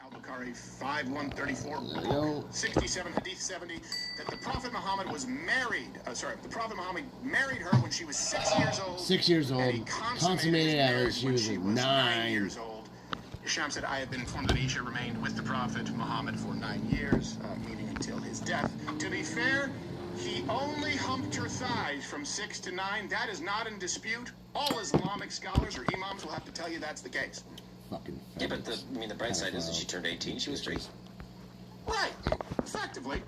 Al-Bukhari 5134, There we go. 67, Hadith 70, that the Prophet Muhammad was married. The Prophet Muhammad married her when she was 6 years old. 6 years and he old. consummated his Consummated marriage as she when was she 9. 9 years old. Hisham said, I have been informed that Isha remained with the Prophet Muhammad for 9 years, meaning until his death. To be fair, he only humped her thighs from 6 to 9. That is not in dispute. All Islamic scholars or imams will have to tell you that's the case. Fucking Yeah, but the bright side is that she turned 18. She was straight. Right. Effectively.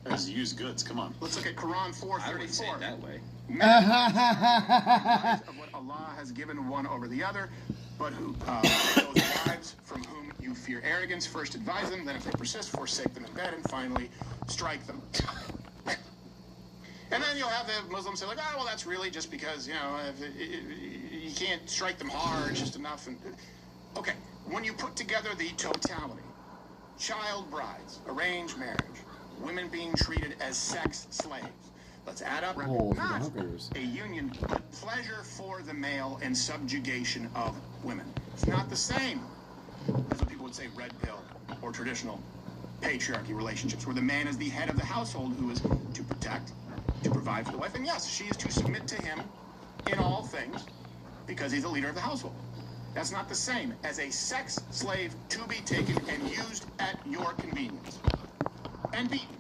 As used goods, come on. Let's look at Quran I wouldn't say 4:34. it that way. Wives of what Allah has given one over the other, but who those wives from whom you fear arrogance, first advise them, then if they persist, forsake them in bed, and finally strike them. And then you'll have the Muslims say, like, oh, well, that's really just because, you can't strike them hard, it's just enough. And okay, when you put together the totality, child brides, arranged marriage, women being treated as sex slaves, let's add up Oh, for the not hookers. a union, but pleasure for the male and subjugation of women. It's not the same as what people would say red pill or traditional patriarchy relationships, where the man is the head of the household who is to protect, to provide for the wife, and yes, she is to submit to him in all things because he's the leader of the household. That's not the same as a sex slave to be taken and used at your convenience and beaten.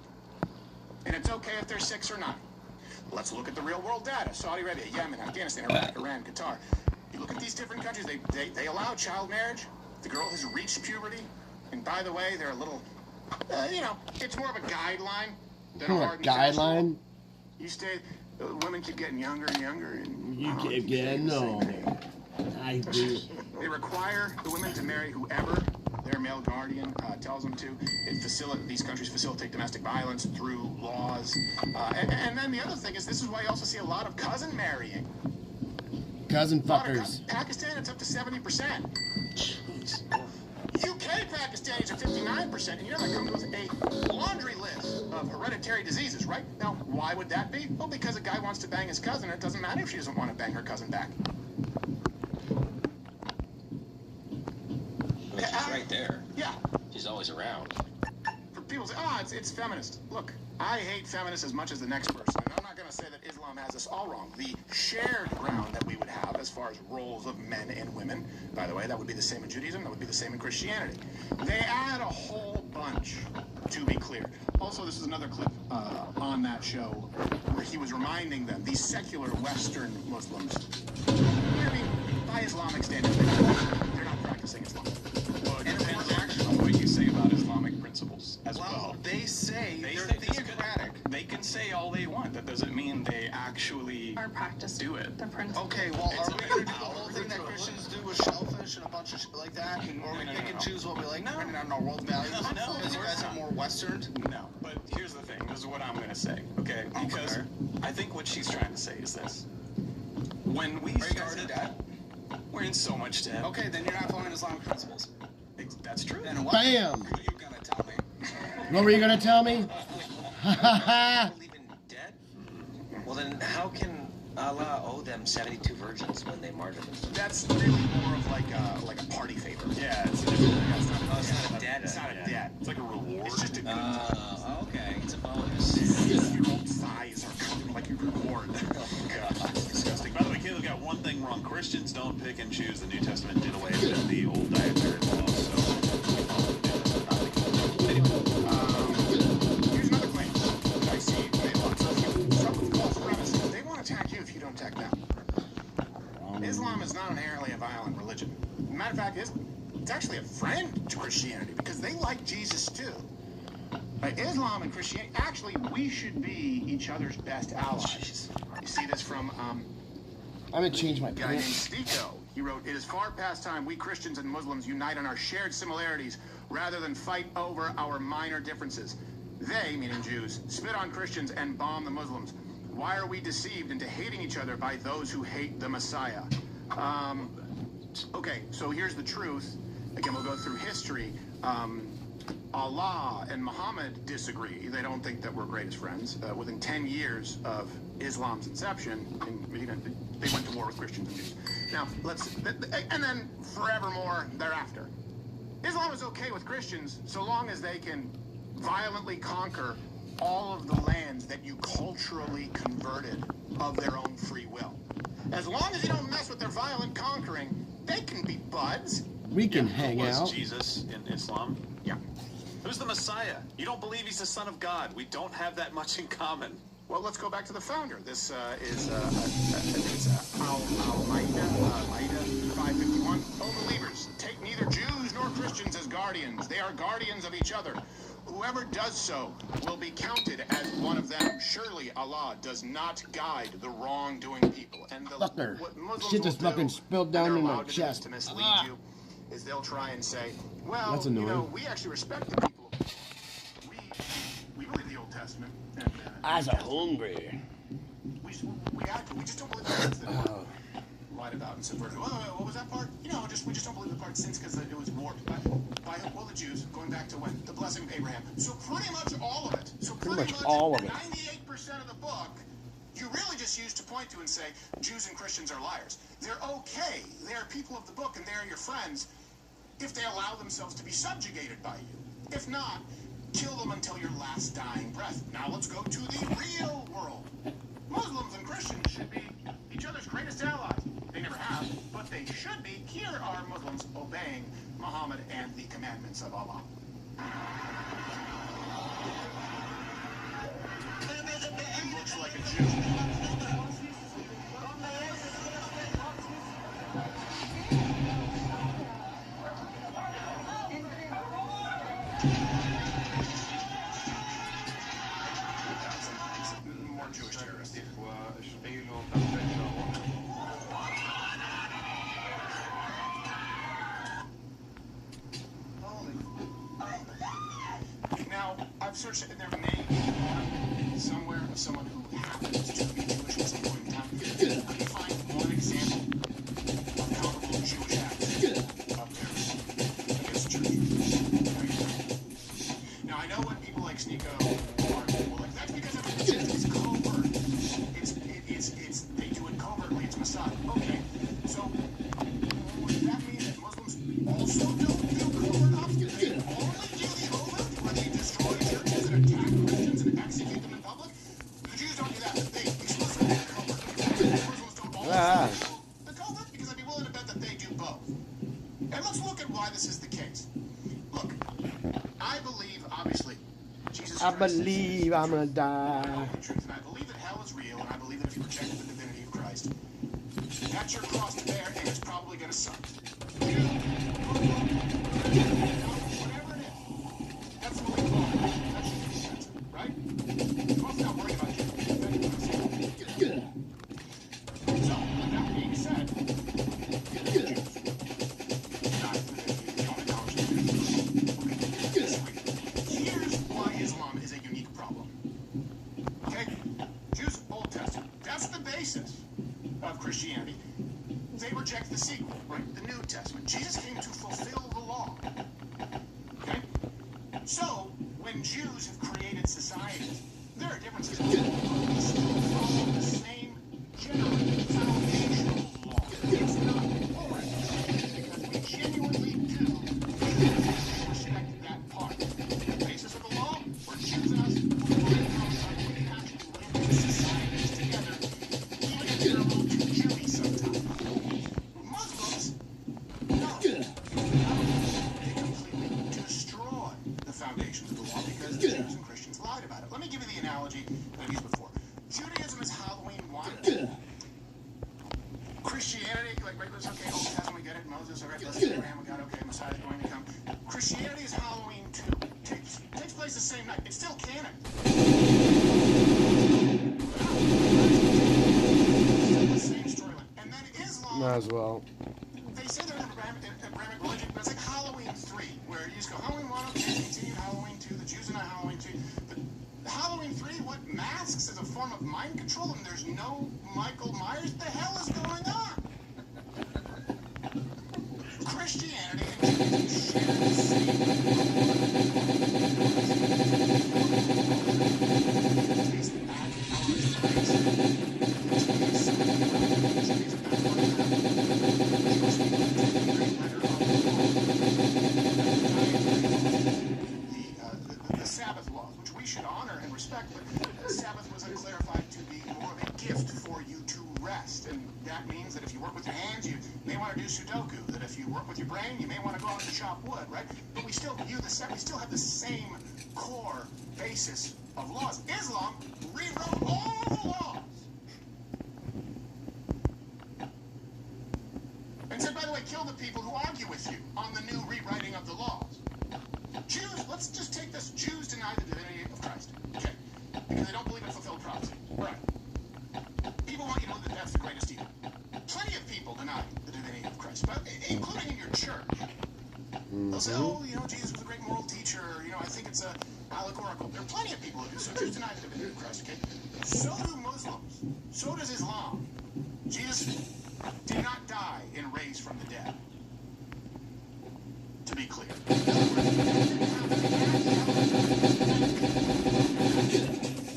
And it's okay if they're 6 or 9. Let's look at the real world data. Saudi Arabia, Yemen, Afghanistan, Iraq, Iran, Qatar. You look at these different countries, they allow child marriage. The girl has reached puberty. And by the way, they're a little, you know, it's more of a guideline than a hard and fast rule. Guideline? You stay, women keep getting younger and younger. And You keep getting no. I do. They require the women to marry whoever their male guardian tells them to. These countries facilitate domestic violence through laws. And then the other thing is, this is why you also see a lot of cousin marrying. Cousin fuckers. Pakistan, it's up to 70%. Jeez. UK Pakistanis are 59%, and you know that comes with a laundry list of hereditary diseases, right? Now, why would that be? Well, because a guy wants to bang his cousin, and it doesn't matter if she doesn't want to bang her cousin back. I mean, she's right there. Yeah. She's always around. For people to say, oh, it's feminist. Look, I hate feminists as much as the next person, and I'm not going to say that Islam has us all wrong. The shared ground that we would have as far as roles of men and women, by the way, that would be the same in Judaism, that would be the same in Christianity. They add a whole bunch, to be clear. Also, this is another clip on that show where he was reminding them, these secular Western Muslims, I mean, by Islamic standards, they're not practicing Islam. Well, it depends actually on what you say about Islamic principles as well. They say they're theocratic. They can say all they want. That doesn't mean they actually Or practice do it. the principle. Okay, well, are we going to do the whole thing that Christians do with shellfish and a bunch of shit like that? Or we pick and choose what we like, depending on our world values? No, because you guys are more Western? No, but here's the thing. This is what I'm going to say, okay? Because I think what she's trying to say is this. When we Are you guys in started... debt? We're in so much debt. Okay, then you're not following Islamic principles. That's true. Then what Bam! are you going to tell me? What were you gonna tell me? Ha ha ha! Believe in debt? Well, then how can Allah owe them 72 virgins when they martyred them? That's really more of like a party favor. Yeah, it's a different thing. It's not, Oh, it's not a debt. It's not a debt. It's like a reward. It's just a good time. Okay. It's a bonus. Your old thighs are kind of like your reward. Oh, God. It's disgusting. By the way, Caleb got one thing wrong. Christians don't pick and choose. The New Testament did away with the old dietary laws, so we follow the New Testament. Anyway, Here's another claim that I see made lots of false premises. They want to attack you if you don't attack them. Islam is not inherently a violent religion. Matter of fact, it's actually a friend to Christianity because they like Jesus too. Islam and Christianity, actually, we should be each other's best allies. You see this from I'm gonna change my a guy named pants. Stico. He wrote, "It is far past time we Christians and Muslims unite on our shared similarities rather than fight over our minor differences. They, meaning Jews, spit on Christians and bomb the Muslims. Why are we deceived into hating each other by those who hate the Messiah?" Okay, so here's the truth. Again, we'll go through history. Allah and Muhammad disagree. They don't think that we're greatest friends. Within 10 years of Islam's inception, they went to war with Christians and Jews. Now, and then forevermore thereafter. Islam is okay with Christians so long as they can violently conquer all of the lands that you culturally converted of their own free will. As long as you don't mess with their violent conquering, they can be buds. We can who hang was out. Jesus in Islam? Yeah. Who's the Messiah? You don't believe he's the Son of God. We don't have that much in common. Well, let's go back to the founder. This is, I think it's Al-Ma'idah 551. O believers, take neither Jews nor Christians as guardians. They are guardians of each other. Whoever does so will be counted as one of them. Surely Allah does not guide the wrongdoing people. And Fucker. what Muslims Shit just will fucking do, spilled and down they're in my allowed to do this chest. to mislead you, is they'll try and say, well, That's you annoying. know, we actually respect the people. We believe the Old Testament. And, Eyes are hungry. we just don't believe the parts that lied about and subverted. What was that part? You know, we just don't believe the part since because it was warped by the Jews, going back to when? The blessing of Abraham. So pretty much all of it. So pretty much all of it. 98% of the book, you really just used to point to and say, Jews and Christians are liars. They're okay. They are people of the book and they're your friends if they allow themselves to be subjugated by you. If not, kill them until your last dying breath. Now let's go to the real world. Muslims and Christians should be each other's greatest allies. They never have, but they should be. Here are Muslims obeying Muhammad and the commandments of Allah. looks like a Jew. More Jewish terrorists. Now, I've searched it, and there may be one somewhere of someone who happens to be Jewish at some point in time. Let me find one example of comparable Jewish acts of terrorism against churches. Now, I know when people like Sneeko are like, that's because it's covert. They do it covertly. It's Mossad. Okay, so would that mean that Muslims also don't do covert ops? They only do the overt, where they destroy churches and attack Christians and execute them in public? The Jews don't do that. They exclusively do covert. Muslims don't also do the covert, because I'd be willing to bet that they do both. And let's look at why this is the case. Look, I believe, obviously, Jesus Christ. I believe I'm gonna die. Truth, and I believe that hell is real, and I believe that if you reject the divinity of Christ, that's your cross to bear, and it's probably going to suck. Whatever it is, that's what we call it. That should be sensitive, right? Let's not worry about you. So, with that being said, here's why Islam is a unique problem. Okay? Jews, Old Testament. That's the basis of Christianity. They reject the sequel, right? The New Testament. Jesus came to fulfill the law. Okay? So, when Jews have created societies, there are differences. We still follow the same general foundational law. It's not boring, because we genuinely do respect that part. The basis of the law, for Jews and us, we actually live in societies together, even if they're a little too Jewy sometimes. Muslims, no. They completely destroy the foundations of the law because the Jews and Christians lied about it. Let me give you the analogy that I've used before. Judaism is Halloween 1. Christianity, like regulars, okay, Old Testament, we get it. Moses, all right, let's get Abraham, we got okay, Messiah is going to come. Christianity is Halloween 2. Takes place the same night. It's still canon. Still the same storyline. And then Islam. Might as well. They say they're an Abrahamic religion, but it's like Halloween 3, where you just go Halloween 1, okay, continue Halloween 2, the Jews are not Halloween 2. But Halloween 3, what masks as a form of mind control, and there's no Michael Myers. What the hell is going on? Christianity and Judaism share the same. Taste the bad elements of race. The Sabbath laws, which we should honor and respect, but the Sabbath was clarified to be more of a gift for you to rest, and that means that if you work with your hands, you may want to do Sudoku. That if you work with your brain, you may want to go out and chop wood, right? But we still view we still have the same core basis of laws. Islam rewrote all the laws and said, by the way, kill the people who argue with you on the new rewriting of the laws. Jews, let's just take this. Jews deny the divinity of Christ. Okay. Because they don't believe in fulfilled prophecy. Right. People want you to know that that's the greatest evil. Plenty of people deny the divinity of Christ, but including in your church. They'll say, oh, Jesus was a great moral teacher. I think it's allegorical. There are plenty of people who do. So Jews deny the divinity of Christ, okay? So do Muslims. So does Islam. Jesus did not die and raise from the dead. To be clear.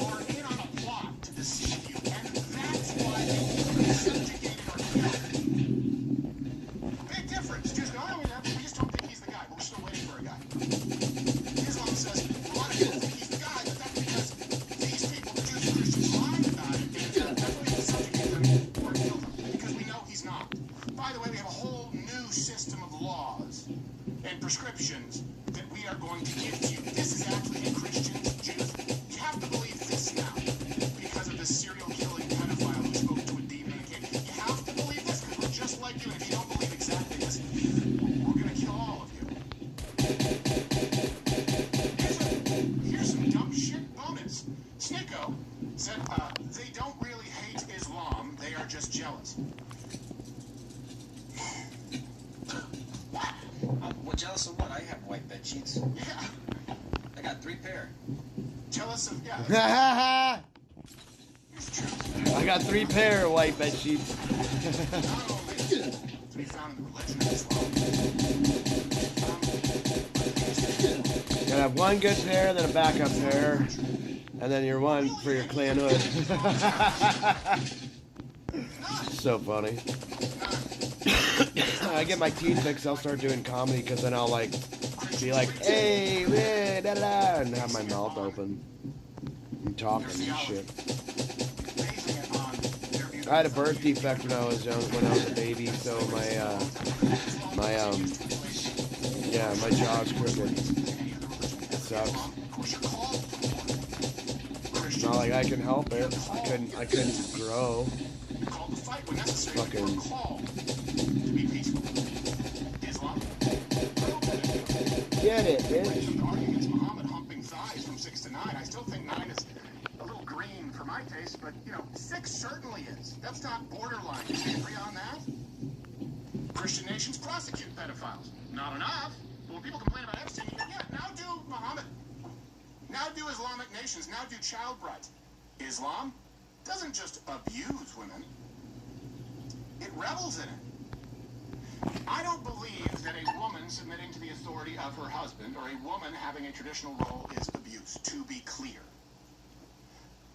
Are in on a plot to deceive you, and that's why they subjugated or killed. Big difference. Jews go, oh, we just don't think he's the guy, but we're still waiting for a guy. Islam says, well, a lot of people think he's the guy, but that's because these people, the Jews and Christians, lied about it, and that's why we subjugated him or killed him, because we know he's not. By the way, we have a whole new system of laws and prescriptions that we are going to give to you. This is actually a Christians, Jews. You have to believe this now because of white bed sheets? Yeah. I got 3 pair. Jealous of, yeah. I It's true. got 3 pair of white bed sheets. Not only to be found in the religion of Islam. Gotta have 1 good pair, then a backup pair, and then your 1 for your clan hood. So funny. I get my teeth fixed, I'll start doing comedy, because then I'll like be like, hey, da da da, and have my mouth open and talking and shit. I had a birth defect when I was young, when I was a baby, so my jaw's crooked. It sucks. It's not like I can help it. I couldn't grow. Fucking. Get it, bitch. Muhammad humping thighs from 6 to 9. I still think 9 is a little green for my taste, but 6 certainly is. That's not borderline. Can we agree on that? Christian nations prosecute pedophiles. Not enough. But when people complain about Epstein, you go, yeah, now do Muhammad. Now do Islamic nations. Now do child brides. Islam doesn't just abuse women. It revels in it. I don't believe that a woman submitting to the authority of her husband or a woman having a traditional role is abuse, to be clear.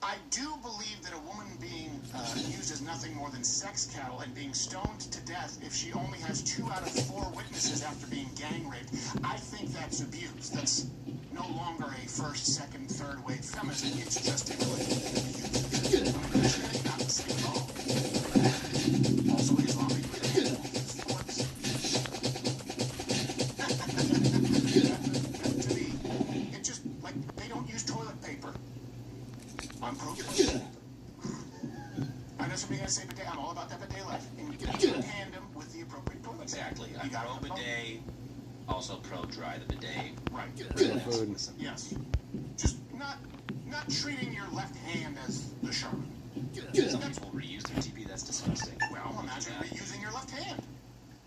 I do believe that a woman being used as nothing more than sex cattle and being stoned to death if she only has 2 out of 4 witnesses after being gang raped, I think that's abuse. That's no longer a first, second, third wave feminism. It's just a abuse. Not the same at all. Also, Islamic sports. To me, it's just like they don't use toilet paper on propane. I know somebody has to say bidet. I'm all about that bidet life. In tandem with the appropriate toilet. Exactly. I'm pro bidet, also pro dry the bidet. Right. Food. Yes. Just not treating your left hand as the sharp. Some people reuse their TP. That's disgusting. Well, imagine reusing your left hand.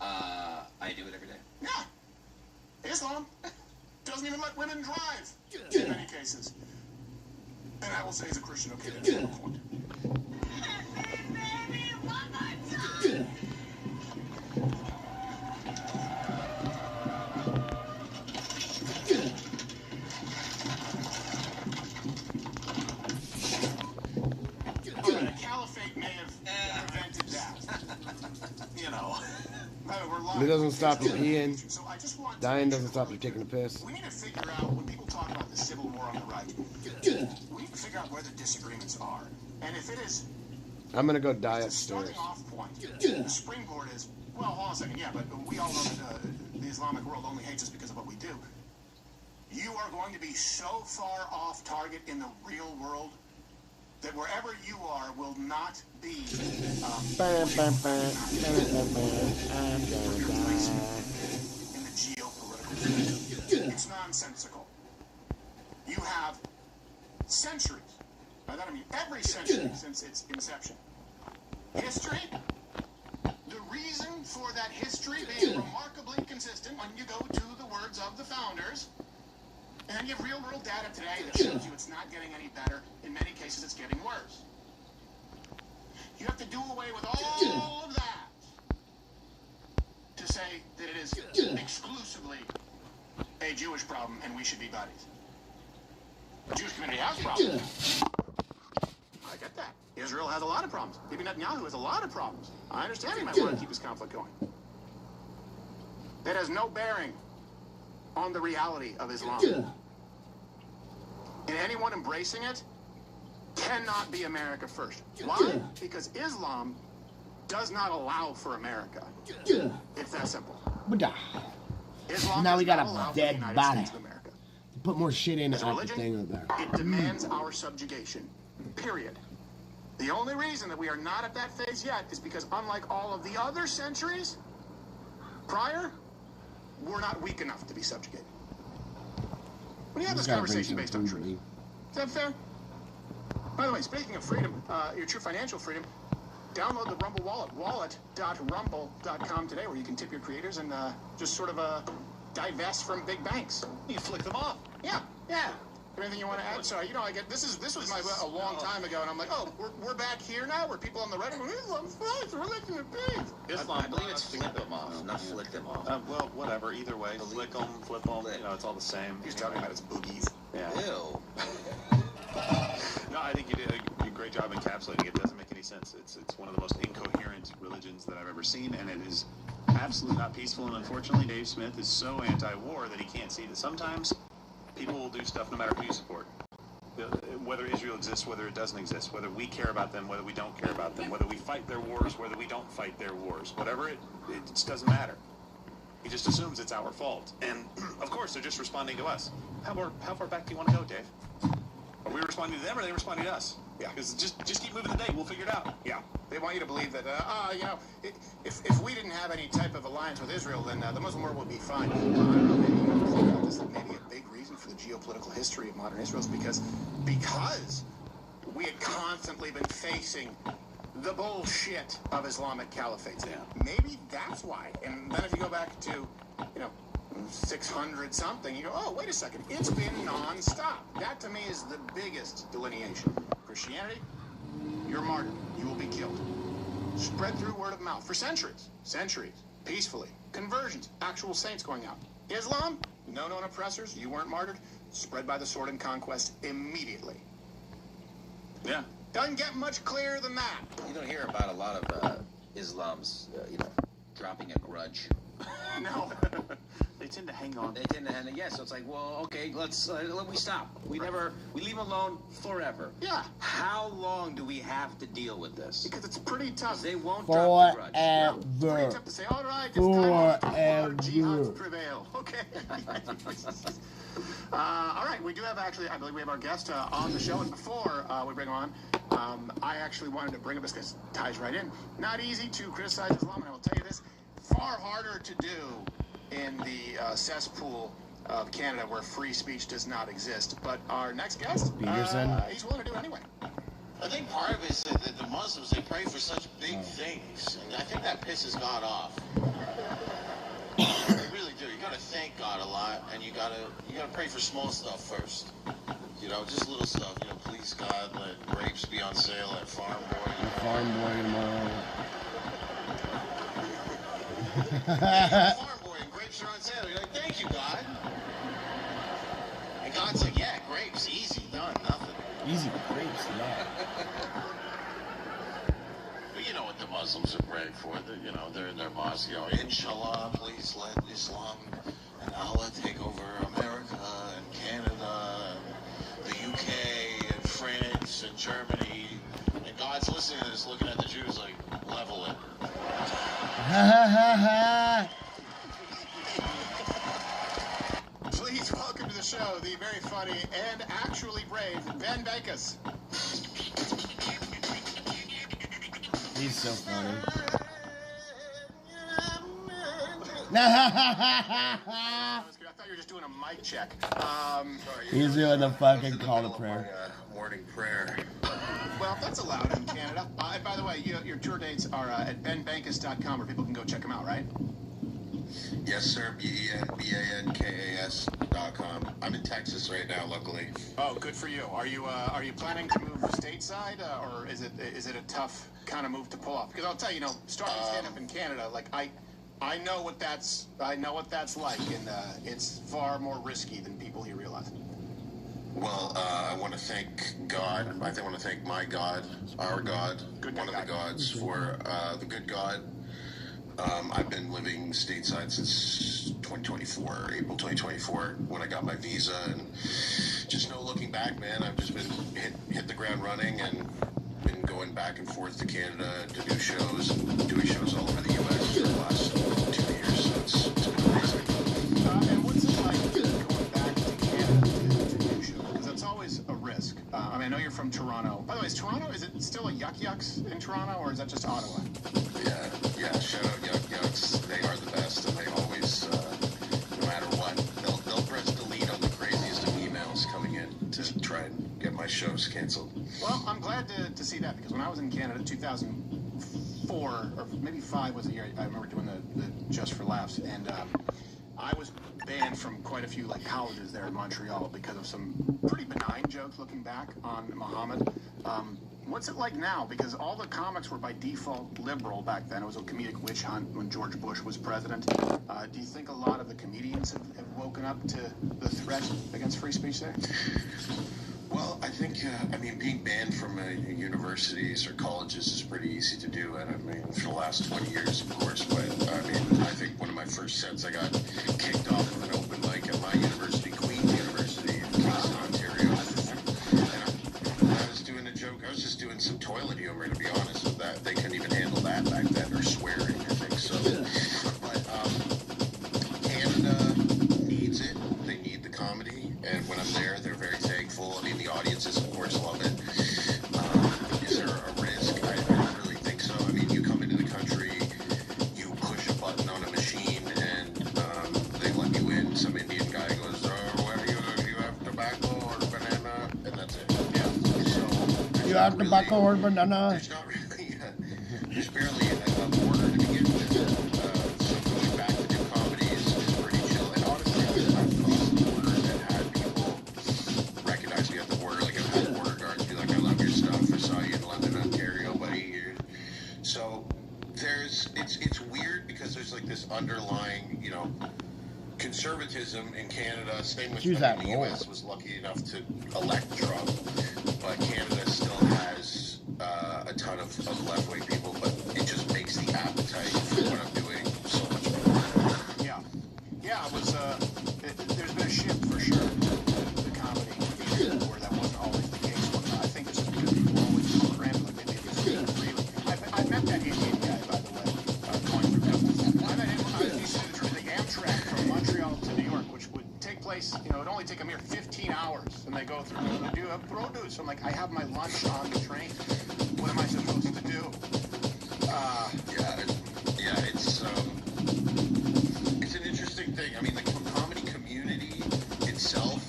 I do it every day. Yeah. Islam doesn't even let women drive in many cases. And I will say as a Christian, okay, that's the point. A caliphate may have prevented that. We're live. It doesn't stop you peeing. So I just want to Dying doesn't stop you taking a piss. We need to figure out, when people talk about the civil war on the right, we need to figure out where the disagreements are. And if it is I'm gonna go die the upstairs. starting off point, the springboard is, well, hold on a second, yeah, but we all know that the Islamic world only hates us because of what we do. You are going to be so far off target in the real world that wherever you are will not be Bam, bam, bam. I'm gonna die. in the geopolitical. It's nonsensical. You have centuries, by that I mean every century since its inception. History, the reason for that history being remarkably consistent when you go to the words of the founders, and then you have real world data today that shows you it's not getting any better. In many cases, it's getting worse. You have to do away with all of that to say that it is exclusively a Jewish problem and we should be buddies. The Jewish community has problems. I get that. Israel has a lot of problems. Bibi Netanyahu has a lot of problems. I understand he might want to keep his conflict going. That has no bearing on the reality of Islam. And anyone embracing it cannot be America first. Why? Because Islam does not allow for America. It's that simple. Islam Now we does got not a allow for dead the United body. States of America. Put more shit in As it a at the thing religion, there. it demands our subjugation. Period. The only reason that we are not at that phase yet is because, unlike all of the other centuries prior, we're not weak enough to be subjugated. When you have this conversation based on truth, is that fair? By the way, speaking of freedom, your true financial freedom, download the Rumble wallet, wallet.rumble.com today, where you can tip your creators and just sort of divest from big banks. You flick them off. Yeah. Anything you want to add? Sorry, you know, I get this was a long time ago, and I'm like, oh, we're back here now, where people on the right are going, Islam's fine, religion of peace. I believe it's flip them off, not flick them off. Well, whatever. Either way, flick them, flip them. You know, it's all the same. He's talking about his boogies. Yeah. Ew. No, I think you did a great job encapsulating it. It doesn't make any sense. It's one of the most incoherent religions that I've ever seen, and it is absolutely not peaceful. And unfortunately, Dave Smith is so anti-war that he can't see that sometimes people will do stuff no matter who you support. Whether Israel exists, whether it doesn't exist, whether we care about them, whether we don't care about them, whether we fight their wars, whether we don't fight their wars, whatever, it just doesn't matter. He just assumes it's our fault. And, of course, they're just responding to us. How far back do you want to go, Dave? Are we responding to them, or are they responding to us? Yeah. Because just keep moving the date. We'll figure it out. Yeah. They want you to believe that, you know, if we didn't have any type of alliance with Israel, then the Muslim world would be fine. I don't know, maybe you want to think about this, that maybe a big reason for the geopolitical history of modern Israel is because we had constantly been facing the bullshit of Islamic caliphates. Yeah. Maybe that's why. And then if you go back to, you know, 600 something, you go, oh, wait a second, it's been non-stop. That to me is the biggest delineation. Christianity, you're martyred, you will be killed. Spread through word of mouth for centuries, peacefully. Conversions, actual saints going out. Islam, no known oppressors, you weren't martyred, spread by the sword and conquest immediately. Yeah. Doesn't get much clearer than that. You don't hear about a lot of Islam's, dropping a grudge. No. They tend to hang on. They tend to, so it's like, well, okay, we stop. We leave them alone forever. Yeah. How long do we have to deal with this? Because it's pretty tough. They won't drop the grudge. It's pretty tough to say, all right, it's time to jihad to prevail. Okay. All right, we do have I believe we have our guest on the show. And before we bring him on, I actually wanted to bring up this because it ties right in. Not easy to criticize Islam, and I will tell you this, far harder to do in the cesspool of Canada where free speech does not exist. But our next guest, Peterson. He's willing to do it anyway. I think part of it is that the Muslims, they pray for such big things, and I think that pisses God off. They really do. You gotta thank God a lot, and you gotta pray for small stuff first. You know, just little stuff. You know, please God, let grapes be on sale at Farm Boy. Farm Boy tomorrow. Farm Boy and grapes are on sale. You're like, thank you, God. And God's like, yeah, grapes, easy, done, nothing. Easy grapes, yeah. But you know what the Muslims are praying for? They're in their mosque. Inshallah, please let Islam and Allah take over America and Canada and the UK and France and Germany. And God's listening to this, looking at the Jews like, level it. Please welcome to the show the very funny and actually brave Ben Backus. He's so funny. I thought you were just doing a mic check. He's doing the fucking call to prayer. Morning prayer. Well, that's allowed in Canada. And by the way, your tour dates are at benbankus.com where people can go check them out, right? Yes, sir. BENBANKAS.com. I'm in Texas right now, luckily. Oh, good for you. Are you planning to move stateside, or is it a tough kind of move to pull off? Because I'll tell you, starting stand up in Canada, like I know what that's like, and it's far more risky than people here realize. Well, I want to thank God. I want to thank my God, our God, one of the gods, for the good God. I've been living stateside since 2024, April 2024, when I got my visa, and just no looking back, man. I've just been hit the ground running and been going back and forth to Canada to do shows, doing shows all over the U.S. for the last 2 years, so it's been amazing. And what's it like going back to Canada to do shows? Because that's always a risk. I know you're from Toronto. By the way, is it still a Yuck Yucks in Toronto, or is that just Ottawa? Yeah, shout out Yuck Yucks. They are the best, and they always, no matter what, they'll press delete on the craziest of emails coming in to try and get my shows canceled. Well, I'm glad to see that, because when I was in Canada in 2004, or maybe 5 was the year I remember doing the Just for Laughs, and I was banned from quite a few like colleges there in Montreal because of some pretty benign jokes looking back on Muhammad. What's it like now? Because all the comics were by default liberal back then. It was a comedic witch hunt when George Bush was president. Do you think a lot of the comedians have woken up to the threat against free speech there? Well, I think, I mean, being banned from universities or colleges is pretty easy to do. And I mean, for the last 20 years, of course. But I mean, I think one of my first sets, I got kicked off of an open mic at my university, Queen's University in Kingston, Ontario. And I was doing a joke. I was just doing some toilet humor, to be honest with that. They couldn't even handle that back then, or swearing, I think. So, but Canada needs it. They need the comedy. And when I'm there, they're very thankful. I mean, the audiences, of course, love it. Is there a risk? I don't really think so. I mean, you come into the country, you push a button on a machine, and they let you in. Some Indian guy goes, "What do you have tobacco or banana?" And that's it. Yeah. So You have tobacco or banana? there's not really. There's barely a border to begin with. So going back to do comedy is pretty chill. And honestly, I've crossed the border and had people recognize me at the border. Like, I've had border guards be like, "I love your stuff. I saw you in London, Ontario, buddy." So it's weird because there's like this underlying, you know, conservatism in Canada. Same with Choose that the role. U.S. was lucky enough to elect Trump, but Canada still has a ton of left-wing people. But it just makes the appetite for what I'm doing so much better. Yeah. Yeah, it was, there's been a shift for sure. The comedy, where that wasn't always the case. I think it's just because people always crammed like they did freely. I met that Indian guy, by the way, going through customs. I met him, he said the Amtrak from Montreal to New York, which would take place, you know, it would only take a mere 15 hours, and they go through, do a produce. I'm like, I have my lunch on the train. What am I supposed to do? It's an interesting thing. I mean, the comedy community itself,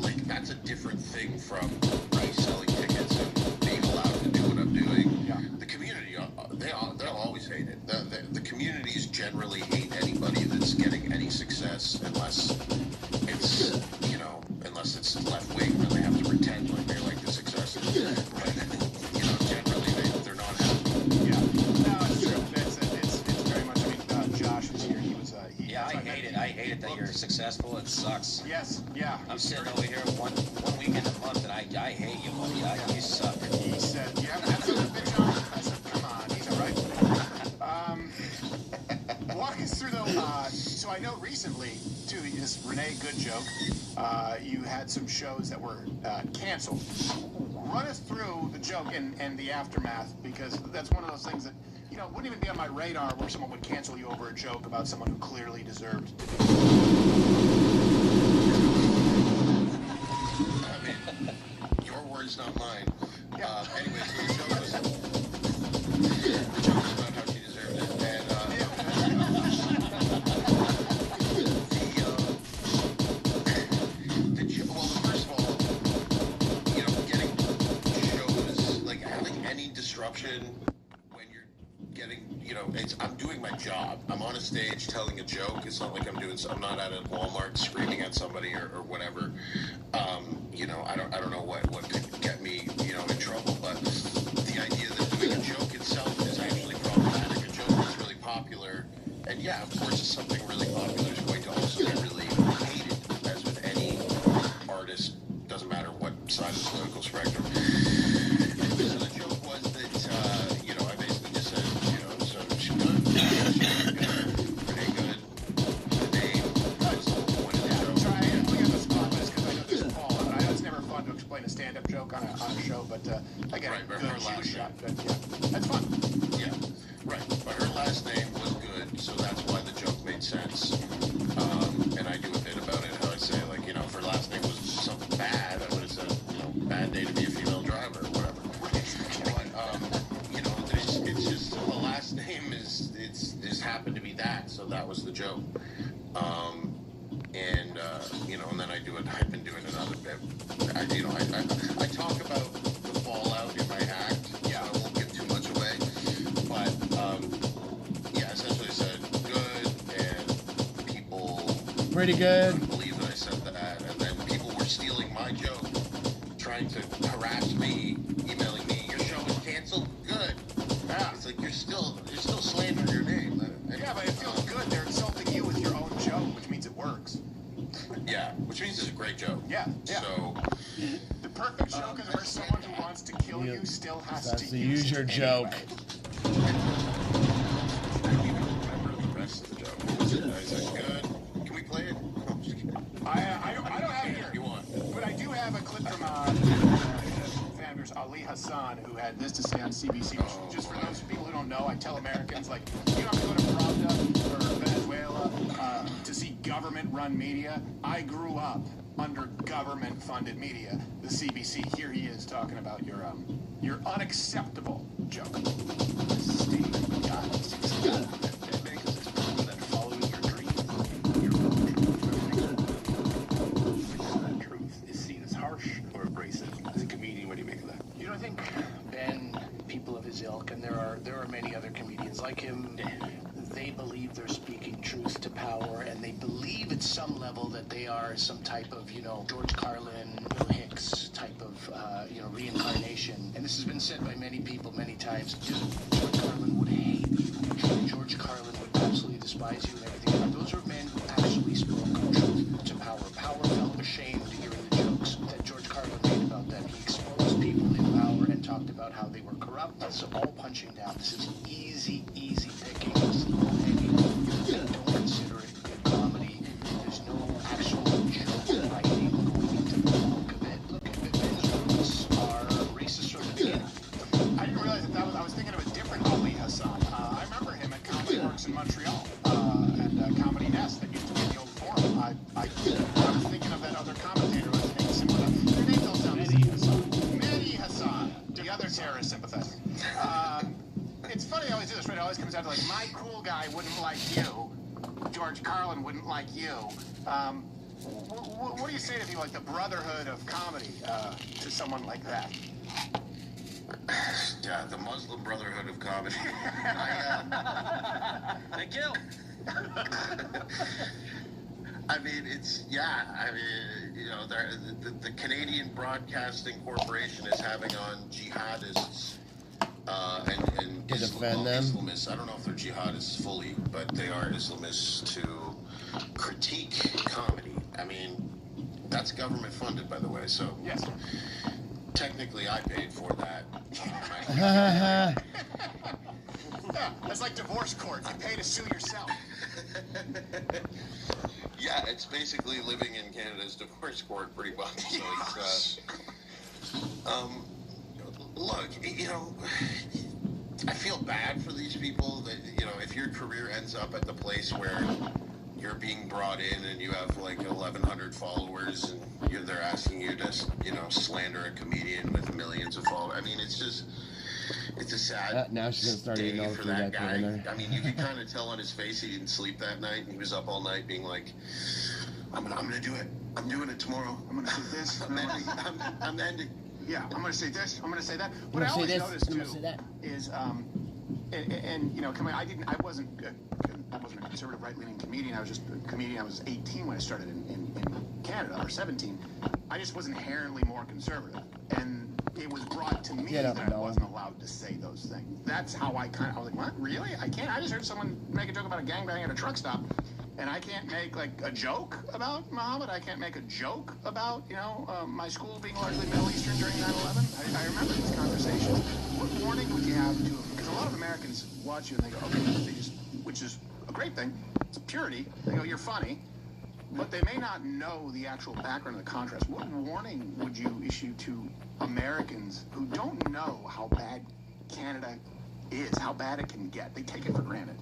like, that's a different thing from me selling tickets and being allowed to do what I'm doing. Yeah. The community, they'll always hate it. The communities generally hate anybody that's getting any success unless it's, you know, unless it's left wing, and they have to pretend like they're like the successes. But, you know, generally they're not happy. Yeah. No, it's true. It's very much, I mean, Josh was here. He was, Yeah, I hate it. I hate it that you're successful. It sucks. Yes, yeah. I'm sitting over here one weekend a month, and I hate you, buddy. You suck. He said, "You haven't had another bitch on?" I said, "Come on, he's all right." Walk us through though. So I know recently, too, this Renee Good joke. You had some shows that were canceled. Run us through the joke and the aftermath, because that's one of those things that, you know, wouldn't even be on my radar where someone would cancel you over a joke about someone who clearly deserved. I mean, your words, not mine. Anyway, so the joke was about how she deserved it. And well, first of all, you know, getting shows, like having any disruption when you're getting, you know, I'm doing my job. I'm on a stage telling a joke. It's not like I'm not at a Walmart screaming at somebody or whatever. You know, I don't know what could get me, you know, in trouble, but the idea that doing a joke itself is actually problematic. A joke that's really popular, and yeah, of course, it's something really popular is going to also be really hated, as with any artist, doesn't matter what side of the political spectrum. Anyway, so the joke was that, you know, I basically just said, you know, so she good, pretty good, the name, that was the whole point of the joke. Try and look at the spot list, because I know this is Paul, and I know it's never fun to explain a stand-up joke on a show, but I get Right, a but good her last shot. But yeah, that's fun. Yeah, right. But her last name was good, so that's why the joke made sense. And I do a bit about it. How I say, like, you know, if her last name was something bad, I would have said, you know, bad day to be a female driver or whatever. But, you know, it's just the last name is happened to be that, so that was the joke. You know, and then I've been doing another bit. I talk about the fallout in my act. Yeah, I won't give too much away. But, yeah, essentially I said good, and pretty good. I couldn't believe that I said that, and then people were stealing my joke, trying to harass me, emailing me, your show is canceled? Good. Yeah. It's like you're still slandering your name. Yeah, but it feels good. They're insulting you with your own joke, which means it works. Yeah, which means it's a great joke. Yeah, yeah. So, The perfect joke is where someone who wants to kill you still has That's to use your it joke. anyway. I don't even remember the rest of the joke. Is it good? Can we play it? I'm just kidding. I don't have it here. You want? But I do have a clip from founders Ali Hassan, who had this to say on CBC. Just for those people who don't know, I tell Americans, like, you don't have to go to Pravda or Venezuela to see government-run media. I grew up under government-funded media, the CBC. Here he is talking about your unacceptable joke. Steve, God, that follows your dreams. That truth is seen as harsh or abrasive. As a comedian, what do you make of that? You know, I think Ben, people of his ilk, and there are many other comedians like him, they believe they're speaking truth to power, and they believe at some level that they are some type of, George Carlin, Bill Hicks type of, reincarnation. And this has been said by many people many times. George Carlin would hate you. George Carlin would absolutely despise you and everything. And those are men who actually spoke truth to power. Power felt ashamed hearing the jokes that George Carlin made about them. He exposed people in power and talked about how they were corrupt. That's all punching down. This is easy pickings. Don't consider it good comedy. There's no actual joke writing going into the bulk of it. Look, Ben's roots are racist from the beginning. I didn't realize that I was thinking of a different Ali Hassan. I remember him at Comedy Works in Montreal and Comedy Nest that used to be in the old forum. I was thinking of that other commentator who was named similar. Their name don't sound Mehdi Hassan. Mehdi Hassan, the other terrorist sympathizer. It's funny I always do this, right? It always comes down to like, my cool guy wouldn't like you. George Carlin wouldn't like you. What do you say to people like the brotherhood of comedy to someone like that? Yeah, the Muslim Brotherhood of Comedy. They kill. I mean, the Canadian Broadcasting Corporation is having on jihadists and To defend them? Islamists. I don't know if they're jihadists fully, but they are Islamists to critique comedy. I mean, that's government funded, by the way, so Yes. technically I paid for that. Yeah, that's like divorce court. You pay to sue yourself. Yeah, it's basically living in Canada's divorce court, pretty much. So it's, look, I feel bad for these people that, if your career ends up at the place where you're being brought in and you have like 1,100 followers and they're asking you to, slander a comedian with millions of followers. I mean, it's a sad Now she's gonna start eating all the for food that I put in guy. there. I mean, you could kind of tell on his face he didn't sleep that night, and he was up all night being like, I'm gonna do it. I'm doing it tomorrow. I'm gonna say this. I'm ending. Yeah, I'm gonna say this. I'm gonna say that. I'm What I gonna say always this, noticed I'm gonna too say that. is, I wasn't a conservative right-leaning comedian. I was just a comedian. I was 18 when I started in Canada, or 17. I just was inherently more conservative, and it was brought to me Get up, that I dog. wasn't allowed to say those things. That's how I was like, what? Really? I can't? I just heard someone make a joke about a gangbang at a truck stop, and I can't make like a joke about Muhammad. I can't make a joke about my school being largely Middle Eastern during 9/11. I remember this conversation. What warning would you have to? Because a lot of Americans watch you and they go, okay, which is a great thing. It's purity. They go, you're funny. But they may not know the actual background of the contrast. What warning would you issue to Americans who don't know how bad Canada is, how bad it can get? They take it for granted.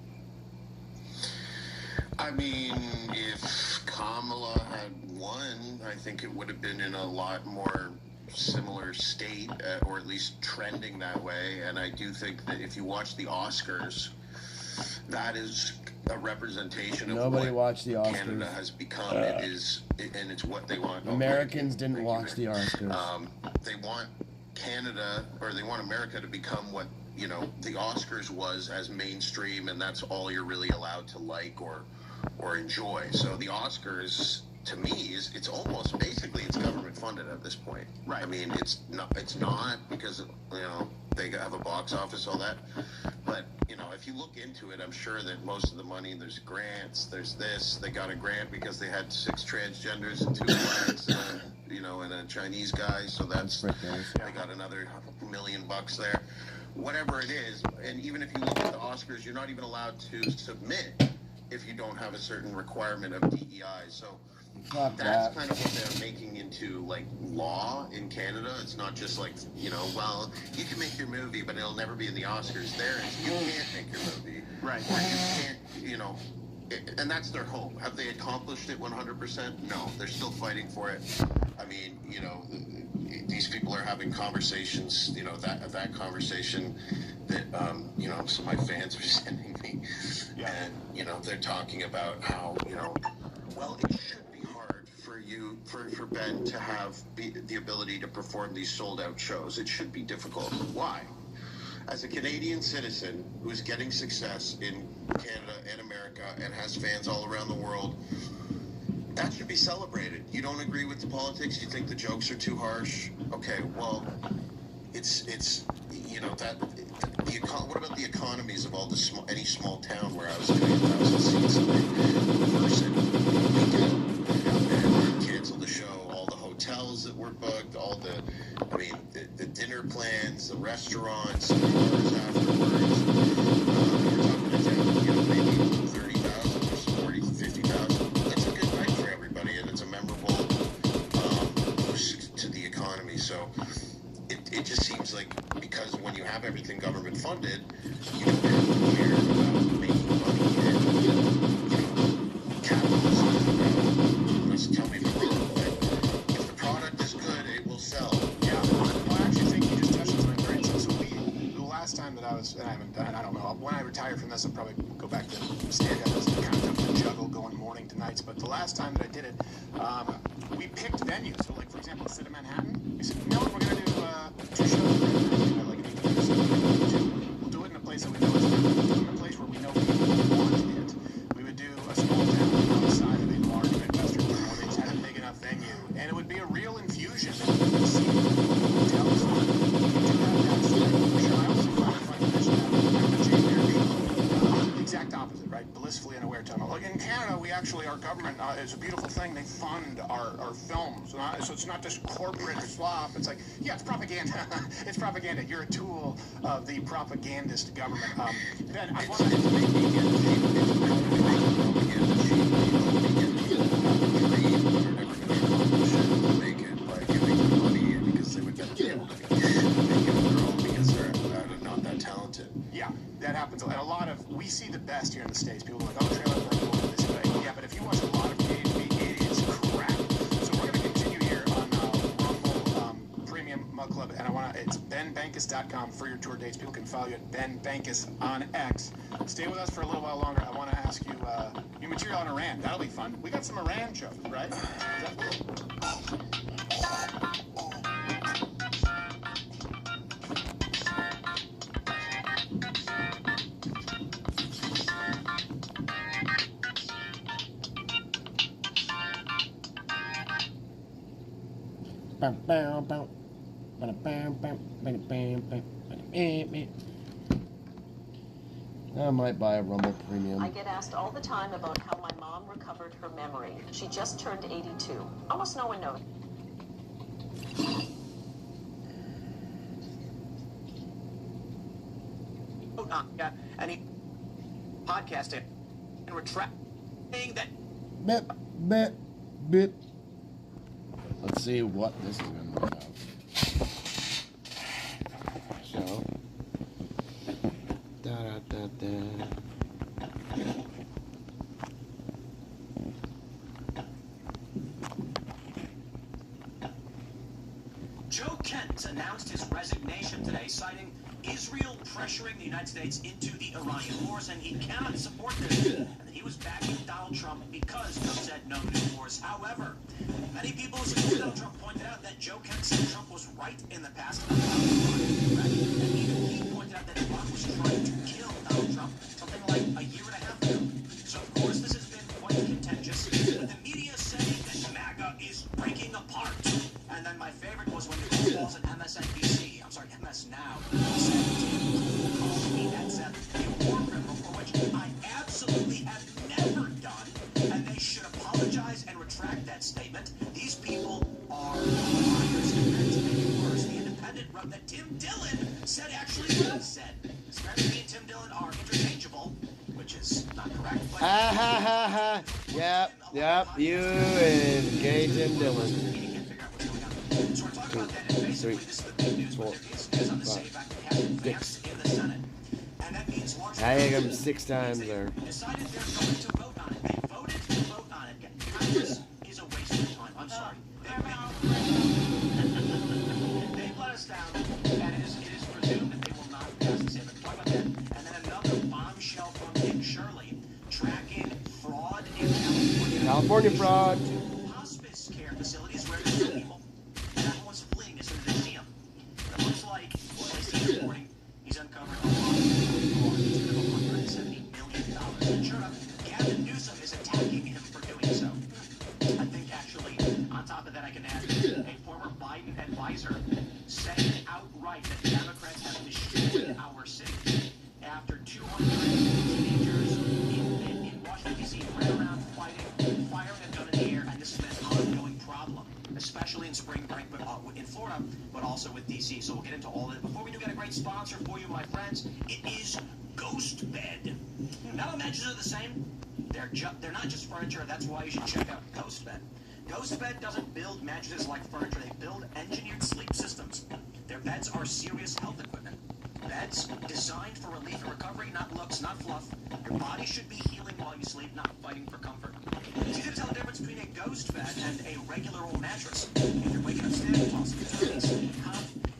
I mean, if Kamala had won, I think it would have been in a lot more similar state, or at least trending that way. And I do think that if you watch the Oscars, that is a representation of Nobody what watched the Oscars. Canada has become. And it's what they want. Americans didn't watch the Oscars. They want Canada, or they want America to become what the Oscars was as mainstream, and that's all you're really allowed to like or or enjoy. So the Oscars, to me, it's almost basically it's government funded at this point. Right. I mean, it's not because they have a box office, all that. But if you look into it, I'm sure that most of the money, there's grants, there's this. They got a grant because they had 6 transgenders and 2 blacks, and a Chinese guy. So they got another $1 million there. Whatever it is, and even if you look at the Oscars, you're not even allowed to submit if you don't have a certain requirement of DEI. So that's kind of what they're making into like law in Canada. It's not just like, well, you can make your movie, but it'll never be in the Oscars. There is, you can't make your movie. Right. Or you can't, and that's their hope. Have they accomplished it 100%? No, they're still fighting for it. I mean, these people are having conversations, that conversation that, some of my fans are sending me. Yeah. And, they're talking about how, well, it should be hard for Ben to have the ability to perform these sold-out shows. It should be difficult. Why? As a Canadian citizen who is getting success in Canada and America and has fans all around the world, that should be celebrated. You don't agree with the politics? You think the jokes are too harsh? Okay, well, what about the economies of all any small town where I was getting 1,000 seats the first weekend, and cancel the show, all the hotels that were booked, the dinner plans, the restaurants, the bars afterwards. We're talking a town, maybe 30,000 or 40, 50,000. That's a good night for everybody, and it's a memorable boost to the economy. So it just seems like because when you have everything government funded, you don't have to care about making money and capitalism. Unless tell me if I'm wrong, but if the product is good, it will sell. Yeah, well, I actually think you just touched on something very interesting. So the last time that I was, and I haven't done, I don't know, when I retire from this, I'll probably go back to stand-up. It's kind of tough to juggle going morning to nights, but the last time that I did it, we picked venues. So, like, for example, instead of Manhattan, we said, we're going to do 2 shows. We'll do it in a place that we know is good. We'll do it in a place where we know people want it. We would do a small town outside of a large Midwestern town where they just had a big enough venue, and it would be a real infusion. And you would see hotels. You do have that side. I also find to mention that the Jane Mayer show, the exact opposite, right? Blissfully unaware tunnel. Like in Canada, we actually, our government is a beautiful thing. They fund our films, so it's not just corporate slop. It's like, yeah, it's propaganda. It's propaganda. You're a tool of the propagandist government. Ben, I want make it by giving them money because they would never be able to make it on their own because they're not that talented. Yeah, that happens. And a lot of, we see the best here in the States. People are like, oh, trailer park going this way. Yeah, but if you watch a lot of TV, it is crap. So we're going to continue here on Rumble Premium Mug Club. And it's benbankus.com for your tour dates. People can follow you at Ben Bankus on X. Stay with us for a little while longer. I want to ask you your material on Iran. That'll be fun. We got some Iran shows, right? I might buy a Rumble Premium. I get asked all the time about how my mom recovered her memory. She just turned 82. Almost no one knows. Yeah, and he podcasted and retracting that. Bit. Let's see what this is going to have. So. Joe Kent announced his resignation today, citing Israel pressuring the United States into the Iranian wars, and he cannot support this, and that he was backing Donald Trump because Trump said no new wars. However, many people who support Donald Trump pointed out that Joe Kent said Trump was right in the past about Iraq, and even he pointed out that Iraq was trying to kill Donald Trump something like a year and a half ago. So, of course, this has been is not correct. But Ha ha ha ha. Yep. You and Gay Tim Dillon. so we're talking about that, and basically this is the big news. But there is news on the SAFE Act that has advanced in the Senate. And that means large I hit him 6 times there. decided they're going to vote on it. They voted to vote on it. Congress is a waste of time. I'm sorry. They've let us down, and it is presumed that they will not pass the SAFE Act. Talk about that. And then another bombshell from Dick Shirley tracking fraud in California. California fraud. Hospice care facilities where there's no people, and everyone's fleeing as soon as they see them. And it looks like, well, at least he's reporting, he's uncovered a lot of to $170 million. And sure enough, Gavin Newsom is attacking him for doing so. I think actually, on top of that, I can add a former Biden advisor saying outright that Democrats have destroyed our city after 200 teenagers in Washington, D.C. ran around fighting, firing a gun in the air, and this has been an ongoing problem, especially in spring break, but in Florida, but also with D.C. So we'll get into all of it. Before we do, get a great sponsor for you, my friends. It is Ghost Bed. Now the mattresses are the same. They're not just furniture. That's why you should check out Ghost Bed. Ghost Bed doesn't build mattresses like furniture. They build engineered sleep systems. Their beds are serious health equipment. Beds designed for relief and recovery, not looks, not fluff. Your body should be healing while you sleep, not fighting for comfort. It's easy to tell the difference between a Ghost Bed and a regular old mattress. If you're waking up standing, tossing turns,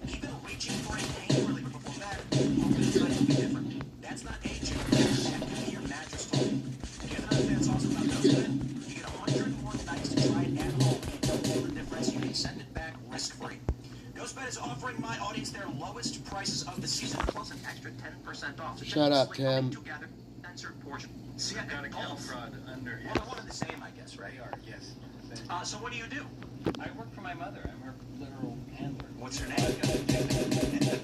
even reaching for a pain reliever before bed, it's going to be different. That's not aging. That can be your mattress talking. The other thing that's awesome about Ghost Bed, you get 101 nights to try it at home. You don't feel the difference. You can send it back risk-free. GhostBed is offering my audience their lowest prices of the season, plus an extra 10% off. So Shut up, Tim. Together, censored portion. See, I got a cattle fraud under here. Well, they're one and the same, I guess, right? They are, yes. So what do you do? I work for my mother. I'm her literal handler. What's her name? We do the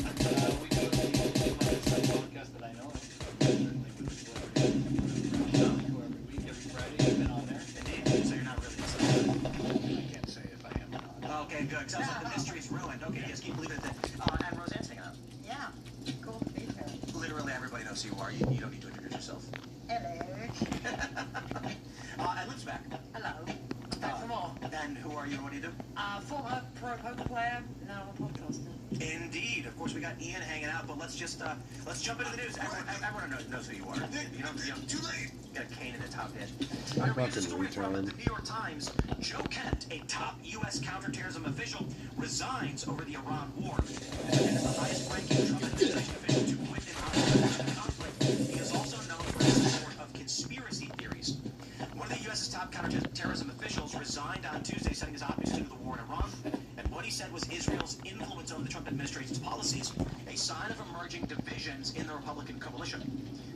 podcast that I know of. Certainly with the celebrity. Every week, every Friday, I've been on there. Indeed. So you're not really excited. I can't say if I am or not. Okay, good. Sounds like the mystery's ruined. Okay, yes, keep believing it. And Roseanne's hanging out. Yeah, cool to be here. Literally everybody knows who you are. You don't need to introduce yourself. Hello. And Liv's back. Hello. Back from all. And who are you and what do you do? Former pro poker player, now a podcaster. Indeed. Of course, we got Ian hanging out, but let's jump into the news. Everyone knows who you are. You don't too late. Got a cane in the top head. All right, here's a story from the New York Times. Joe Kent, a top U.S. counterterrorism official, resigns over the Iran war. And is the highest-ranking Trump administration official to quit an conflict. He is also known for his support of conspiracy theories. One of the U.S.'s top counterterrorism officials resigned on Tuesday, citing his opposition to the war in Iran. And what he said was Israel's influence over the Trump administration's policies, a sign of emerging divisions in the Republican coalition.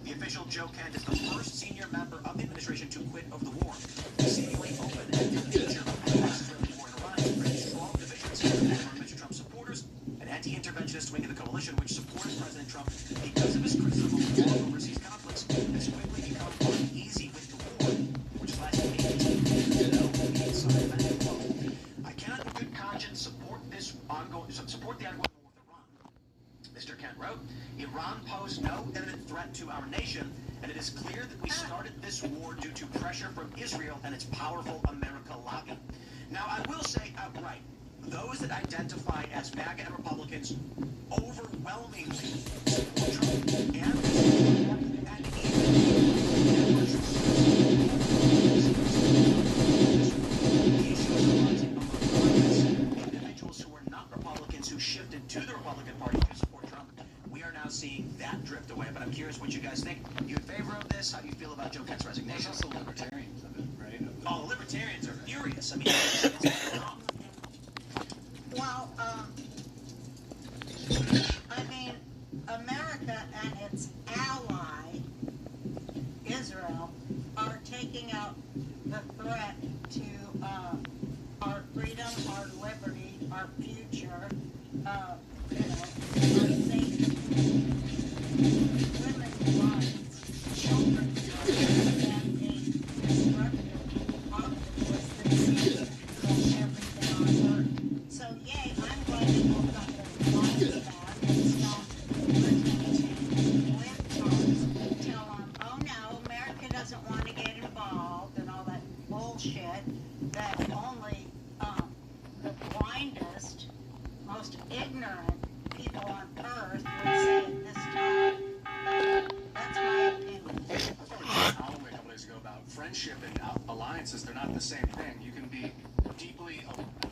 The official, Joe Kent, is the first senior member of the administration to quit over the war. The seemingly open and nature of the Israeli war in Iran created strong divisions among Mr. Trump's supporters, an anti-interventionist wing of the coalition, which supports President Trump because of his criticism of long overseas conflicts, has quickly become uneasy with the war, which lasted 18 years. I cannot in good conscience support the ongoing war with Iran. Mr. Kent wrote, Iran posed no imminent threat to our nation, and it is clear that we started this war due to pressure from Israel and its powerful America lobby. Now, I will say outright, those that identify as MAGA and Republicans overwhelmingly support Trump and individuals who are not Republicans who shifted to the Republican Party to support Trump. We are now seeing that drift away, but I'm curious what you guys think. You in favor of this? How do you feel about Joe Kent's resignation? There's also libertarians of it, right? Oh, the libertarians are furious. I mean, Well, I mean, America and its ally, Israel, are taking out the threat to our freedom, our liberty, our future, our safety, women's rights, children's rights, and a destructive octopus that sees everything on earth. So, yay, I'm glad to know that their minds back and stop pretending to win cars, tell them, oh no, America friendship and alliances, they're not the same thing. You can be deeply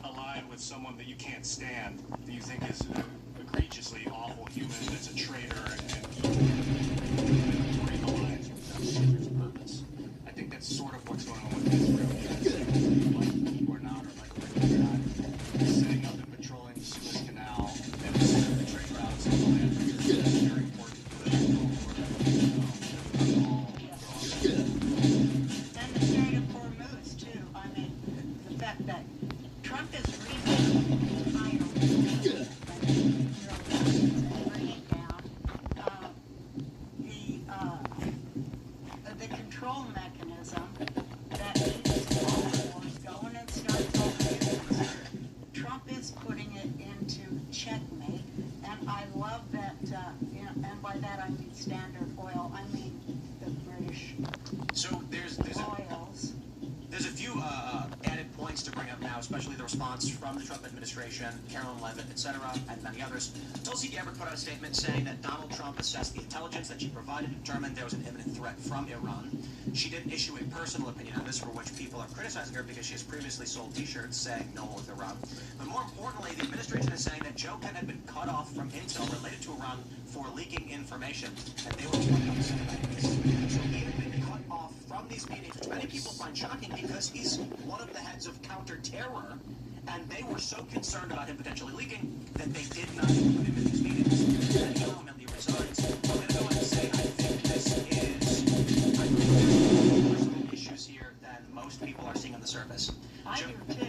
allied with someone that you can't stand, that you think is egregiously awful human, that's a traitor, and break alliance without serious purpose. I think that's sort of what's going on with Israel. Like or not, or like or not, setting up and patrolling the Suez Canal and setting the trade routes and all that. That's very important for the And the Strait of Hormuz, too. I mean, the fact that Trump is rebuilding the entire bring it down. The control mechanism that keeps all wars going and starts all wars. Trump is putting it into checkmate, and I love that, and by that I mean Standard Oil, I mean the British So there's oils. a few added points to bring up now, especially the response from the Trump administration, Carolyn Levitt, etc., and many others. Tulsi Gabbard put out a statement saying that Donald Trump assessed the intelligence that she provided and determined there was an imminent threat from Iran. She didn't issue a personal opinion on this, for which people are criticizing her because she has previously sold T-shirts saying no more with Iran. But more importantly, the administration is saying that Joe Kent had been cut off from intel related to Iran for leaking information, and they were quite upset about this. So he had been cut off from these meetings, which many people find shocking because he's one of the heads of counter-terror, and they were so concerned about him potentially leaking that they did not include him in these meetings. And he ultimately resigns. I'm going to go ahead and say I think there's more personal issues here than most people are seeing on the surface. I do too.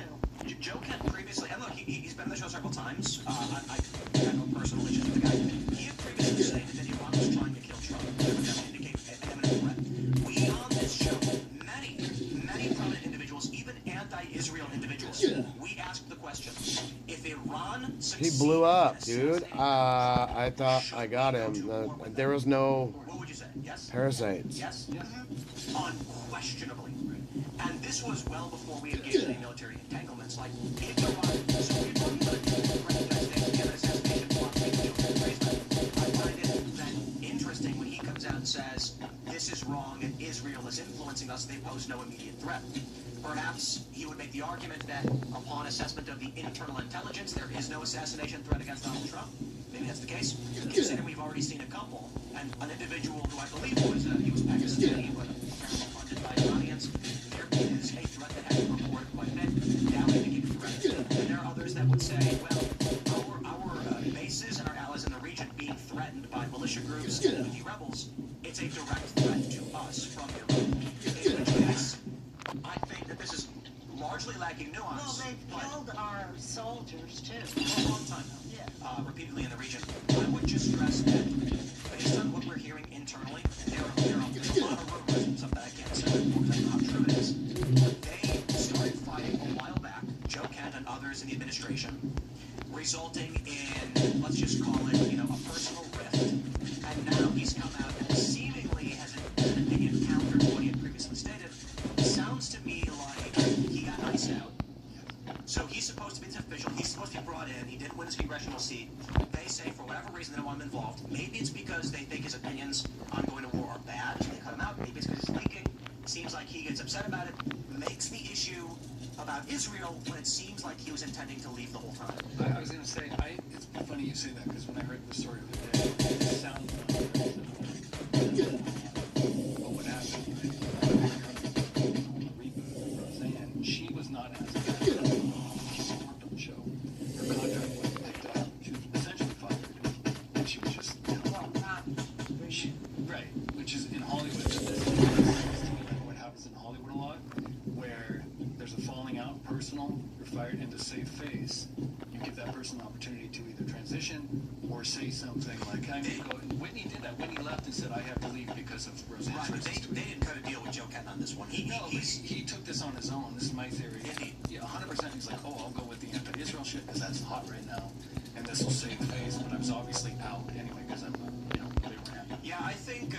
Joe Kent previously, and look, he's been on the show several times. I have no personal issues with the guy. He had previously stated that Iran was trying to kill Trump. That would indicate an imminent threat. We on this show, many prominent individuals, even anti-Israel individuals, we asked the question: if Iran He blew up, dude. I thought I got him. There was no what would you say? Yes? parasites. Yes? Unquestionably. And this was well before we engaged in any military entanglements. Like, if Iran, so if Iran recognized the assassination plot, I find it then interesting when he comes out and says, this is wrong and Israel is influencing us, they pose no immediate threat. Perhaps he would make the argument that upon assessment of the internal intelligence, there is no assassination threat against Donald Trump. Maybe that's the case. Considering we've already seen a couple, and an individual who I believe was Pakistani, but apparently funded by Iranians, there is a threat that has been reported quite a bit, down indicated threat. And there are others that would say, well, our bases and our allies in the region being threatened by militia groups and Houthi rebels, it's a direct threat to us from Iran. In which case, I think that this is largely lacking nuance. Well, they've killed our soldiers too. For a long time now. Yeah. Repeatedly in the region. I would just stress that based on what we're hearing internally, and there are a lot of rumors and stuff that I can't say because I don't know how true it is. They started fighting a while back, Joe Kent and others in the administration, resulting in, let's just call it, a personal rift. And now he's come out and seemingly has an opinion countered what he had previously stated. Sounds to me like he got iced out. So he's supposed to be official. He's supposed to be brought in. He didn't win his congressional seat. They say for whatever reason they don't want him involved. Maybe it's because they think his opinions on going to war are bad. So they cut him out. Maybe it's because he's leaking. Seems like he gets upset about it. Makes the issue about Israel when it seems like he was intending to leave the whole time. I was going to say, it's funny you say that because when I heard the story of the day, it sounds but what happened, Roseanne, she was not as good. She worked on the show. Her contract was picked up. She was essentially fired. And she was just, right, which is in Hollywood. This is what happens in Hollywood a lot, where there's a falling out, personal, you're fired, and to save face, you give that person an opportunity to either transition or say something like, I'm going to go. Whitney did that. Whitney left and said, I have to leave because of Roseanne. Right, but they didn't cut a deal with Joe Kent on this one. He took this on his own. This is my theory. Yeah, 100%. He's like, I'll go with the anti-Israel shit because that's hot right now, and this will save face. But I was obviously out anyway because I'm, they were happy. Yeah, I think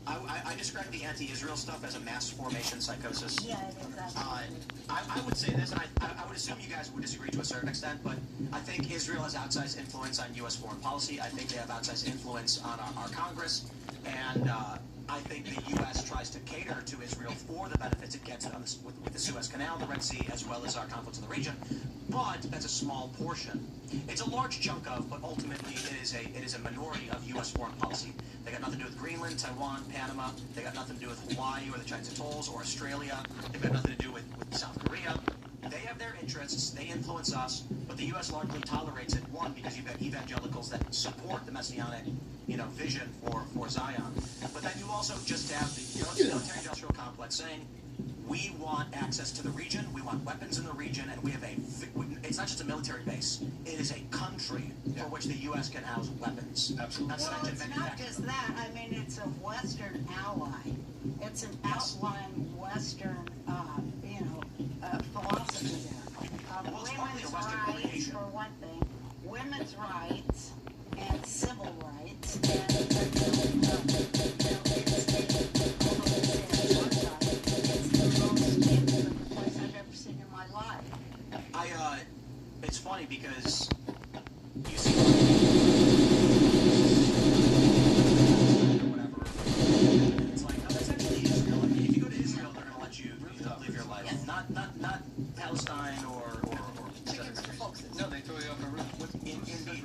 I describe the anti-Israel stuff as a mass formation psychosis. Yeah, exactly. I would say this, and I would assume you guys would disagree to a certain extent, but I think Israel has outsized influence on U.S. foreign policy. I think they have outsized influence on our Congress, and I think the U.S. tries to cater to Israel for the benefits it gets on with the Suez Canal, the Red Sea, as well as our conflicts in the region. But that's a small portion. It's a large chunk of, but ultimately it is a minority of U.S. foreign policy. They got nothing to do with Greenland, Taiwan, Panama. They got nothing to do with Hawaii or the Chinese atolls or Australia. They've got nothing to do with South Korea. They have their interests, they influence us, but the U.S. largely tolerates it, one, because you've got evangelicals that support the messianic, vision for Zion. But then you also just have the military-industrial complex saying, we want access to the region, we want weapons in the region, and we have it's not just a military base, it is a country for which the U.S. can house weapons. Absolutely. Well, it's not just that. I mean, it's a Western ally. It's an outlying Western, philosophy there. Women's rights, for one thing, women's rights and civil rights, and it's the most infamous place I've ever seen in my life. It's funny because you see whatever. It's like, no, that's actually Israel. I mean, if you go to Israel, they're going to let you live your life. Yes. Not Palestine or no, they throw you off a roof. Indeed.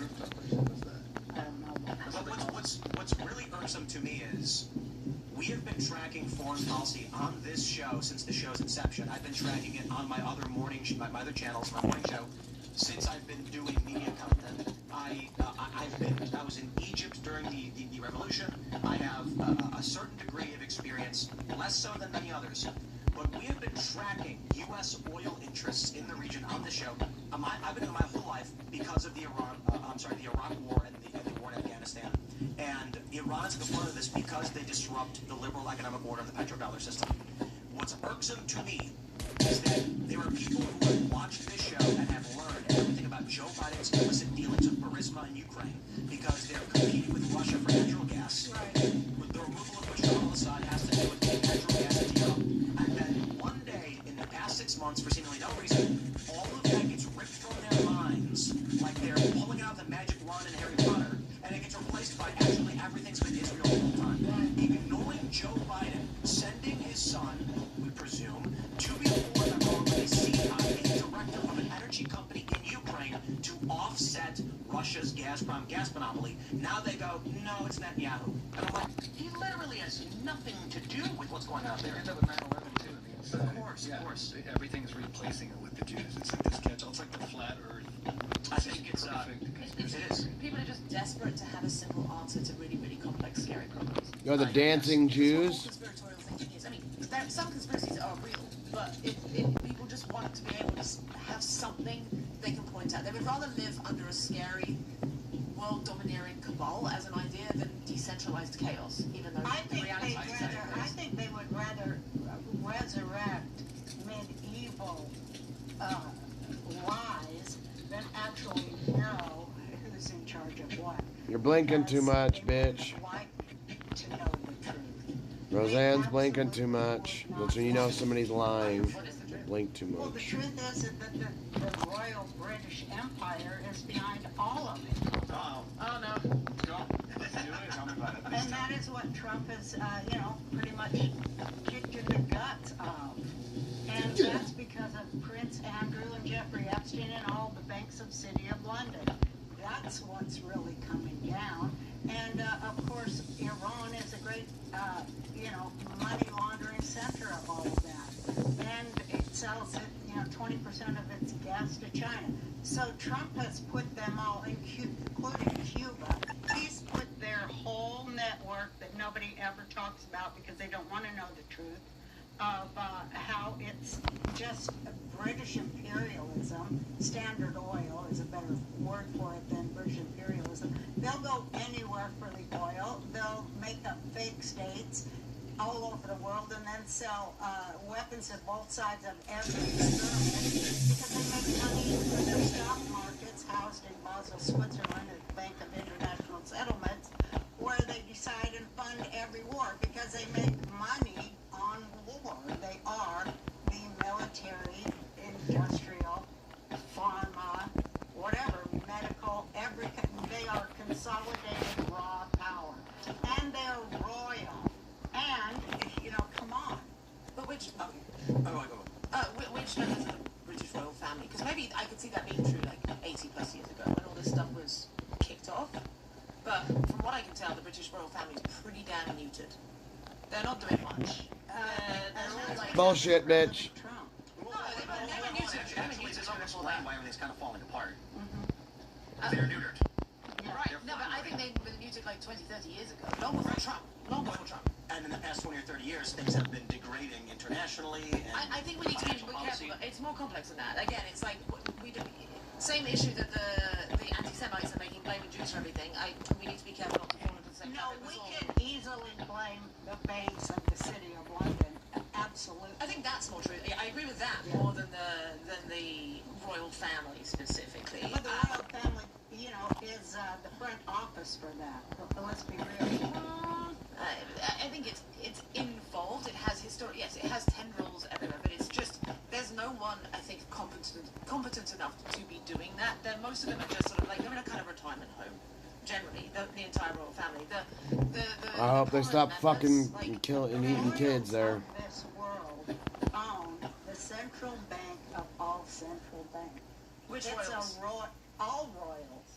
I don't know. But what's really irksome to me is we have been tracking foreign policy on this show since the show's inception. I've been tracking it on my other my other channels, my morning show, since I've been doing media content. I was in Egypt during the revolution. I have a certain degree of experience, less so than many others. But we have been tracking U.S. oil interests in the region on the show. I've been doing my whole life because of the Iraq War and the war in Afghanistan. And Iran is at the front of this because they disrupt the liberal economic order of the petrodollar system. What's irksome to me is that there are people who have watched this show and have learned everything about Joe Biden's illicit dealings with Burisma in Ukraine because they're competing with Russia for natural gas. With the removal of which Al-Assad has to do with getting natural gas into Europe. And then one day, in the past 6 months, for seemingly no reason, all of that gets ripped from their minds, like they're pulling out the magic wand in Harry Potter, and it gets replaced by actually everything's been Israel the whole time. Ignoring Joe Biden, sending his son, we presume, to be a board member of a CIA director of an energy company in Ukraine to offset Russia's Gazprom gas monopoly. Now they go, no, it's Netanyahu. And I'm like, he literally has nothing to do with what's going on there. End up with 9/11 too. I mean, Of course. Everything's replacing it with the Jews. It's like this catch-all. It's like the flat Earth. I think it is. People are just desperate to have a simple answer to really, really complex, scary problems. You're the dancing Jews. Conspiratorial thinking is, I mean, some conspiracies are real, but if people just want to be able to have something they can point at, they would rather live under a scary, world-domineering cabal as an idea than decentralized chaos, even though the reality is I think they would rather resurrect medieval lies than actually know who's in charge of what. You're blinking too much, bitch. Like to know the truth. Roseanne's blinking too much. That's when you know somebody's lying. Blink too Well, the much. truth is that the Royal British Empire is behind all of it. Oh no. Tell me about it. And that is what Trump has, pretty much kicked in the guts of. And that's because of Prince Andrew and Jeffrey Epstein and all the banks of City of London. That's what's really coming down. And, of course, Iran is a great, money laundering center of all of that. And it sells, 20% of its gas to China. So Trump has put them all, including Cuba, he's put their whole network that nobody ever talks about because they don't want to know the truth of how it's just British imperialism. Standard Oil is a better word for it than British imperialism. They'll go anywhere for the oil. They'll make up fake states all over the world and then sell weapons at both sides of every experiment because they make money through their stock markets housed in Basel, Switzerland at the Bank of International Settlements, where they decide and fund every war because they make money on war. They are the military, industrial, pharma, whatever, medical, they are consolidated raw power. And they're royal. And, Bullshit, bitch. Explain why everything's kind of falling apart. They're neutered. Right. No, but I think they were neutered like 20, 30 years ago. Long before Trump. Long before Trump. And in the past 20 or 30 years, things have been degrading internationally. And I think we need to be careful. It's more complex than that. Again, it's like we do, same issue that the anti-Semites are making, blaming Jews for everything. We need to be careful not to fall into the same trap. No, we can easily blame the banks of the city of London. Absolutely. I think that's more true. I agree with that more than the royal family specifically. But the royal family, you know, is the front office for that. But let's be real. I think it's involved. It has yes, it has tendrils everywhere, but it's just there's no one I think competent enough to be doing that. Most of them are just sort of like they're in a kind of retirement home. Generally, the entire royal family. I hope they stop fucking killing and eating kids there. This world own the central bank of all central banks. Which it's royals? All royals.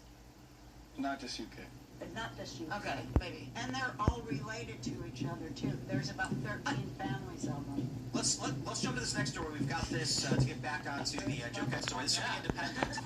Not just UK. But not just UK. Okay, maybe. And they're all related to each other too. There's about 13 families of them. Let's jump to this next story. We've got this to get back onto the Joe Kent story. This is from The Independent.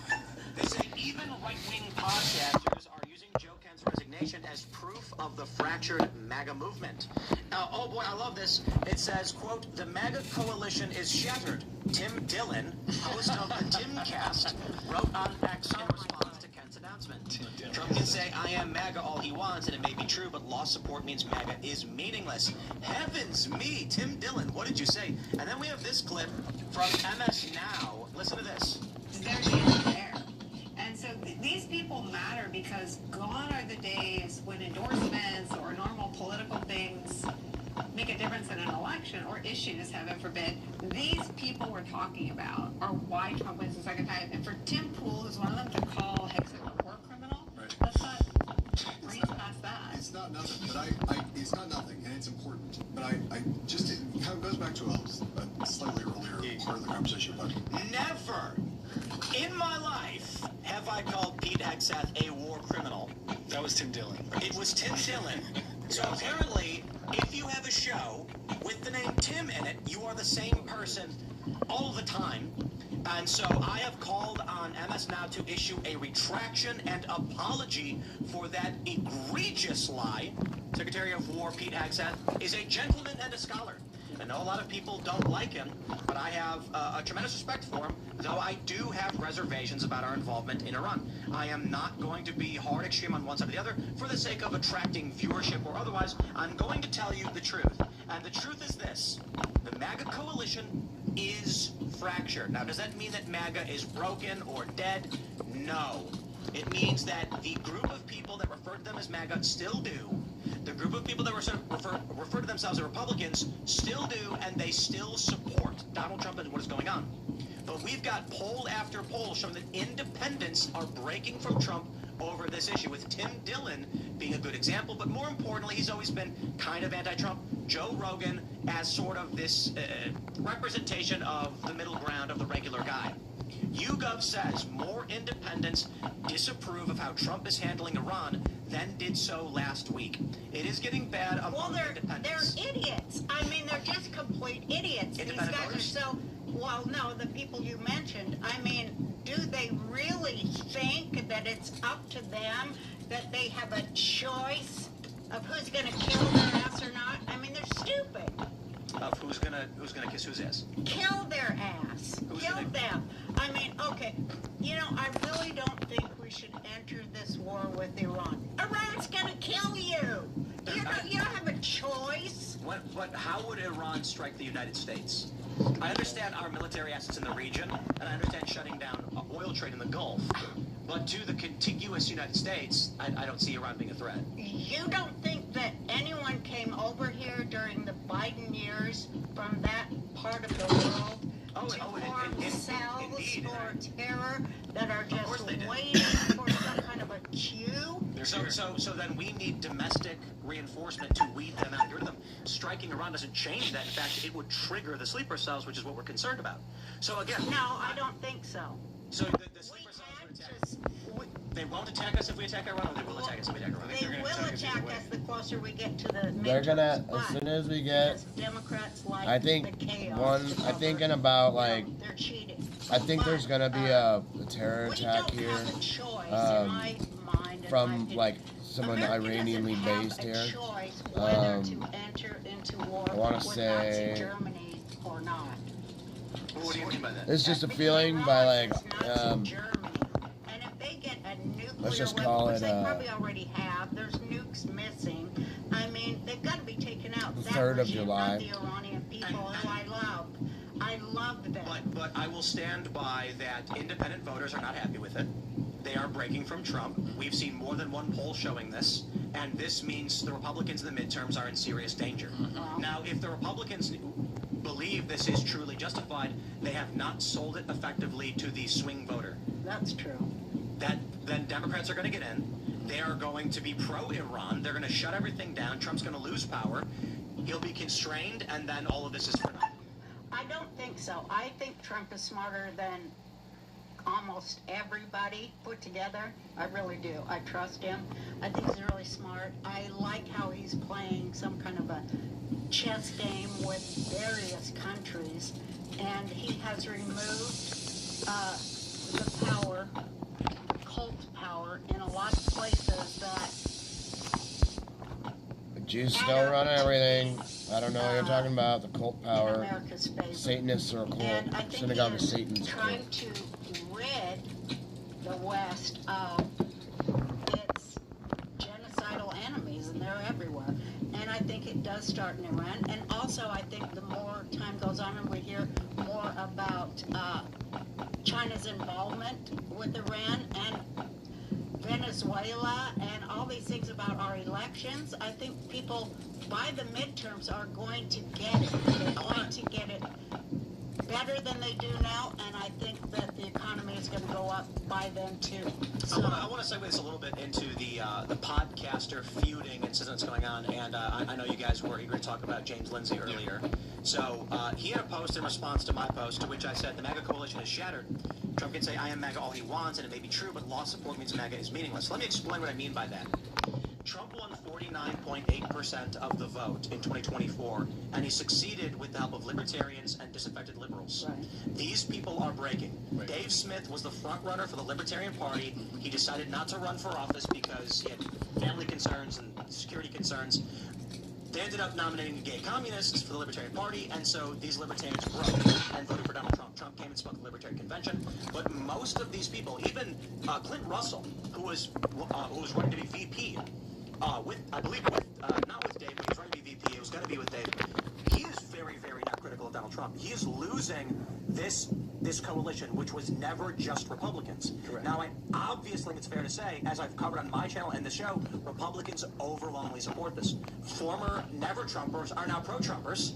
They say even right-wing podcasters are using Joe Kent's resignation as proof of the fractured MAGA movement. Oh boy, I love this. It says, quote, the MAGA coalition is shattered. Tim Dillon, host of the Timcast, wrote on X in response to Kent's announcement. Trump can say, I am MAGA all he wants, and it may be true, but law support means MAGA is meaningless. Heavens me, Tim Dillon, what did you say? And then we have this clip from MS Now. Listen to this. There's the end there. And so these people matter because gone are the days when endorsements or normal political things make a difference in an election or issues, heaven forbid. These people we're talking about are why Trump wins the second time. And for Tim Pool, who's one of them, to call Hicks a war criminal, let's not breeze past that. It's not nothing, but it's not nothing, and it's important. But it kind of goes back to a slightly earlier part of the conversation. But never in my life have I called Pete Hegseth a war criminal. That was Tim Dillon. It was Tim Dillon. So apparently, if you have a show with the name Tim in it, you are the same person all the time. And so I have called on MS Now to issue a retraction and apology for that egregious lie. Secretary of War Pete Hegseth is a gentleman and a scholar. I know a lot of people don't like him, but I have a tremendous respect for him, though I do have reservations about our involvement in Iran. I am not going to be hard extreme on one side or the other for the sake of attracting viewership or otherwise. I'm going to tell you the truth. And the truth is this. The MAGA coalition is fractured. Now, does that mean that MAGA is broken or dead? No. It means that the group of people that refer to them as MAGA still do. The group of people that refer to themselves as Republicans still do, and they still support Donald Trump and what is going on. But we've got poll after poll showing that independents are breaking from Trump over this issue, with Tim Dillon being a good example. But more importantly, he's always been kind of anti-Trump. Joe Rogan as sort of this representation of the middle ground of the regular guy. YouGov says more independents disapprove of how Trump is handling Iran than did so last week. It is getting bad among independents. They're idiots. I mean, they're just complete idiots. These guys are so... Well, no, the people you mentioned, I mean, do they really think that it's up to them, that they have a choice of who's going to kill their ass or not? I mean, they're stupid. Of who's gonna kiss whose ass? Kill their ass. Kill them. I mean, okay, you know, I really don't think we should enter this war with Iran. Iran's gonna kill you. You don't have a choice. But how would Iran strike the United States? I understand our military assets in the region, and I understand shutting down oil trade in the Gulf. But to the contiguous United States, I don't see Iran being a threat. You don't think that anyone came over here during the Biden years from that part of the world to form cells for terror that are just waiting for some kind of a cue? So then we need domestic reinforcement to weed them out, get rid of them. Striking Iran doesn't change that. In fact, it would trigger the sleeper cells, which is what we're concerned about. So again... No, I don't think so. So the sleeper cells would attack... They won't attack us if we attack Iran, or they will attack us if we attack Iran? They will attack us the closer we get to the midterms. They're gonna, as soon as we get, because Democrats like I think the chaos. I think in about like, They're cheating. I think there's gonna be a terror attack We here, don't have a choice, in my mind, from like someone Iranianly based here. Whether to enter into war I want to with say, Nazi Germany or not. What do you mean by that? it's just a feeling by like, And if they get a nuclear let's just weapon, call which it, they probably already have, there's nukes missing. I mean, they've got to be taken out. the That 3rd of regime, July. not the Iranian people who I love. I love them. But I will stand by that independent voters are not happy with it. They are breaking from Trump. We've seen more than one poll showing this, and this means the Republicans in the midterms are in serious danger. Now, if the Republicans believe this is truly justified, they have not sold it effectively to the swing voter. That's true. Then Democrats are going to get in. They are going to be pro-Iran. They're going to shut everything down. Trump's going to lose power. He'll be constrained, and then all of this is for naught. I don't think so. I think Trump is smarter than almost everybody put together. I really do. I trust him. I think he's really smart. I like how he's playing some kind of a chess game with various countries, and he has removed the power, cult power, in a lot of places that The Jews still run everything. I don't know what you're talking about. The cult power. America's favor. Satanists are a cult. And I think Synagogue of he is Satan's a trying cult. to rid the West of its genocidal enemies, and they're everywhere. And I think it does start in Iran. And also, I think the more time goes on and we hear more about China's involvement with Iran and Venezuela and all these things about our elections, I think people by the midterms are going to get it. They're going to get it better than they do now, and I think that the economy is going to go up by then too. So, I want to segue this a little bit into the podcaster feuding incident that's going on, and I know you guys were eager to talk about James Lindsay earlier. So he had a post in response to my post, to which I said, the MAGA coalition is shattered. Trump can say, I am MAGA all he wants, and it may be true, but lost support means MAGA is meaningless. Let me explain what I mean by that. Trump won 49.8% of the vote in 2024, and he succeeded with the help of libertarians and disaffected liberals. Right. These people are breaking. Right. Dave Smith was the front runner for the Libertarian Party. He decided not to run for office because he had family concerns and security concerns. They ended up nominating the gay communists for the Libertarian Party, and so these libertarians broke and voted for Donald Trump. Trump came and spoke at the Libertarian Convention, but most of these people, even Clint Russell, who was running to be VP, I believe not with Dave, but he was running to be VP. It was going to be with Dave. He is very, very not critical of Donald Trump. He is losing this coalition, which was never just Republicans. Correct. Now, obviously, it's fair to say, as I've covered on my channel and the show, Republicans overwhelmingly support this. Former never-Trumpers are now pro-Trumpers,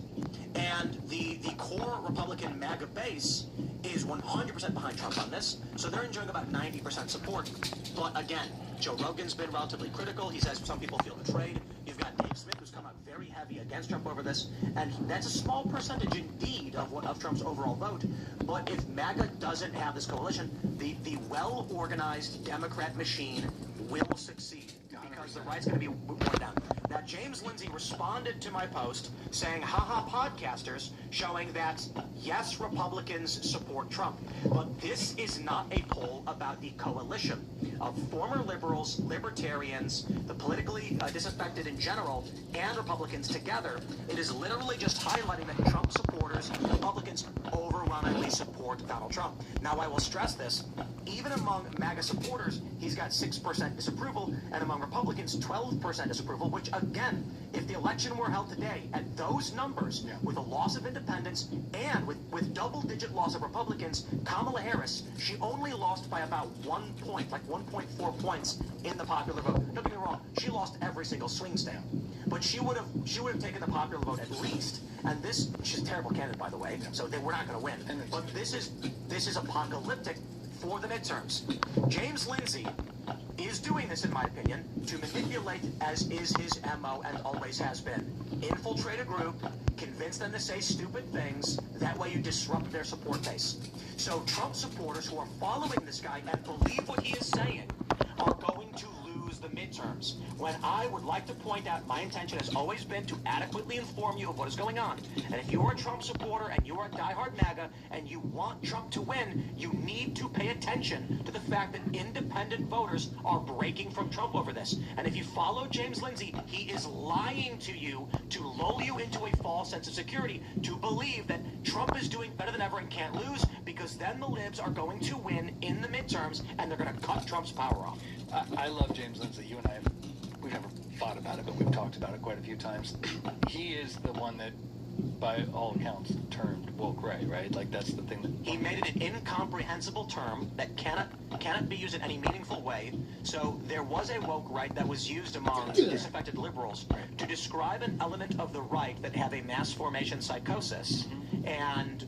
and the core Republican MAGA base is 100% behind Trump on this, so they're enjoying about 90% support. But again, Joe Rogan's been relatively critical. He says some people feel betrayed. You've got Dave Smith, who's come out very heavy against Trump over this, and that's a small percentage indeed of Trump's overall vote. But if MAGA doesn't have this coalition, the well-organized Democrat machine will succeed, because the right's going to be worn down. Now, James Lindsay responded to my post saying, haha, podcasters, showing that, yes, Republicans support Trump. But this is not a poll about the coalition of former liberals, libertarians, the politically disaffected in general, and Republicans together. It is literally just highlighting that Trump supporters, Republicans, overwhelmingly support Donald Trump. Now, I will stress this. Even among MAGA supporters, he's got 6% disapproval, and among Republicans, 12% disapproval, which, again, if the election were held today at those numbers, with a loss of independents and with double-digit loss of Republicans, Kamala Harris, she only lost by about 1 point, like 1.4 points in the popular vote. Don't get me wrong, she lost every single swing state, but she would have taken the popular vote at least. And this, she's a terrible candidate, by the way, so we're not going to win. But this is apocalyptic for the midterms. James Lindsay is doing this, in my opinion, to manipulate, as is his MO and always has been. Infiltrate a group, convince them to say stupid things, that way you disrupt their support base. So Trump supporters who are following this guy and believe what he is saying are going to lose the midterms. When I would like to point out, my intention has always been to adequately inform you of what is going on. And if you are a Trump supporter and you are a diehard MAGA and you want Trump to win, you need to pay attention to the fact that independent voters are breaking from Trump over this. And if you follow James Lindsay, he is lying to you to lull you into a false sense of security, to believe that Trump is doing better than ever and can't lose, because then the libs are going to win in the midterms and they're going to cut Trump's power off. I love James Lindsay. You and I we've never thought about it, but we've talked about it quite a few times. He is the one that, by all accounts, termed woke right? Like, that's the thing that... He made it an incomprehensible term that cannot be used in any meaningful way. So there was a woke right that was used among disaffected liberals to describe an element of the right that have a mass formation psychosis and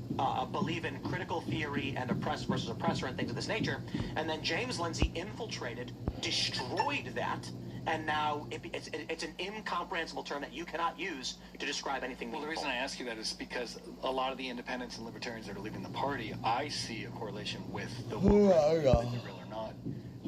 believe in critical theory and oppressed versus oppressor and things of this nature. And then James Lindsay infiltrated, destroyed that, and now it's an incomprehensible term that you cannot use to describe anything meaningful. Well, the reason I ask you that is because a lot of the independents and libertarians that are leaving the party, I see a correlation with the woke, whether they're real or not,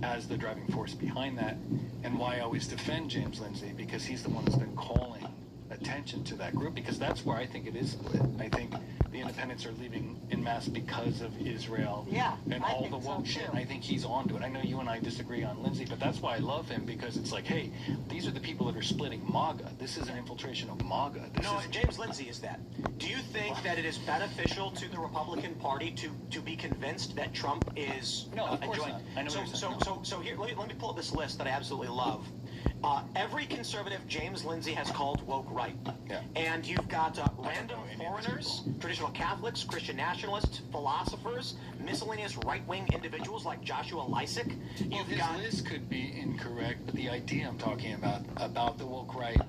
as the driving force behind that. And why I always defend James Lindsay, because he's the one that's been calling attention to that group, because that's where I think it is split. I think the independents are leaving en masse because of Israel and all the woke shit. And I think he's onto it. I know you and I disagree on Lindsay, but that's why I love him, because it's like, hey, these are the people that are splitting MAGA. This is an infiltration of MAGA. James Lindsay is that. Do you think that it is beneficial to the Republican Party to be convinced that Trump is enjoying? I know So here, let me pull up this list that I absolutely love. Every conservative James Lindsay has called woke right. And you've got random foreigners, traditional Catholics, Christian nationalists, philosophers, miscellaneous right-wing individuals like Joshua Lysick. Well, his list could be incorrect, but the idea I'm talking about the woke right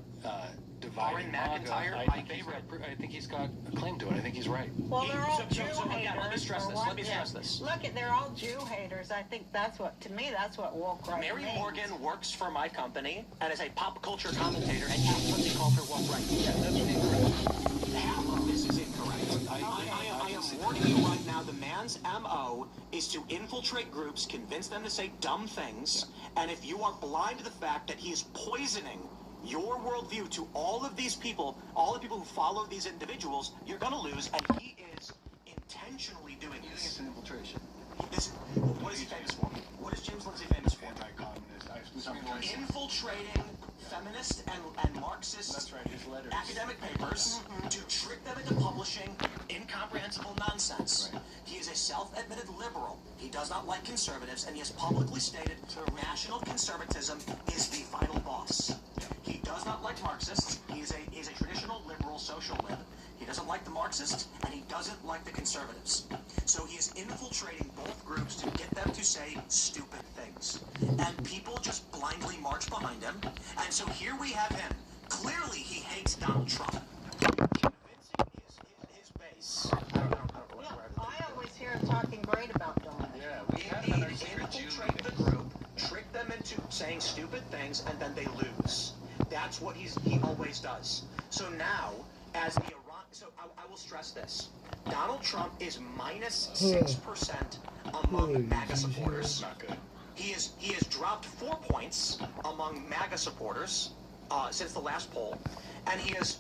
dividing MAGA, I think he's got a claim to it. I think he's right. Well, they're all Jew haters. Let me stress this. Look, they're all Jew haters. I think that's what, to me, that's what woke right Mary means. Morgan works for my company and is a pop culture commentator, and James Lindsay called her woke right. Yeah, that's incorrect. Half of this is incorrect. I am warning you right now, the man's MO is to infiltrate groups, convince them to say dumb things, and if you are blind to the fact that he is poisoning your worldview to all of these people, all the people who follow these individuals, you're going to lose, and he is intentionally doing this. You think it's an infiltration? What is he famous for? What is James Lindsay famous for? Anti-communist. Infiltrating feminist and Marxist academic papers to trick them into publishing incomprehensible nonsense. He is a self-admitted liberal. He does not like conservatives, and he has publicly stated national conservatism is the final boss. He does not like Marxists. He is a traditional liberal social lib. He doesn't like the Marxists, and he doesn't like the conservatives. So he is infiltrating both groups to get them to say stupid things. And people just blindly march behind him. And so here we have him. Clearly he hates Donald Trump. Convincing his base. I always hear him talking great about Donald. Indeed, infiltrate the group, trick them into saying stupid things, and then they lose. That's what he always does. So now, as the So I will stress this. Donald Trump is minus 6% among MAGA supporters. Not good. He has dropped 4 points among MAGA supporters since the last poll, and he is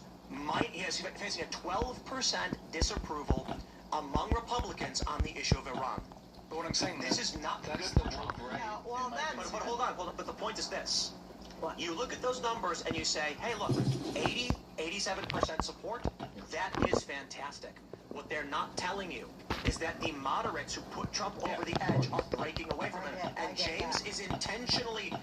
facing a 12% disapproval among Republicans on the issue of Iran. But what I'm saying, this is not good for Trump. But hold on. But the point is this. You look at those numbers and you say, hey, look, 87% support, that is fantastic. What they're not telling you is that the moderates who put Trump over the edge are breaking away from him. And James is intentionally,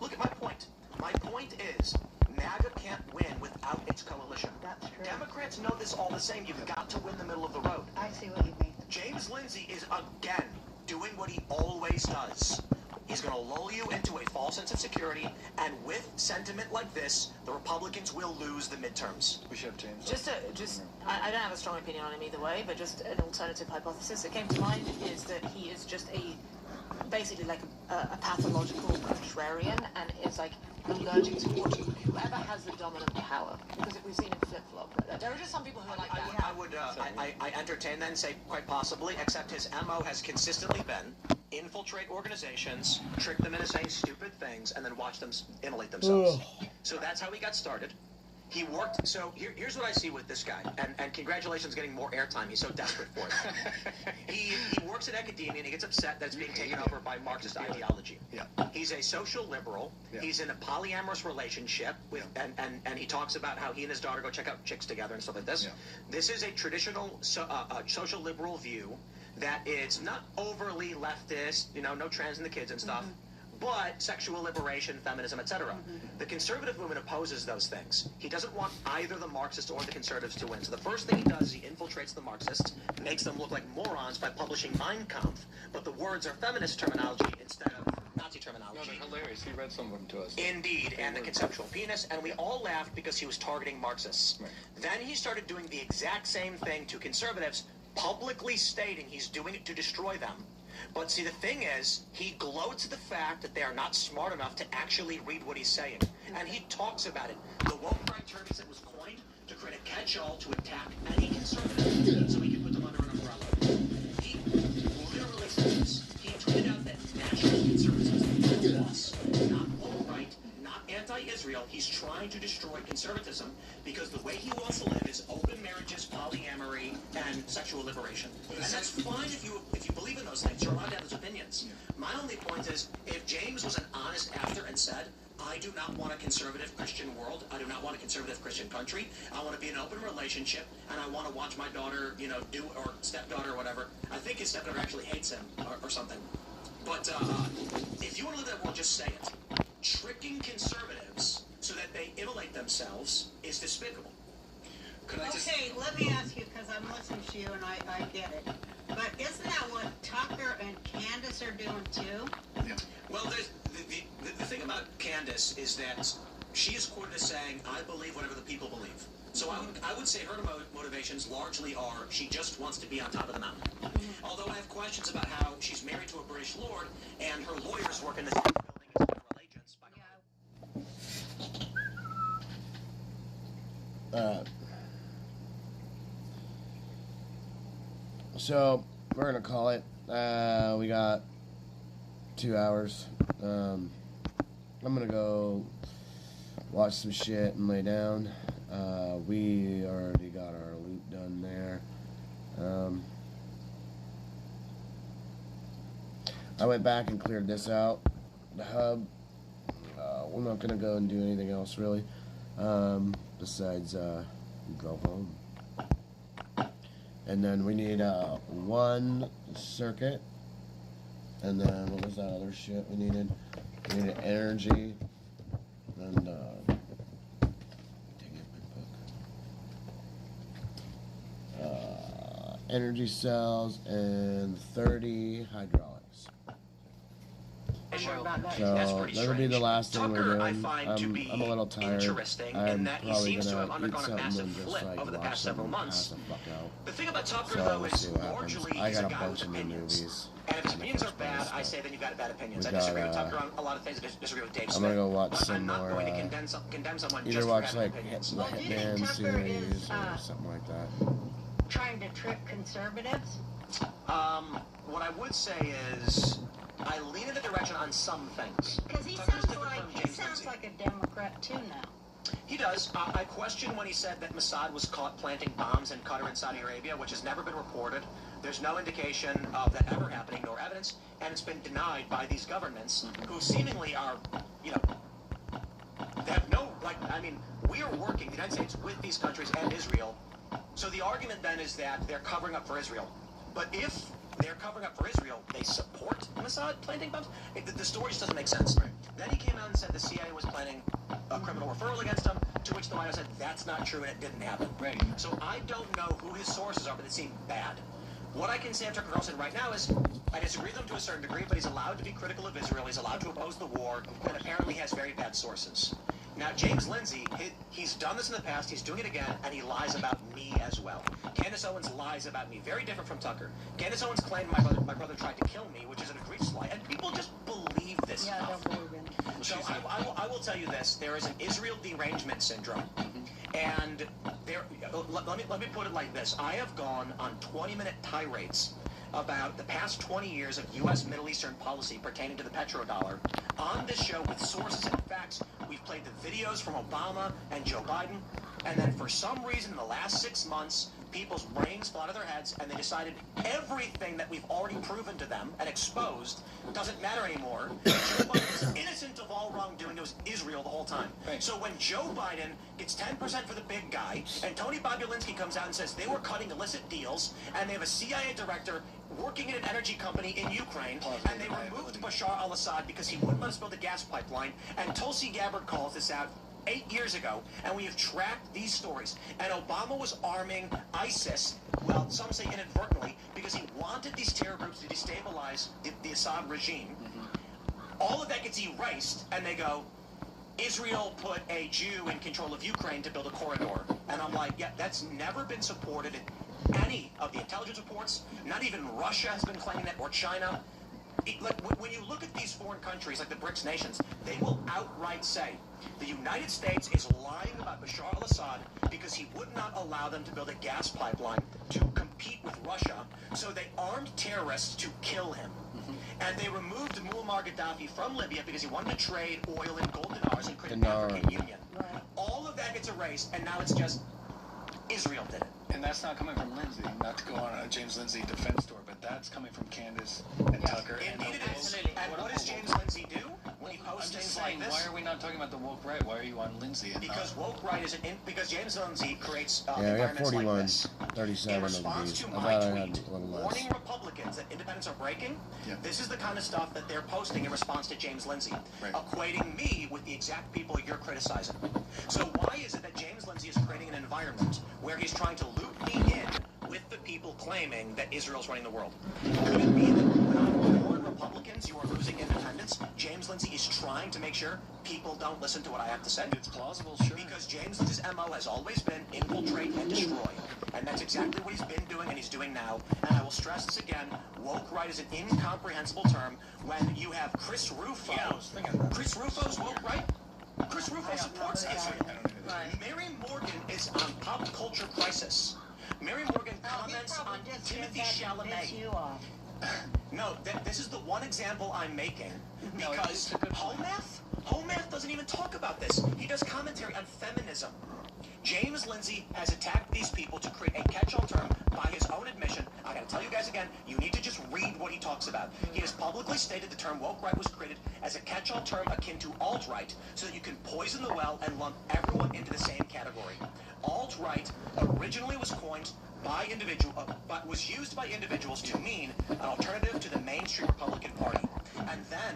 look at my point. My point is, MAGA can't win without its coalition. That's true. Democrats know this all the same. You've got to win the middle of the road. I see what you mean. James Lindsay is, again, doing what he always does. He's going to lull you into a false sense of security, and with sentiment like this, the Republicans will lose the midterms. We should have James. I don't have a strong opinion on him either way, but just an alternative hypothesis that came to mind is that he is just basically like a pathological contrarian, and is like allergic to whoever has the dominant power. Because if we've seen him flip-flop, there are just some people who are like that. I entertain that and say quite possibly, except his MO has consistently been infiltrate organizations, trick them into saying stupid things, and then watch them immolate themselves. So that's how he got started. He worked, so here's what I see with this guy, and congratulations getting more airtime, he's so desperate for it. He works in academia and he gets upset that it's being taken over by Marxist ideology. He's a social liberal, he's in a polyamorous relationship, with, and he talks about how he and his daughter go check out chicks together and stuff like this. This is a traditional social liberal view that it's not overly leftist, you know, no trans in the kids and stuff, but sexual liberation, feminism, etc. The conservative movement opposes those things. He doesn't want either the Marxists or the conservatives to win. So the first thing he does is he infiltrates the Marxists, makes them look like morons by publishing Mein Kampf, but the words are feminist terminology instead of Nazi terminology. No, they're hilarious. He read some of them to us. Indeed, and the conceptual penis, and we all laughed because he was targeting Marxists. Then he started doing the exact same thing to conservatives, publicly stating he's doing it to destroy them. But see, the thing is, he gloats at the fact that they are not smart enough to actually read what he's saying. And he talks about it. The woke right term he said was coined to create a catch-all to attack any conservative so he can put them under an umbrella. He literally says, he tweeted out that national conservatism is loss, not woke right, not anti-Israel. He's trying to destroy conservatism because the way he wants to live is open marriages, polyamory, and sexual liberation. And that's fine if you believe in those things. You're allowed to have those opinions. My only point is, if James was an honest actor and said, I do not want a conservative Christian world, I do not want a conservative Christian country, I want to be in an open relationship, and I want to watch my daughter, you know, or stepdaughter or whatever. I think his stepdaughter actually hates him or something. But if you want to live in that world, just say it. Tricking conservatives so that they immolate themselves is despicable. Okay, let me ask you, because I'm listening to you and I get it. But isn't that what Tucker and Candace are doing too? Well, the thing about Candace is that she is quoted as saying, I believe whatever the people believe. So I would say her motivations largely are she just wants to be on top of the mountain. Although I have questions about how she's married to a British lord and her lawyers work in the same building as federal agents. So we're gonna call it. We got 2 hours. I'm gonna go watch some shit and lay down. We already got our loot done there. I went back and cleared this out, the hub. We're not gonna go and do anything else really, besides go home. And then we need one circuit. And then what was that other shit we needed? We needed energy. And dang it, my book. Energy cells and 30 hydraulics. So that'll be the last thing we're doing. I'm a little tired. I'm probably gonna eat something and just like watch something, pass the fuck out. The thing about Tucker, So though, we'll is see what happens. largely I he's a got a guy with bunch of new opinions. movies. And if his opinions are bad, I say then you've got bad opinions. I We got, disagree with Tucker on a lot of things. I disagree with Dave I'm Smith. gonna go watch but some I'm not more. going to condemn someone Either just for watch having like opinions. the Hitman series or something like that. Trying to trick conservatives? What I would say is I lean in the direction on some things. Because he sounds like a Democrat too now. He does. I question when he said that Mossad was caught planting bombs in Qatar and Saudi Arabia, which has never been reported. There's no indication of that ever happening, nor evidence, and it's been denied by these governments who seemingly are, you know, they have no, like, I mean, we are working, the United States, with these countries and Israel. So the argument then is that they're covering up for Israel. But if they're covering up for Israel, they support Mossad planting bombs? The story just doesn't make sense. Then he came out and said the CIA was planning a criminal referral against him, to which the White House said that's not true and it didn't happen. So I don't know who his sources are, but they seem bad. What I can say of Tucker Carlson right now is I disagree with him to a certain degree, but he's allowed to be critical of Israel, he's allowed to oppose the war, and apparently has very bad sources. Now, James Lindsay, he's done this in the past, he's doing it again, and he lies about me as well. Candace Owens lies about me, very different from Tucker. Candace Owens claimed my brother tried to kill me, which is an egregious lie, and people just believe this stuff. So I will tell you this, there is an Israel derangement syndrome, and let me put it like this. I have gone on 20-minute tirades about the past 20 years of U.S. Middle Eastern policy pertaining to the petrodollar. On this show, with sources and facts, we've played the videos from Obama and Joe Biden, and then for some reason in the last 6 months, people's brains flew out of their heads, and they decided everything that we've already proven to them and exposed doesn't matter anymore. Joe Biden is innocent of all wrongdoing. It was Israel the whole time. So when Joe Biden gets 10% for the big guy, and Tony Bobulinski comes out and says they were cutting illicit deals, and they have a CIA director working in an energy company in Ukraine, and they removed Bashar al-Assad because he wouldn't let us build a gas pipeline, and Tulsi Gabbard calls this out 8 years ago, and we have tracked these stories. And Obama was arming ISIS, well, some say inadvertently, because he wanted these terror groups to destabilize the Assad regime. All of that gets erased, and they go, Israel put a Jew in control of Ukraine to build a corridor. And I'm like, yeah, that's never been supported in any of the intelligence reports. Not even Russia has been claiming that, or China. When you look at these foreign countries, like the BRICS nations, they will outright say, the United States is lying about Bashar al-Assad because he would not allow them to build a gas pipeline to compete with Russia, so they armed terrorists to kill him. And they removed Muammar Gaddafi from Libya because he wanted to trade oil in gold dinars and create an African Union. All of that gets erased, and now it's just Israel did it. And that's not coming from Lindsay, not to go on a James Lindsay defense tour, but that's coming from Candace and Tucker. Indeed it is. And what does James Lindsay do when he posts things like this? Why are we not talking about the woke right? Why are you on Lindsay? Because woke right is because James Lindsay creates Yeah, we got environments 41, like this. 37 In of response these. to I my thought I had tweet a little less. warning Republicans that independents are breaking, this is the kind of stuff that they're posting in response to James Lindsay, equating me with the exact people you're criticizing. So why is it that James Lindsay is creating an environment where he's trying to loop me in with the people claiming that Israel's running the world? Could it be that when you're Republicans, you are losing independence? James Lindsay is trying to make sure people don't listen to what I have to say. It's plausible, sure. Because James Lindsay's MO has always been infiltrate and destroy. And that's exactly what he's been doing and he's doing now. And I will stress this again, woke right is an incomprehensible term when you have Chris Rufo. Chris Rufo's woke right? Chris Rufo supports Israel. Mary Morgan is on pop culture crisis. Mary Morgan comments on Timothy Chalamet. No, this is the one example I'm making. Because Home Math doesn't even talk about this. He does commentary on feminism. James Lindsay has attacked these people to create a catch-all term by his own admission. I gotta tell you guys again, you need to just read what he talks about. He has publicly stated the term woke right was created as a catch-all term akin to alt-right, so that you can poison the well and lump everyone into the same category. Alt-right originally was coined by but was used by individuals to mean an alternative to the mainstream Republican Party. And then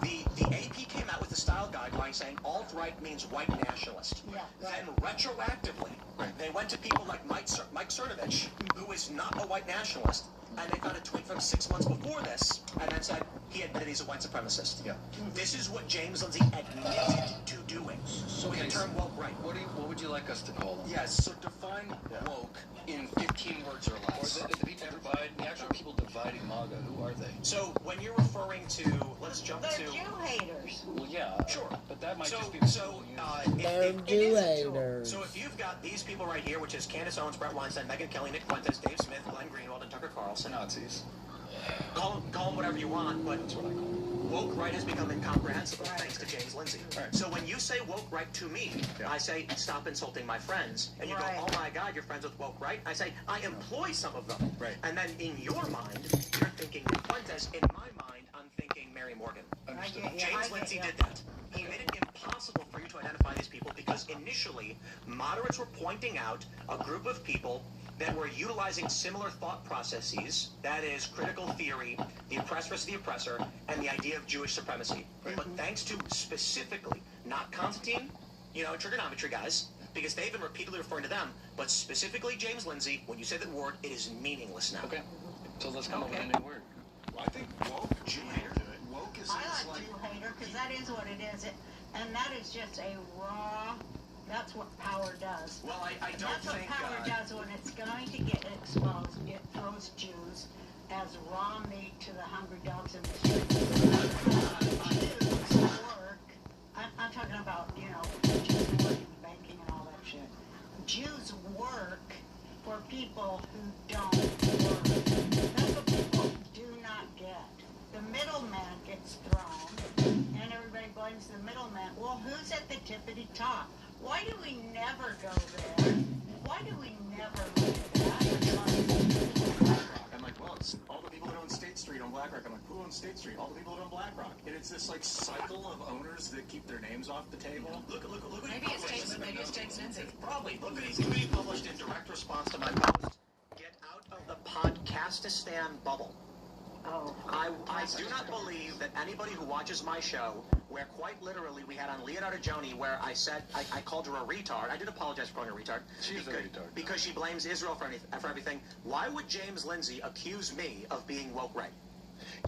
the AP came out with a style guideline saying alt-right means white nationalist. Then retroactively, they went to people like Mike Cernovich, who is not a white nationalist, and they found a tweet from 6 months before this, and then said he admitted he's a white supremacist. This is what James Lindsay admitted to doing. So the term woke right. What would you like us to call them? Yes, so define woke in 15 words or less. Or the actual people dividing MAGA, who are they? So when you're referring to, let's jump They're to... Jew haters. Well, yeah. Sure. But that might just be... They're Jew haters. So if you've got these people right here, which is Candace Owens, Brett Weinstein, Megyn Kelly, Nick Fuentes, Dave Smith, Glenn Greenwald, and Tucker Carlson. Nazis. Call them whatever you want, but that's what I call them. Woke right has become incomprehensible thanks to James Lindsay. So when you say woke right to me, I say, stop insulting my friends. And you go, oh my God, you're friends with woke right? I say, I employ some of them. And then in your mind, you're thinking Nick Fuentes. In my mind, I'm thinking Mary Morgan. James Lindsay did that. He made it impossible for you to identify these people because initially, moderates were pointing out a group of people that were utilizing similar thought processes, that is, critical theory, the oppressed versus the oppressor, and the idea of Jewish supremacy. But thanks to specifically, not Constantine, trigonometry guys, because they've been repeatedly referring to them, but specifically James Lindsay, when you say that word, it is meaningless now. Okay. So let's come up with a new word. Well, I think woke, Jew hater. Woke is I like Jew hater because that is what it is. And that is just a raw... That's what power does. Well, I don't That's think... what power does when it's going to get exposed. It throws Jews as raw meat to the hungry dogs in the street. Jews work. I'm talking about, Jews working, banking and all that shit. Jews work for people who don't work. That's what people middleman gets thrown, and everybody blames the middleman. Well, who's at the tippity top? Why do we never go there? Why do we never look at that? I'm like, well, it's all the people that own State Street on BlackRock. I'm like, who owns State Street? All the people that own BlackRock. And it's this like cycle of owners that keep their names off the table. Look. Maybe it's James Lindsay. Probably. Look at these tweets published in direct response to my post. Get out of the Podcastistan bubble. Oh. I do not believe that anybody who watches my show, where quite literally we had on Leonardo Joni, where I said, I called her a retard. I did apologize for calling her a retard. She's a retard. Because she blames Israel for everything. Why would James Lindsay accuse me of being woke right?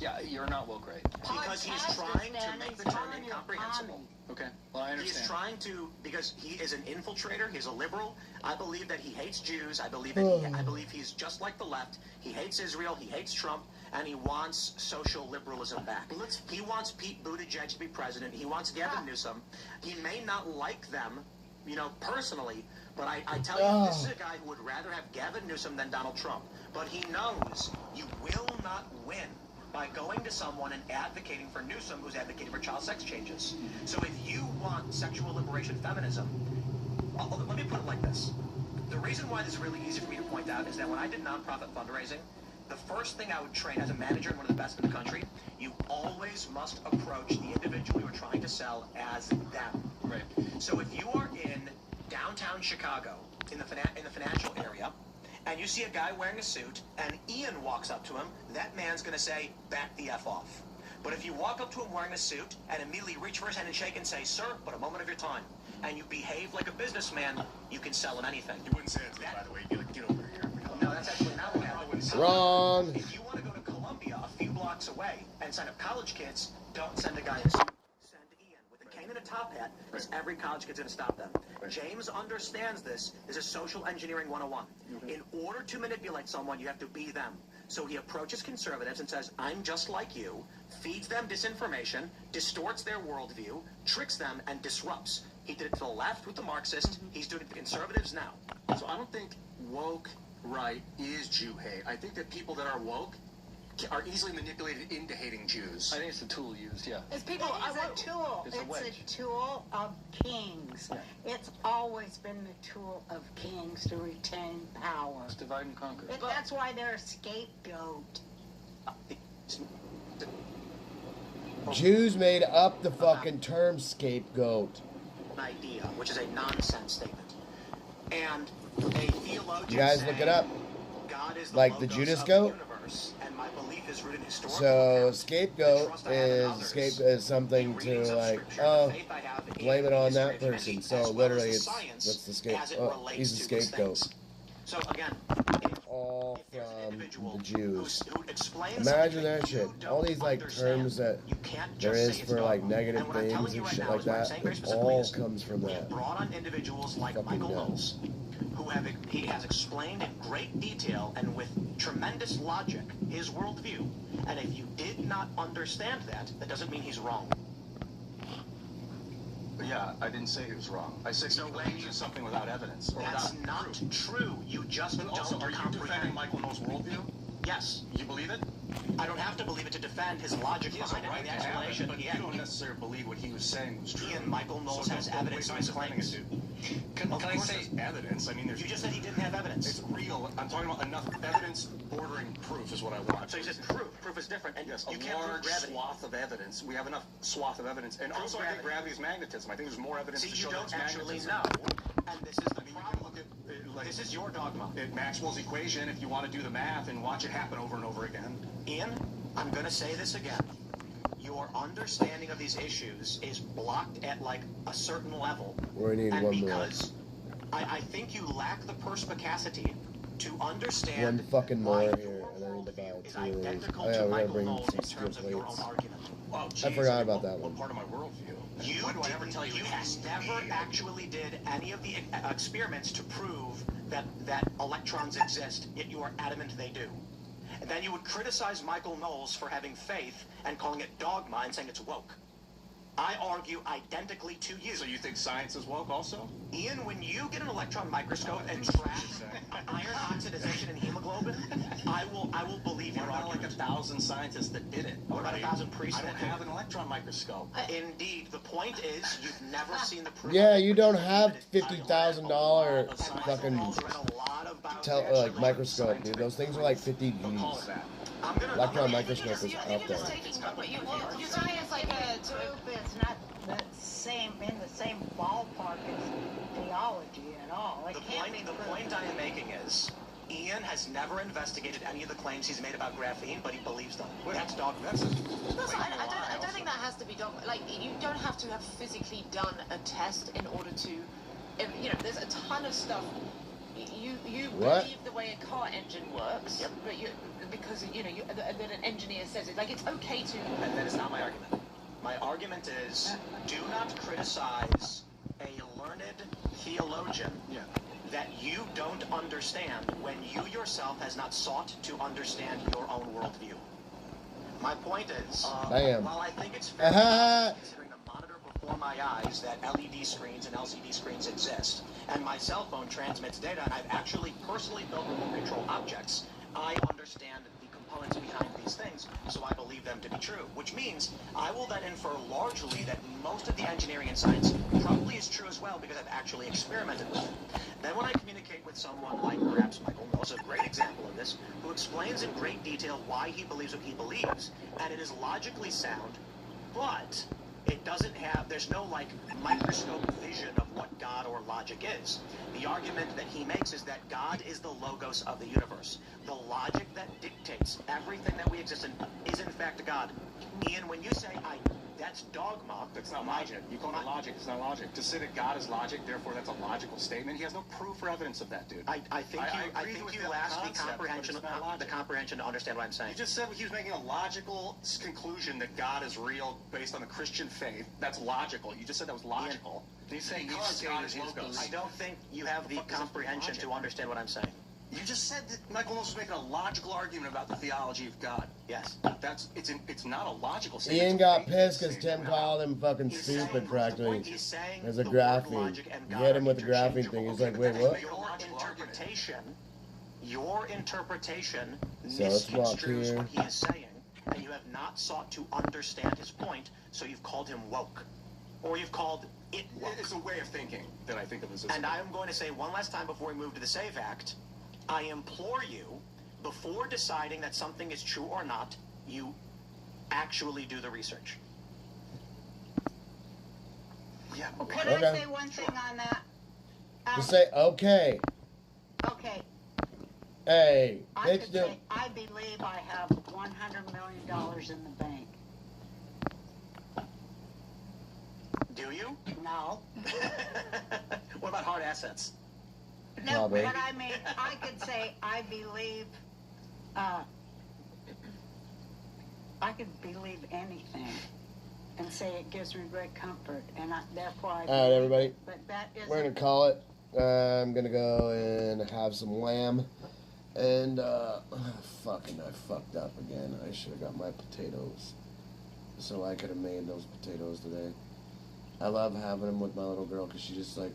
Yeah, you're not woke right. Because he's trying to make the term incomprehensible. Okay, well, I understand. He's trying to, because he is an infiltrator, he's a liberal. I believe that he hates Jews. I believe he's just like the left. He hates Israel, he hates Trump, and he wants social liberalism back. He wants Pete Buttigieg to be president. He wants Gavin Newsom. He may not like them, personally, but I tell you, this is a guy who would rather have Gavin Newsom than Donald Trump. But he knows you will not win by going to someone and advocating for Newsom, who's advocating for child sex changes. So if you want sexual liberation feminism, let me put it like this. The reason why this is really easy for me to point out is that when I did nonprofit fundraising, the first thing I would train as a manager and one of the best in the country, you always must approach the individual you are trying to sell as them. Right. So if you are in downtown Chicago, in the financial area, and you see a guy wearing a suit, and Ian walks up to him, that man's going to say, back the F off. But if you walk up to him wearing a suit and immediately reach for his hand and shake and say, sir, but a moment of your time, and you behave like a businessman, you can sell him anything. You wouldn't say it to me, by the way. You'd be like, get over here. No, that's actually not what I would say. Wrong. If you want to go to Columbia a few blocks away and sign up college kids, don't send a guy in a suit. Send Ian with a cane and a top hat, because every college kid's going to stop them. James understands this. This is social engineering 101. In order to manipulate someone, you have to be them. So he approaches conservatives and says, I'm just like you, feeds them disinformation, distorts their worldview, tricks them, and disrupts. He did it to the left with the Marxists. He's doing it to conservatives now. So I don't think woke right is Jew hate. I think that people that are woke are easily manipulated into hating Jews. I think it's a tool used, yeah. It's people. It's a tool. It's a wedge. It's a tool of kings. Yeah. It's always been the tool of kings to retain power. It's divide and conquer. That's why they're a scapegoat. Jews made up the fucking term scapegoat. Idea, which is a nonsense statement. And a theologian You guys look it up. God is Like the Judas goat. And my belief is rooted in historical So scapegoat is something to like, blame it on that person. So literally, it's what's the scapegoat? Oh, he's a scapegoat. So again, all from the Jews. Imagine that shit. All these like terms that there is for like negative things and shit like that. It all comes from that. Brought on individuals like Michael Knowles, who he has explained in great detail and with tremendous logic his worldview. And if you did not understand that, that doesn't mean he's wrong. Yeah, I didn't say he was wrong. I said he claims something without evidence. Or That's without not proof. true. You just But also, don't are you comprehend. defending Michael Knowles' worldview? Yes. You believe it? I don't have to believe it to defend his logic He has a behind it right and to the have it, explanation. but you don't necessarily believe what he was saying was true. Ian, Michael Knowles has don't evidence waste of his time defending claims. it, dude. Can I say evidence? I mean, there's... You just said he didn't have evidence. It's real. I'm talking about enough evidence bordering proof is what I want. So you said proof. Proof is different. And Yes, you a can't prove large gravity. swath of evidence. We have enough swath of evidence. And also, I think gravity is magnetism. I think there's more evidence See, to you show that don't it's actually magnetism. know. And this is the I mean, you problem. can look at... like, This is your dogma. Maxwell's equation, if you want to do the math and watch it happen over and over again. Ian, I'm going to say this again. Your understanding of these issues is blocked at like a certain level. We need and one more. because I think you lack the perspicacity to understand One fucking more why here, your and I need to buy worldview is two of these. identical Oh yeah, to we gotta Michael bring Knowles some in steel terms of your plates. own argument. Oh, I forgot about that what one. part of my worldview? You When do I ever tell you never actually did any of the experiments to prove that electrons exist, yet you are adamant they do. And then you would criticize Michael Knowles for having faith and calling it dogma and saying it's woke. I argue identically to you. So you think science is woke also? Ian, when you get an electron microscope and track iron oxidation in hemoglobin, I I will believe your What about argument. like 1,000 scientists that did it? What about 1,000 priests I don't that did have it? an electron microscope. Indeed, the point is you've never seen the proof. Yeah, you don't have $50,000 fucking like microscope, dude. Those things are like 50 G's. Electron microscope is up there. You're saying it's like a truth is not the same in the same ballpark as theology at all. It can't be The point I am making is Ian has never investigated any of the claims he's made about graphene, but he believes them. That's dogma. Listen, I don't think that has to be done. Like, you don't have to have physically done a test in order to, you know, there's a ton of stuff. You believe the way a car engine works, but because you know that an engineer says it. Like, it's okay to. And that is not my argument. My argument is, do not criticize a learned theologian that you don't understand when you yourself has not sought to understand your own worldview. My point is, while I think it's fair considering the monitor before my eyes that LED screens and LCD screens exist, and my cell phone transmits data, and I've actually personally built remote control objects, I understand the components behind these things, so I believe them to be true, which means I will then infer largely that most of the engineering and science probably is true as well because I've actually experimented with it. Then when I communicate with someone like perhaps Michael Mills, a great example of this, who explains in great detail why he believes what he believes, and it is logically sound, but it doesn't have, there's no like microscope vision of what God or logic is. The argument that he makes is that God is the logos of the universe. The logic that dictates everything that we exist in is in fact God. Ian, when you say that's dogma. That's not logic. You call it logic. It's not logic. To say that God is logic, therefore that's a logical statement. He has no proof or evidence of that, dude. I think you lack the comprehension to understand what I'm saying. You just said he was making a logical conclusion that God is real based on the Christian faith. That's logical. You just said that was logical. He's saying God is logos. I don't think you have the comprehension to understand what I'm saying. You just said that Michael Mills was making a logical argument about the theology of God. Yes. It's not a logical statement. Ian got pissed because Tim called him fucking stupid practically. As a graphene. You hit him with the graphene thing. He's like, wait, what? Your interpretation So let's walk misconstrues here. what he is saying, and you have not sought to understand his point, so you've called him woke. Or you've called it woke. It's a way of thinking that I think of as And I am going to say one last time before we move to the SAVE Act, I implore you, before deciding that something is true or not, you actually do the research. Yeah. Okay. Could I say one thing on that? Just say, okay. Okay. Hey, I bitch, could dude. say, I believe I have $100 million in the bank. Do you? No. What about hard assets? No, Probably. but I mean, I could say I believe, I could believe anything and say it gives me great comfort, and therefore I All right, everybody. But that isn't. We're going to call it. I'm going to go and have some lamb. And, fucking, I fucked up again. I should have got my potatoes. So I could have made those potatoes today. I love having them with my little girl because she just, like,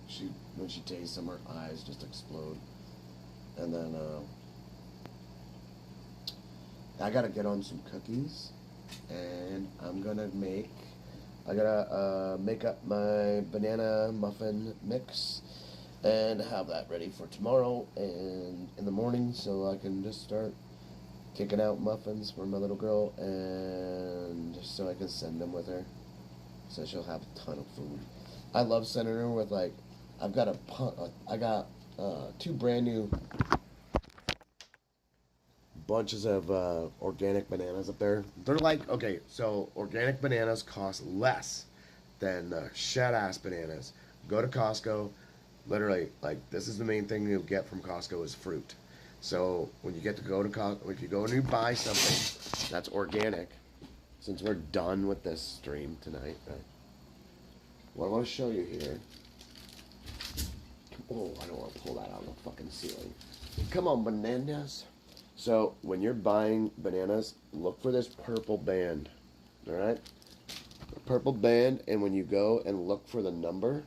when she tastes them, her eyes just explode. And then, I got to get on some cookies. And I'm going to make up my banana muffin mix. And have that ready for tomorrow and in the morning so I can just start kicking out muffins for my little girl and just so I can send them with her so she'll have a ton of food. I love sending her with like, I got 2 brand new bunches of organic bananas up there. They're like, okay, so organic bananas cost less than shed-ass bananas. Go to Costco. Literally, like, this is the main thing you'll get from Costco is fruit. So when you get to go to Costco, if you go and you buy something that's organic, since we're done with this stream tonight, right? What I want to show you here. Oh, I don't want to pull that out of the fucking ceiling. Come on, bananas. So when you're buying bananas, look for this purple band. All right, the purple band, and when you go and look for the number.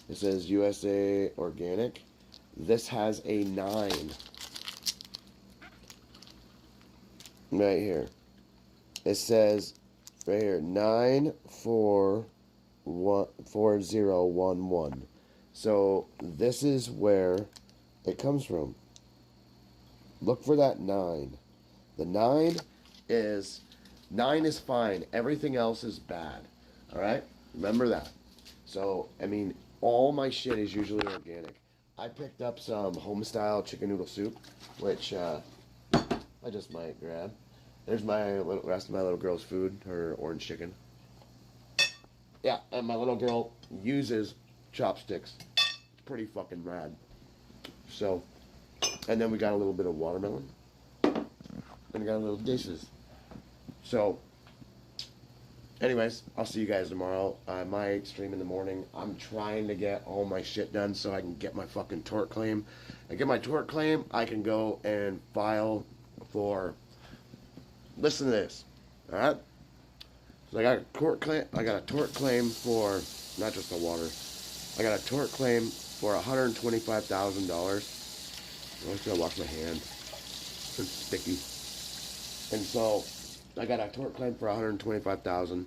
It says USA Organic. This has a 9. right here. It says right here 944011. So this is where it comes from. Look for that 9. The 9 is fine. Everything else is bad. All right? Remember that. So, I mean, all my shit is usually organic. I picked up some home-style chicken noodle soup, which I just might grab. There's rest of my little girl's food, her orange chicken. Yeah, and my little girl uses chopsticks. It's pretty fucking rad. So, and then we got a little bit of watermelon. And we got a little dishes. So, anyways, I'll see you guys tomorrow. I might stream in the morning. I'm trying to get all my shit done so I can get my fucking tort claim. And get my tort claim, I can go and file for... Listen to this, all right? So I got a tort claim for not just the water. I got a tort claim for $125,000. I'm just gonna wash my hands. It's sticky. And so I got a tort claim for $125,000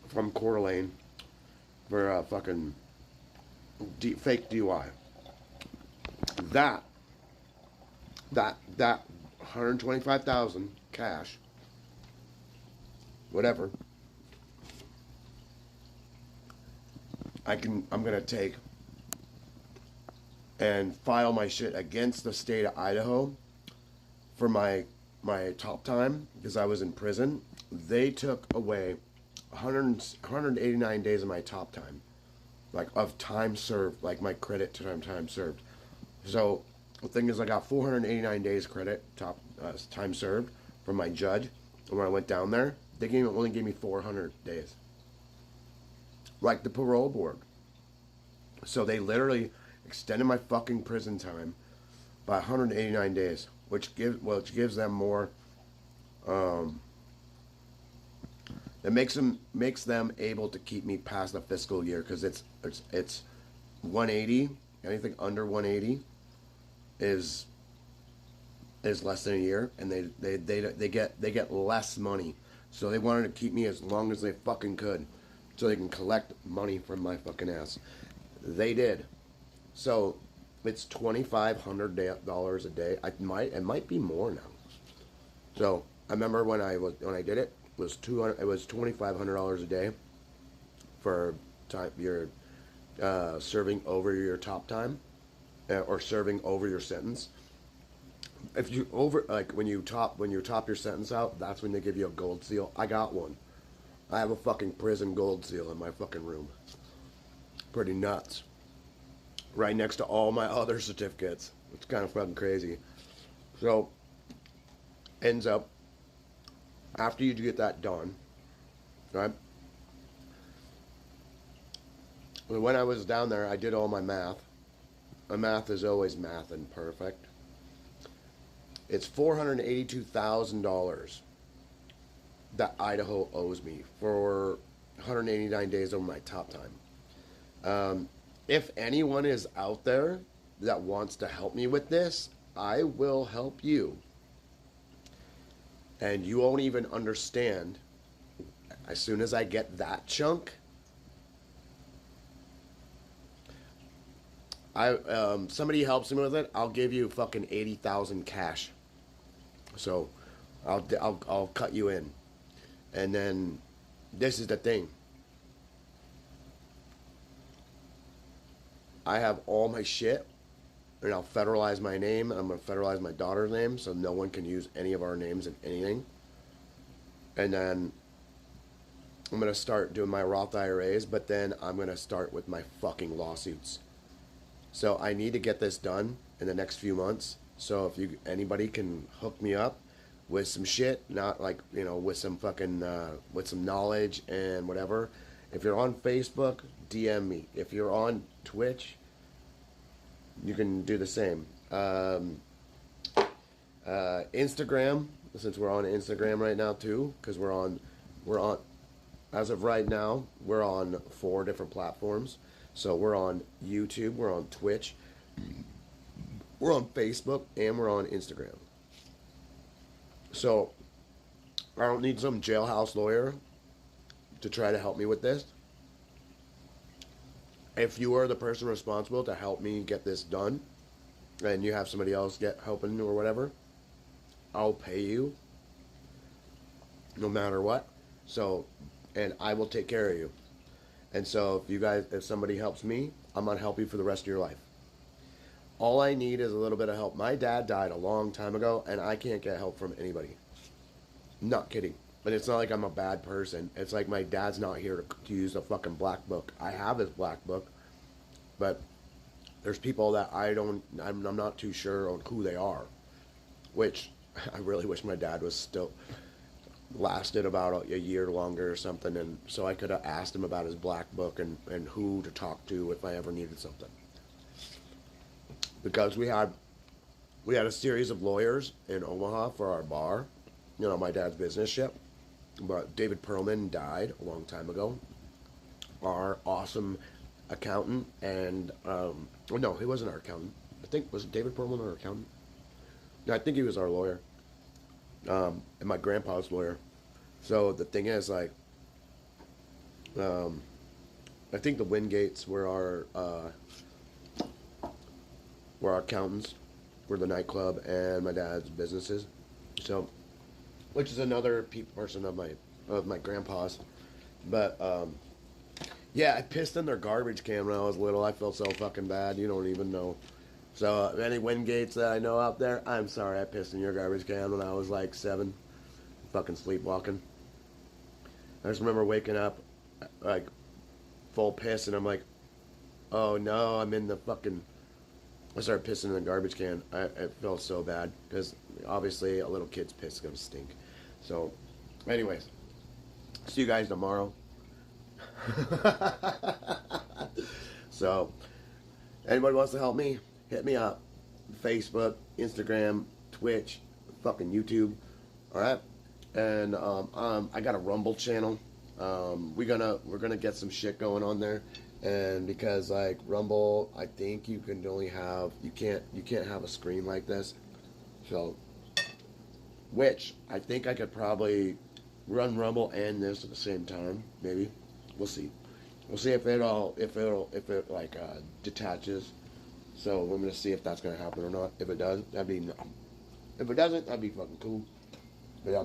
from Coeur d'Alene for a fucking fake DUI. That $125,000 cash, whatever, I'm gonna take and file my shit against the state of Idaho for my top time because I was in prison. They took away 189 days of my top time, like of time served, like my credit to time served. So the thing is, I got 489 days credit time served from my judge. And when I went down there, they only gave me 400 days, like the parole board. So they literally extended my fucking prison time by 189 days, which gives them more. It makes them able to keep me past the fiscal year because it's 180. Anything under 180 is less than a year, and they get less money. So they wanted to keep me as long as they fucking could, so they can collect money from my fucking ass. They did. So it's $2,500 a day. It might be more now. So I remember when I did it, it was $2,500 a day for time your serving over your top time or serving over your sentence. If you when you top your sentence out, that's when they give you a gold seal. I got one. I have a fucking prison gold seal in my fucking room. Pretty nuts. Right next to all my other certificates. It's kind of fucking crazy. So, ends up, after you get that done, right? When I was down there, I did all my math. My math is always math and perfect. It's $482,000 that Idaho owes me for 189 days over my top time. If anyone is out there that wants to help me with this, I will help you. And you won't even understand. As soon as I get that chunk, somebody helps me with it, I'll give you fucking $80,000 cash. So I'll cut you in. And then this is the thing. I have all my shit, and I'll federalize my name, and I'm going to federalize my daughter's name so no one can use any of our names in anything. And then I'm going to start doing my Roth IRAs, but then I'm going to start with my fucking lawsuits. So I need to get this done in the next few months. So if anybody can hook me up with some shit, not like, with some fucking, with some knowledge and whatever. If you're on Facebook, DM me. If you're on Twitch, you can do the same. Instagram, since we're on Instagram right now too, because we're on, as of right now, we're on 4 different platforms. So we're on YouTube, we're on Twitch, we're on Facebook, and we're on Instagram. So I don't need some jailhouse lawyer to try to help me with this. If you are the person responsible to help me get this done, and you have somebody else helping or whatever, I'll pay you no matter what. So, and I will take care of you. And so if somebody helps me, I'm gonna help you for the rest of your life. All I need is a little bit of help. My dad died a long time ago, and I can't get help from anybody. Not kidding. But it's not like I'm a bad person. It's like my dad's not here to use a fucking black book. I have his black book, but there's people that I'm not too sure on who they are. Which I really wish my dad was still lasted about a year longer or something, and so I could have asked him about his black book and who to talk to if I ever needed something. Because we had a series of lawyers in Omaha for our bar, you know, my dad's business ship. But David Perlman died a long time ago. Our awesome accountant and no, he wasn't our accountant. I think was David Perlman our accountant? No, I think he was our lawyer. And my grandpa's lawyer. So the thing is, like, I think the Wingates were our accountants for the nightclub and my dad's businesses. So, which is another person of my grandpa's. But yeah, I pissed in their garbage can when I was little. I felt so fucking bad. You don't even know. So any Wingates that I know out there, I'm sorry I pissed in your garbage can when I was like 7, fucking sleepwalking. I just remember waking up like full piss, and I'm like, oh no, I'm in the fucking. I started pissing in the garbage can. I felt so bad because obviously a little kid's piss is gonna stink. So, anyways, see you guys tomorrow. So, anybody wants to help me, hit me up. Facebook, Instagram, Twitch, fucking YouTube. Alright? And I got a Rumble channel. We're gonna get some shit going on there. And because like Rumble, I think you can only have you can't have a screen like this. So which I think I could probably run Rumble and this at the same time, maybe. We'll see. We'll see if it like detaches. So we're gonna see if that's gonna happen or not. If it does, that'd be if it doesn't, that'd be fucking cool. But yeah.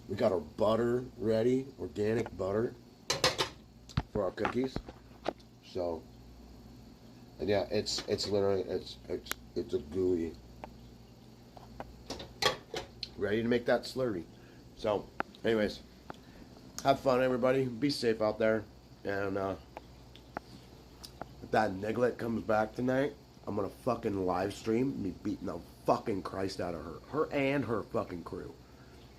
We got our butter ready, organic butter for our cookies. So and yeah, it's literally it's a gooey. Ready to make that slurry. So anyways, have fun everybody, be safe out there, and if that Niglet comes back tonight, I'm gonna fucking live stream me beating the fucking Christ out of her and her fucking crew.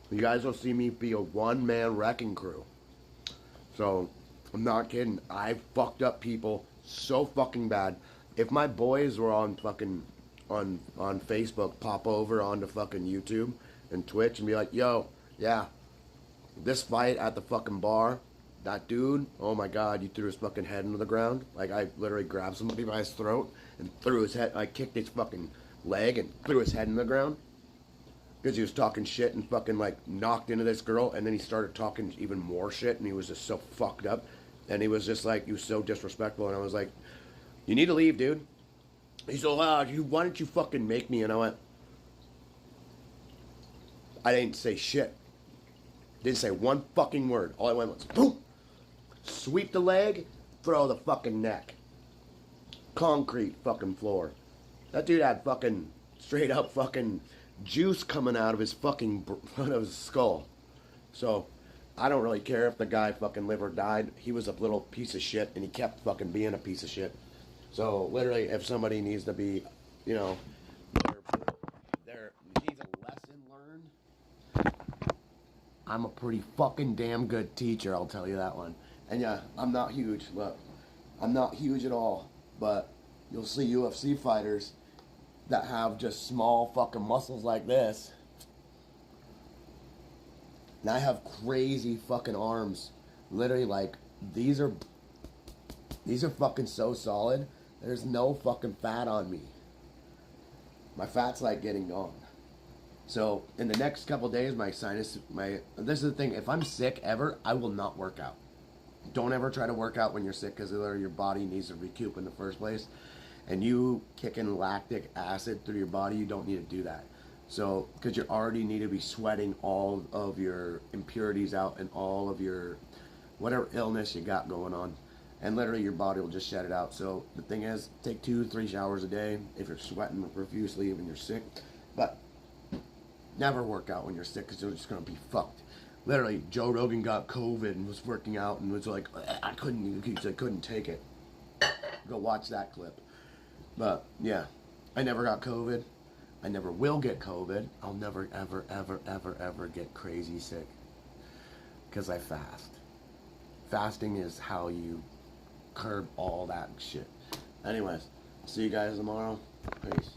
You guys will see me be a one-man wrecking crew. So I'm not kidding. I fucked up people so fucking bad. If my boys were on fucking on Facebook, pop over onto fucking YouTube and Twitch and be like, yo, yeah, this fight at the fucking bar, that dude, oh my god, you threw his fucking head into the ground. Like, I literally grabbed somebody by his throat and threw his head, I kicked his fucking leg and threw his head in the ground. Because he was talking shit and fucking like knocked into this girl, and then he started talking even more shit, and he was just so fucked up. And he was just like, he was so disrespectful, and I was like, you need to leave, dude. He's so loud, why didn't you fucking make me? And I went, I didn't say shit. Didn't say one fucking word. All I went was, boom! Sweep the leg, throw the fucking neck. Concrete fucking floor. That dude had fucking straight up fucking juice coming out of his fucking out of his skull. So I don't really care if the guy fucking lived or died. He was a little piece of shit, and he kept fucking being a piece of shit. So literally, if somebody needs to be, you know, there needs a lesson learned, I'm a pretty fucking damn good teacher, I'll tell you that one. And yeah, I'm not huge. Look, I'm not huge at all, but you'll see UFC fighters that have just small fucking muscles like this. And I have crazy fucking arms. Literally, like, these are fucking so solid. There's no fucking fat on me. My fat's like getting gone. So in the next couple days, this is the thing, if I'm sick ever, I will not work out. Don't ever try to work out when you're sick, because your body needs to recoup in the first place. And you kicking lactic acid through your body, you don't need to do that. So, because you already need to be sweating all of your impurities out and all of your whatever illness you got going on. And literally your body will just shed it out. So the thing is, take 2-3 showers a day if you're sweating profusely when you're sick. But never work out when you're sick, because you're just going to be fucked. Literally, Joe Rogan got COVID and was working out and was like, I couldn't take it. Go watch that clip. But yeah, I never got COVID. I never will get COVID. I'll never, ever, ever, ever, ever get crazy sick, because I fast. Fasting is how you curb all that shit. Anyways, see you guys tomorrow. Peace.